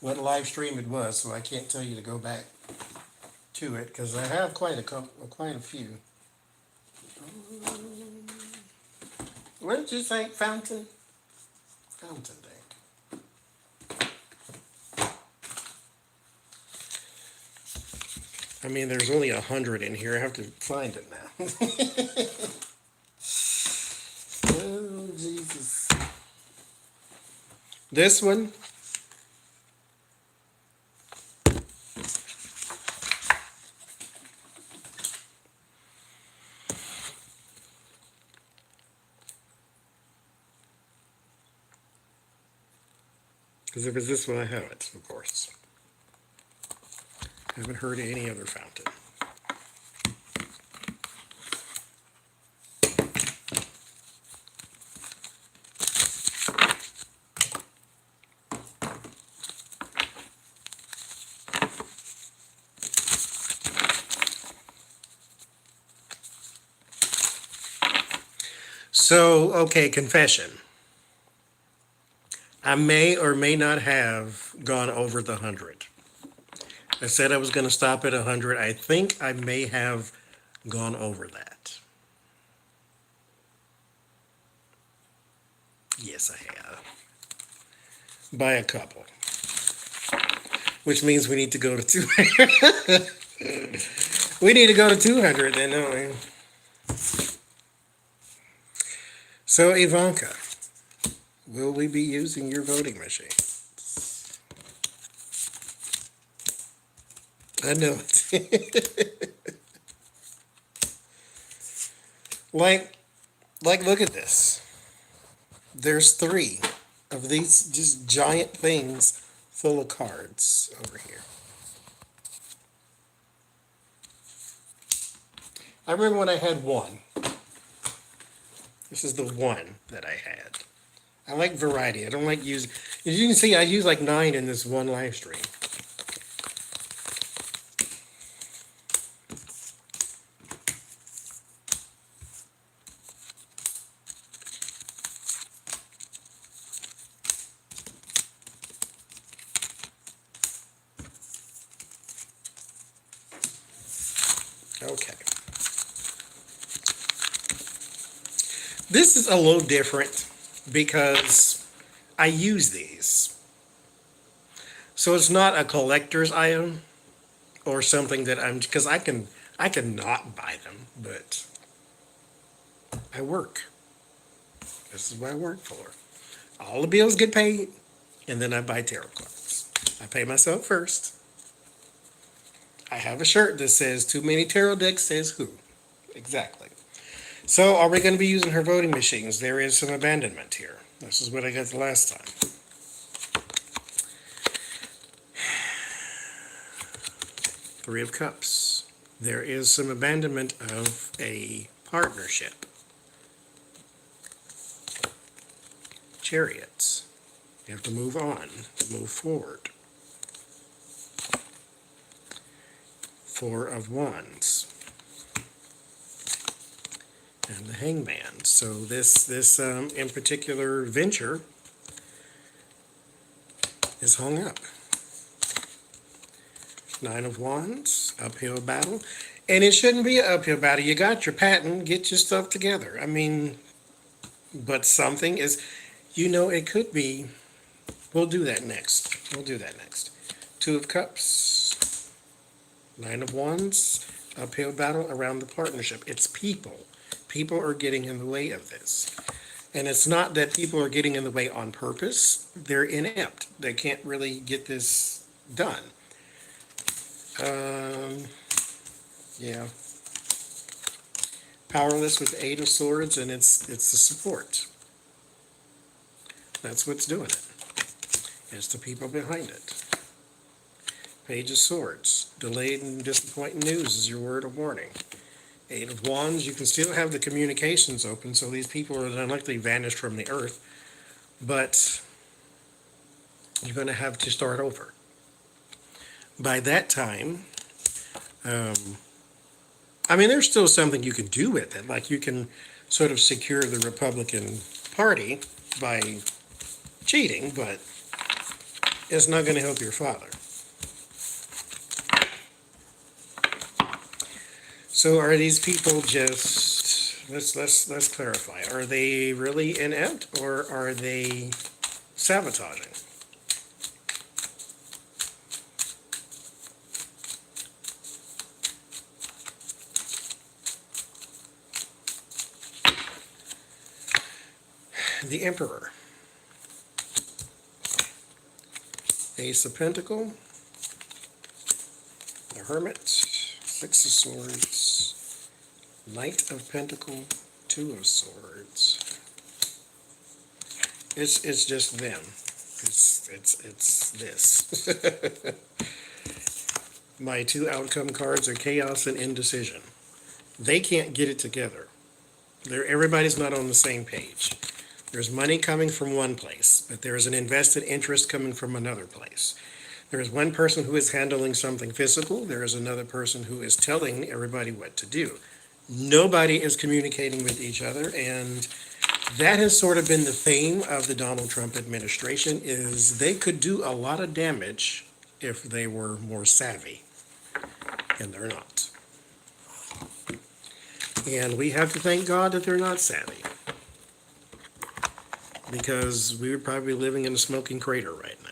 what live stream it was, so I can't tell you to go back to it, because I have quite a few. What did you say, fountain? Fountain deck. I mean, there's only 100 in here. I have to find it now. Oh, Jesus. This one. Because if it's this one, I have it, of course. Haven't heard of any other fountain. So, okay, confession. I may or may not have gone over the 100. I said I was going to stop at 100. I think I may have gone over that. Yes, I have. By a couple. Which means we need to go to 200. We need to go to 200 then, don't we? So, Ivanka, will we be using your voting machine? I know it. like, look at this. There's 3 of these just giant things full of cards over here. I remember when I had 1. This is the 1 that I had. I like variety. I don't like using. As you can see, I use like 9 in this one live stream. Okay. This is a little different because I use these. So it's not a collector's item or something that because I can not buy them, but I work. This is what I work for. All the bills get paid, and then I buy tarot cards. I pay myself first. I have a shirt that says, "Too many tarot decks says who." Exactly. So are we going to be using her voting machines? There is some abandonment here. This is what I got the last time. Three of Cups. There is some abandonment of a partnership. Chariots. You have to move on, to move forward. Four of Wands. And the Hangman. So this in particular venture is hung up. Nine of Wands, uphill battle. And it shouldn't be an uphill battle. You got your patent, get your stuff together. I mean, but something is, it could be, we'll do that next. We'll do that next. Two of Cups, Nine of Wands, uphill battle around the partnership. It's people. People are getting in the way of this. And it's not that people are getting in the way on purpose. They're inept. They can't really get this done. Yeah. Powerless with Eight of Swords, and it's the support. That's what's doing it. It's the people behind it. Page of Swords. Delayed and disappointing news is your word of warning. Eight of Wands, you can still have the communications open, so these people are unlikely vanished from the earth, but you're going to have to start over. By that time, there's still something you can do with it. Like you can sort of secure the Republican Party by cheating, but it's not going to help your father. So are these people just, let's clarify, are they really inept or are they sabotaging? The Emperor. Ace of Pentacles. The Hermit. Six of Swords. Knight of Pentacles. Two of Swords. It's just them. It's this. My two outcome cards are chaos and indecision. They can't get it together. Everybody's not on the same page. There's money coming from one place, but there is an invested interest coming from another place. There is one person who is handling something physical. There is another person who is telling everybody what to do. Nobody is communicating with each other, and that has sort of been the theme of the Donald Trump administration, is they could do a lot of damage if they were more savvy, and they're not. And we have to thank God that they're not savvy, because we would probably be living in a smoking crater right now.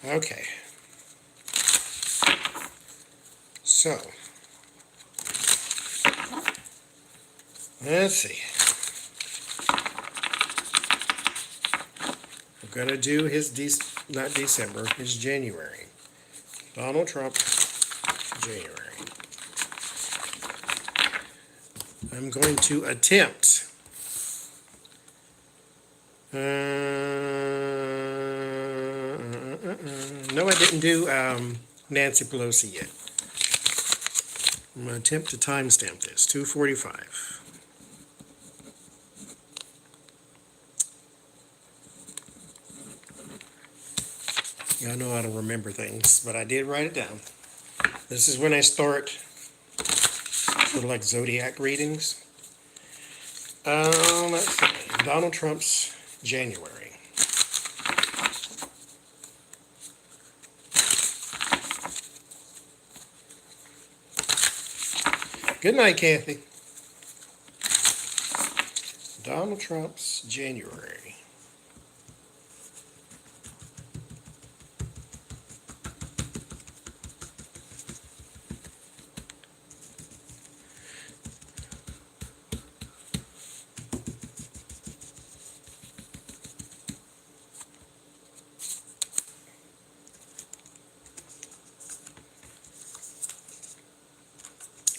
Okay. So, let's see. We're going to do his, not December, his January. Donald Trump, January. I'm going to attempt no, I didn't do Nancy Pelosi yet. I'm going to attempt to timestamp this, 2:45. Y'all know I don't remember things, but I did write it down. This is when I start sort of like zodiac readings. Let's see. Donald Trump's January. Good night, Kathy. Donald Trump's January.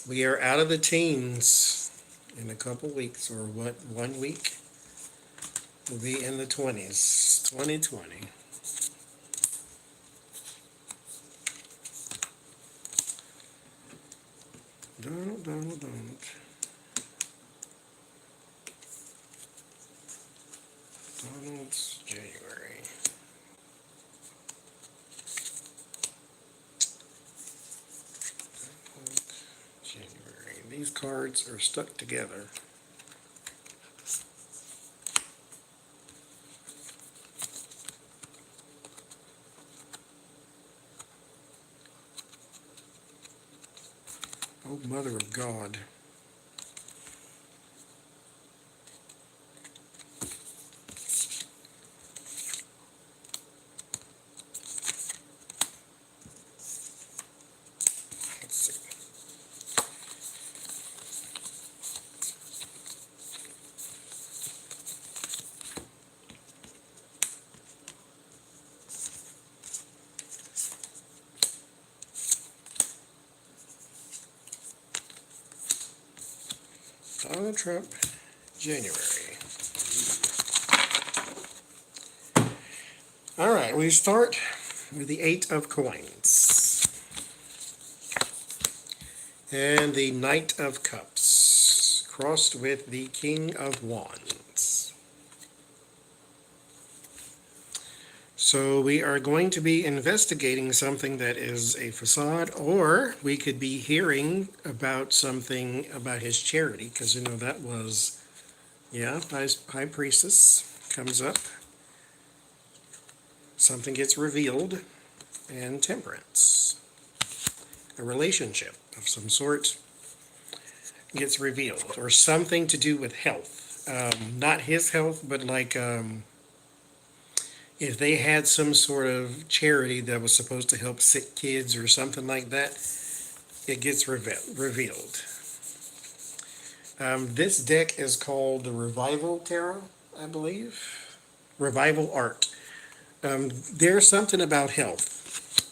We are out of the teens in a couple weeks, or what, 1 week? We'll be in the 20s, 2020. Donald. Donald's January. January. These cards are stuck together. Oh, Mother of God. Let's see. Donald Trump, January. All right, we start with the 8 of Coins and the Knight of Cups crossed with the King of Wands. So we are going to be investigating something that is a facade, or we could be hearing about something about his charity, because that was, yeah, high priestess comes up, something gets revealed, and temperance, a relationship of some sort gets revealed, or something to do with health. Not his health, but like if they had some sort of charity that was supposed to help sick kids or something like that, it gets revealed. This deck is called the Revival Tarot, I believe. Revival Art. There's something about health,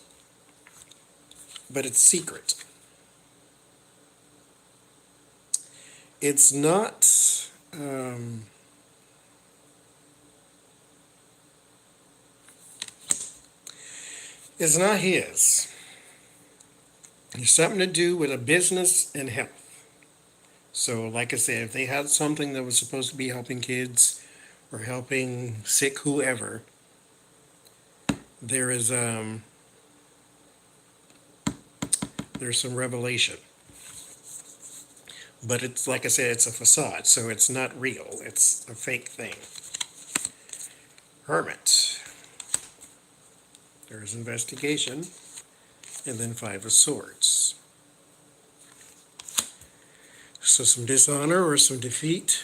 but it's secret. It's not. It's not his. It's something to do with a business and health. So, like I said, if they had something that was supposed to be helping kids or helping sick whoever, there is there's some revelation. But it's like I said, it's a facade, so it's not real. It's a fake thing. Hermit. There's investigation, and then Five of Swords. So some dishonor or some defeat.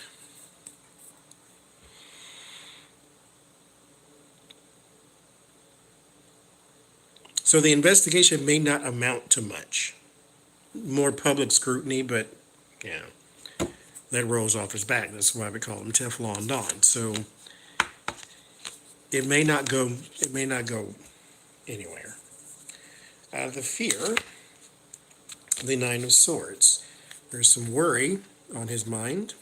So the investigation may not amount to much. More public scrutiny, but yeah, that rolls off his back. That's why we call him Teflon Don. So it may not go anywhere. The fear, the Nine of Swords. There's some worry on his mind.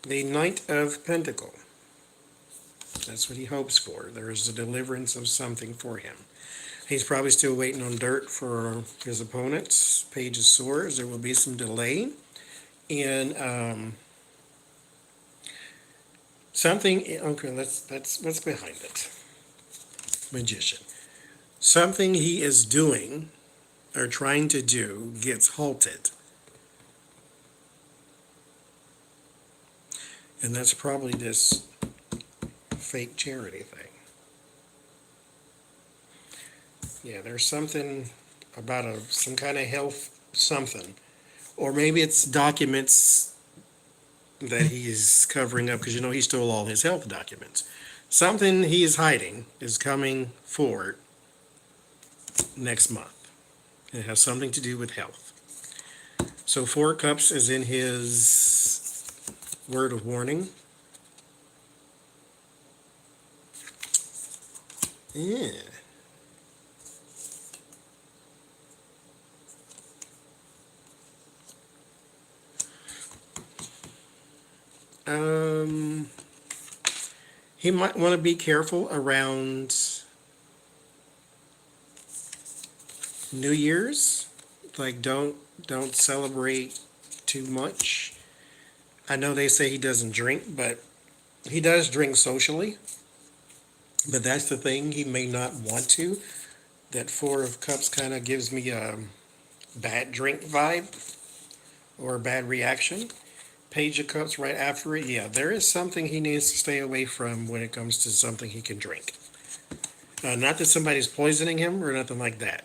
The Knight of Pentacles. That's what he hopes for. There is a deliverance of something for him. He's probably still waiting on dirt for his opponents. Page of Swords. There will be some delay. And something, okay, what's behind it? Magician. Something he is doing or trying to do gets halted. And that's probably this fake charity thing. Yeah, there's something about some kind of health something. Or maybe it's documents that he's covering up, because he stole all his health documents. Something he is hiding is coming forward next month. It has something to do with health. So Four Cups is in his word of warning. Yeah. He might want to be careful around New Year's. Like, don't celebrate too much. I know they say he doesn't drink, but he does drink socially. But that's the thing, he may not want to. That Four of Cups kind of gives me a bad drink vibe or a bad reaction. Page of Cups right after it. Yeah, there is something he needs to stay away from when it comes to something he can drink. Not that somebody's poisoning him or nothing like that,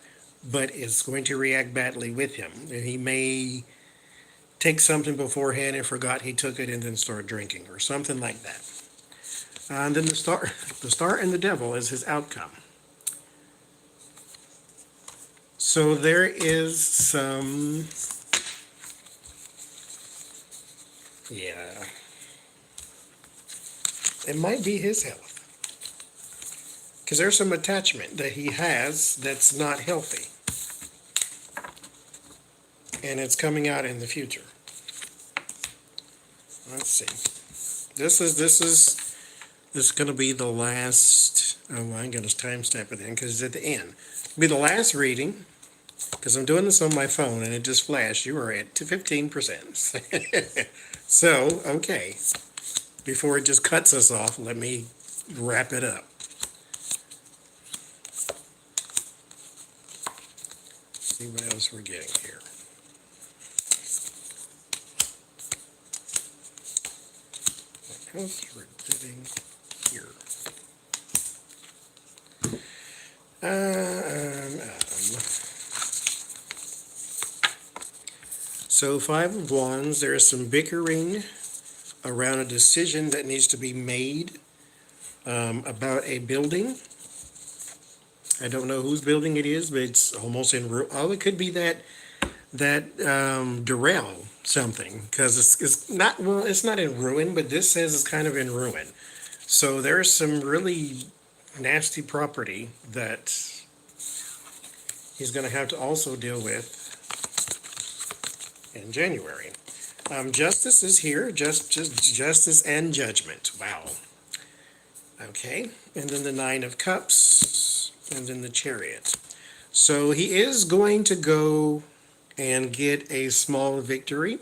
but it's going to react badly with him. And he may take something beforehand and forgot he took it and then start drinking or something like that. And then the star and the devil is his outcome. So there is some, yeah, it might be his health. Because there's some attachment that he has that's not healthy. And it's coming out in the future. Let's see. This is going to be the last, oh, I'm going to timestamp it in because it's at the end. It'll be the last reading, because I'm doing this on my phone and it just flashed. You are at 15%. So, okay. before it just cuts us off, let me wrap it up. See what else we're getting here. What else we're getting here. So Five of Wands, there is some bickering around a decision that needs to be made about a building. I don't know whose building it is, but it's almost in ruin. Oh, it could be that Durrell something, because it's not, well, it's not in ruin, but this says it's kind of in ruin. So there's some really nasty property that he's going to have to also deal with in January. Justice is here, just justice and judgment. Wow. Okay, and then the Nine of Cups, and then the Chariot. So he is going to go and get a small victory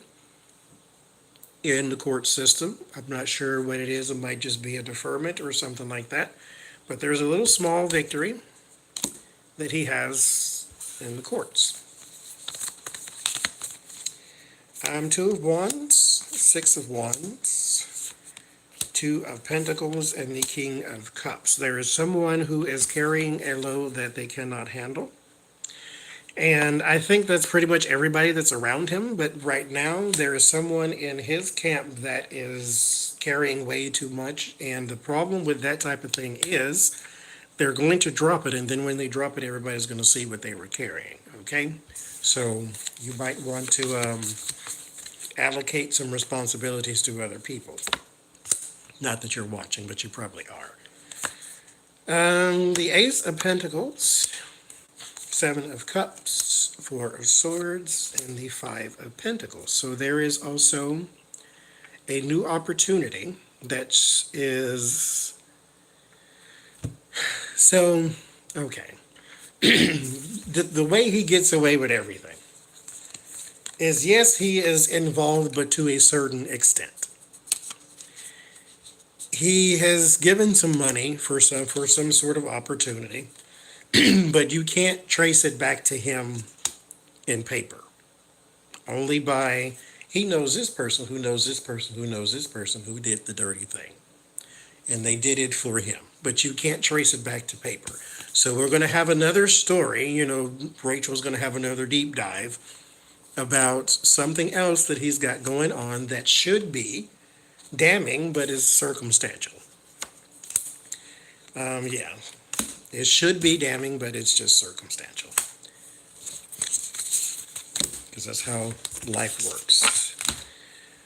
in the court system. I'm not sure what it is. It might just be a deferment or something like that. But there's a little small victory that he has in the courts. Two of Wands, Six of Wands, Two of Pentacles, and the King of Cups. There is someone who is carrying a load that they cannot handle. And I think that's pretty much everybody that's around him. But right now, there is someone in his camp that is carrying way too much. And the problem with that type of thing is they're going to drop it. And then when they drop it, everybody's going to see what they were carrying. Okay? So you might want to allocate some responsibilities to other people. Not that you're watching, but you probably are. The Ace of Pentacles, Seven of Cups, Four of Swords, and the Five of Pentacles. So there is also a new opportunity that is... So, okay. The way he gets away with everything is, yes, he is involved, but to a certain extent. He has given some money for some sort of opportunity, but you can't trace it back to him in paper. Only by, he knows this person who knows this person who knows this person who did the dirty thing. And they did it for him. But you can't trace it back to paper. So we're going to have another story. You know, Rachel's going to have another deep dive about something else that he's got going on that should be damning, but is circumstantial. Yeah, it should be damning, but it's just circumstantial. Because that's how life works.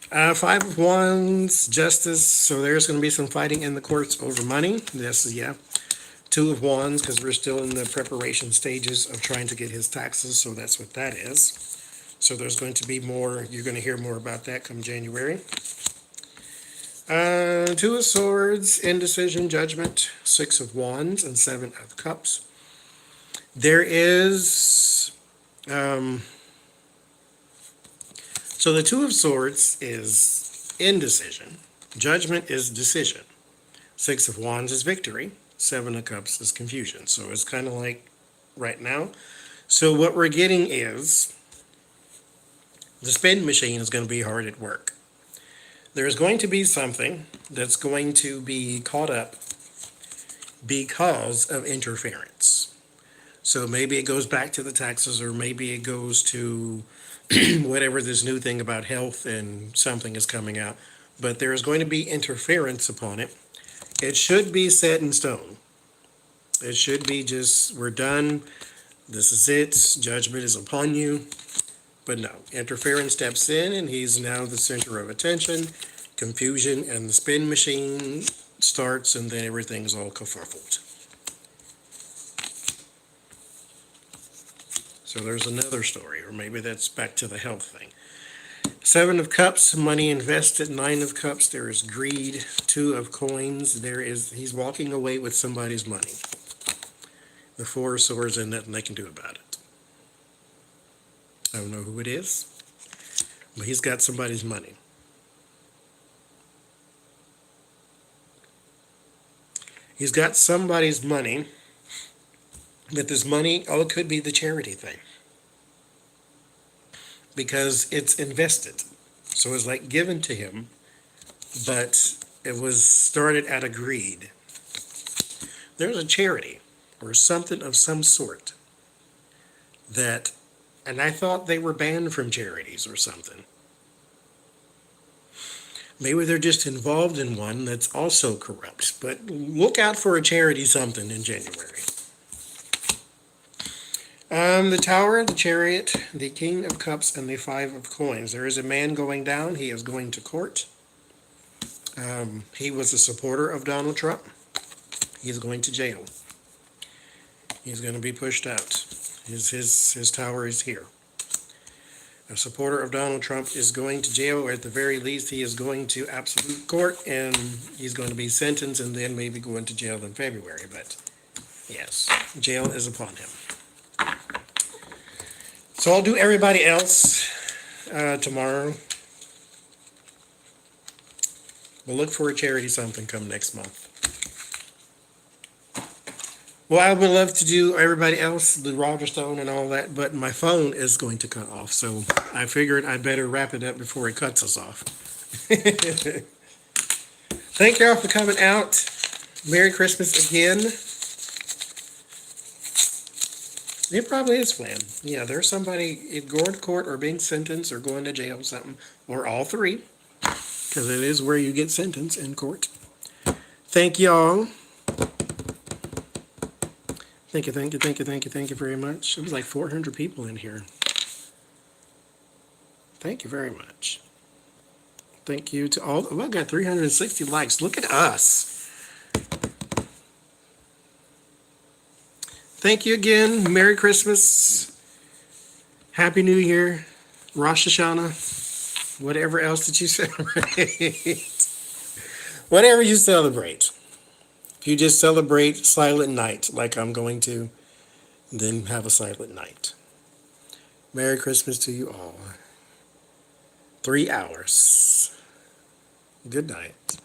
Five of Wands, Justice. So there's going to be some fighting in the courts over money. This is, yeah. Two of Wands, because we're still in the preparation stages of trying to get his taxes. So that's what that is. So there's going to be more, you're going to hear more about that come January. Two of Swords, Indecision, Judgment, Six of Wands, and Seven of Cups. There is, so the Two of Swords is indecision. Judgment is decision. Six of Wands is victory. Seven of Cups is confusion. So it's kind of like right now. So what we're getting is the spin machine is going to be hard at work. There's going to be something that's going to be caught up because of interference. So maybe it goes back to the taxes, or maybe it goes to whatever this new thing about health and something is coming out. But there is going to be interference upon it. It should be set in stone. It should be just, we're done. This is it. Judgment is upon you. But no, interference steps in, and he's now the center of attention. Confusion, and the spin machine starts, and then everything's all kerfuffled. So there's another story, or maybe that's back to the health thing. Seven of Cups, money invested. Nine of Cups, there is greed. Two of Coins, he's walking away with somebody's money. The Four of Swords, and nothing they can do about it. I don't know who it is, but he's got somebody's money. He's got somebody's money, but this money, oh, it could be the charity thing because it's invested. So it's like given to him, but it was started out of greed. There's a charity or something of some sort that, and I thought they were banned from charities or something. Maybe they're just involved in one that's also corrupt, but look out for a charity something in January. The Tower, the Chariot, the King of Cups, and the Five of Coins. There is a man going down. He is going to court. He was a supporter of Donald Trump. He's going to jail. He's going to be pushed out. His tower is here. A supporter of Donald Trump is going to jail, or at the very least, he is going to absolute court, and he's going to be sentenced and then maybe go into jail in February. But yes, jail is upon him. So I'll do everybody else tomorrow. We'll look for a charity something come next month. Well, I would love to do everybody else, the Roger Stone and all that, but my phone is going to cut off, so I figured I'd better wrap it up before it cuts us off. Thank y'all for coming out. Merry Christmas again. It probably is planned. Yeah, there's somebody going to court or being sentenced or going to jail or something, or all three, because it is where you get sentenced in court. Thank y'all. Thank you very much. It was like 400 people in here. Thank you very much. Thank you to all. Oh, I got 360 likes. Look at us. Thank you again. Merry Christmas. Happy New Year. Rosh Hashanah. Whatever else that you celebrate. Whatever you celebrate. If you just celebrate Silent Night, like I'm going to, then have a silent night. Merry Christmas to you all. 3 hours. Good night.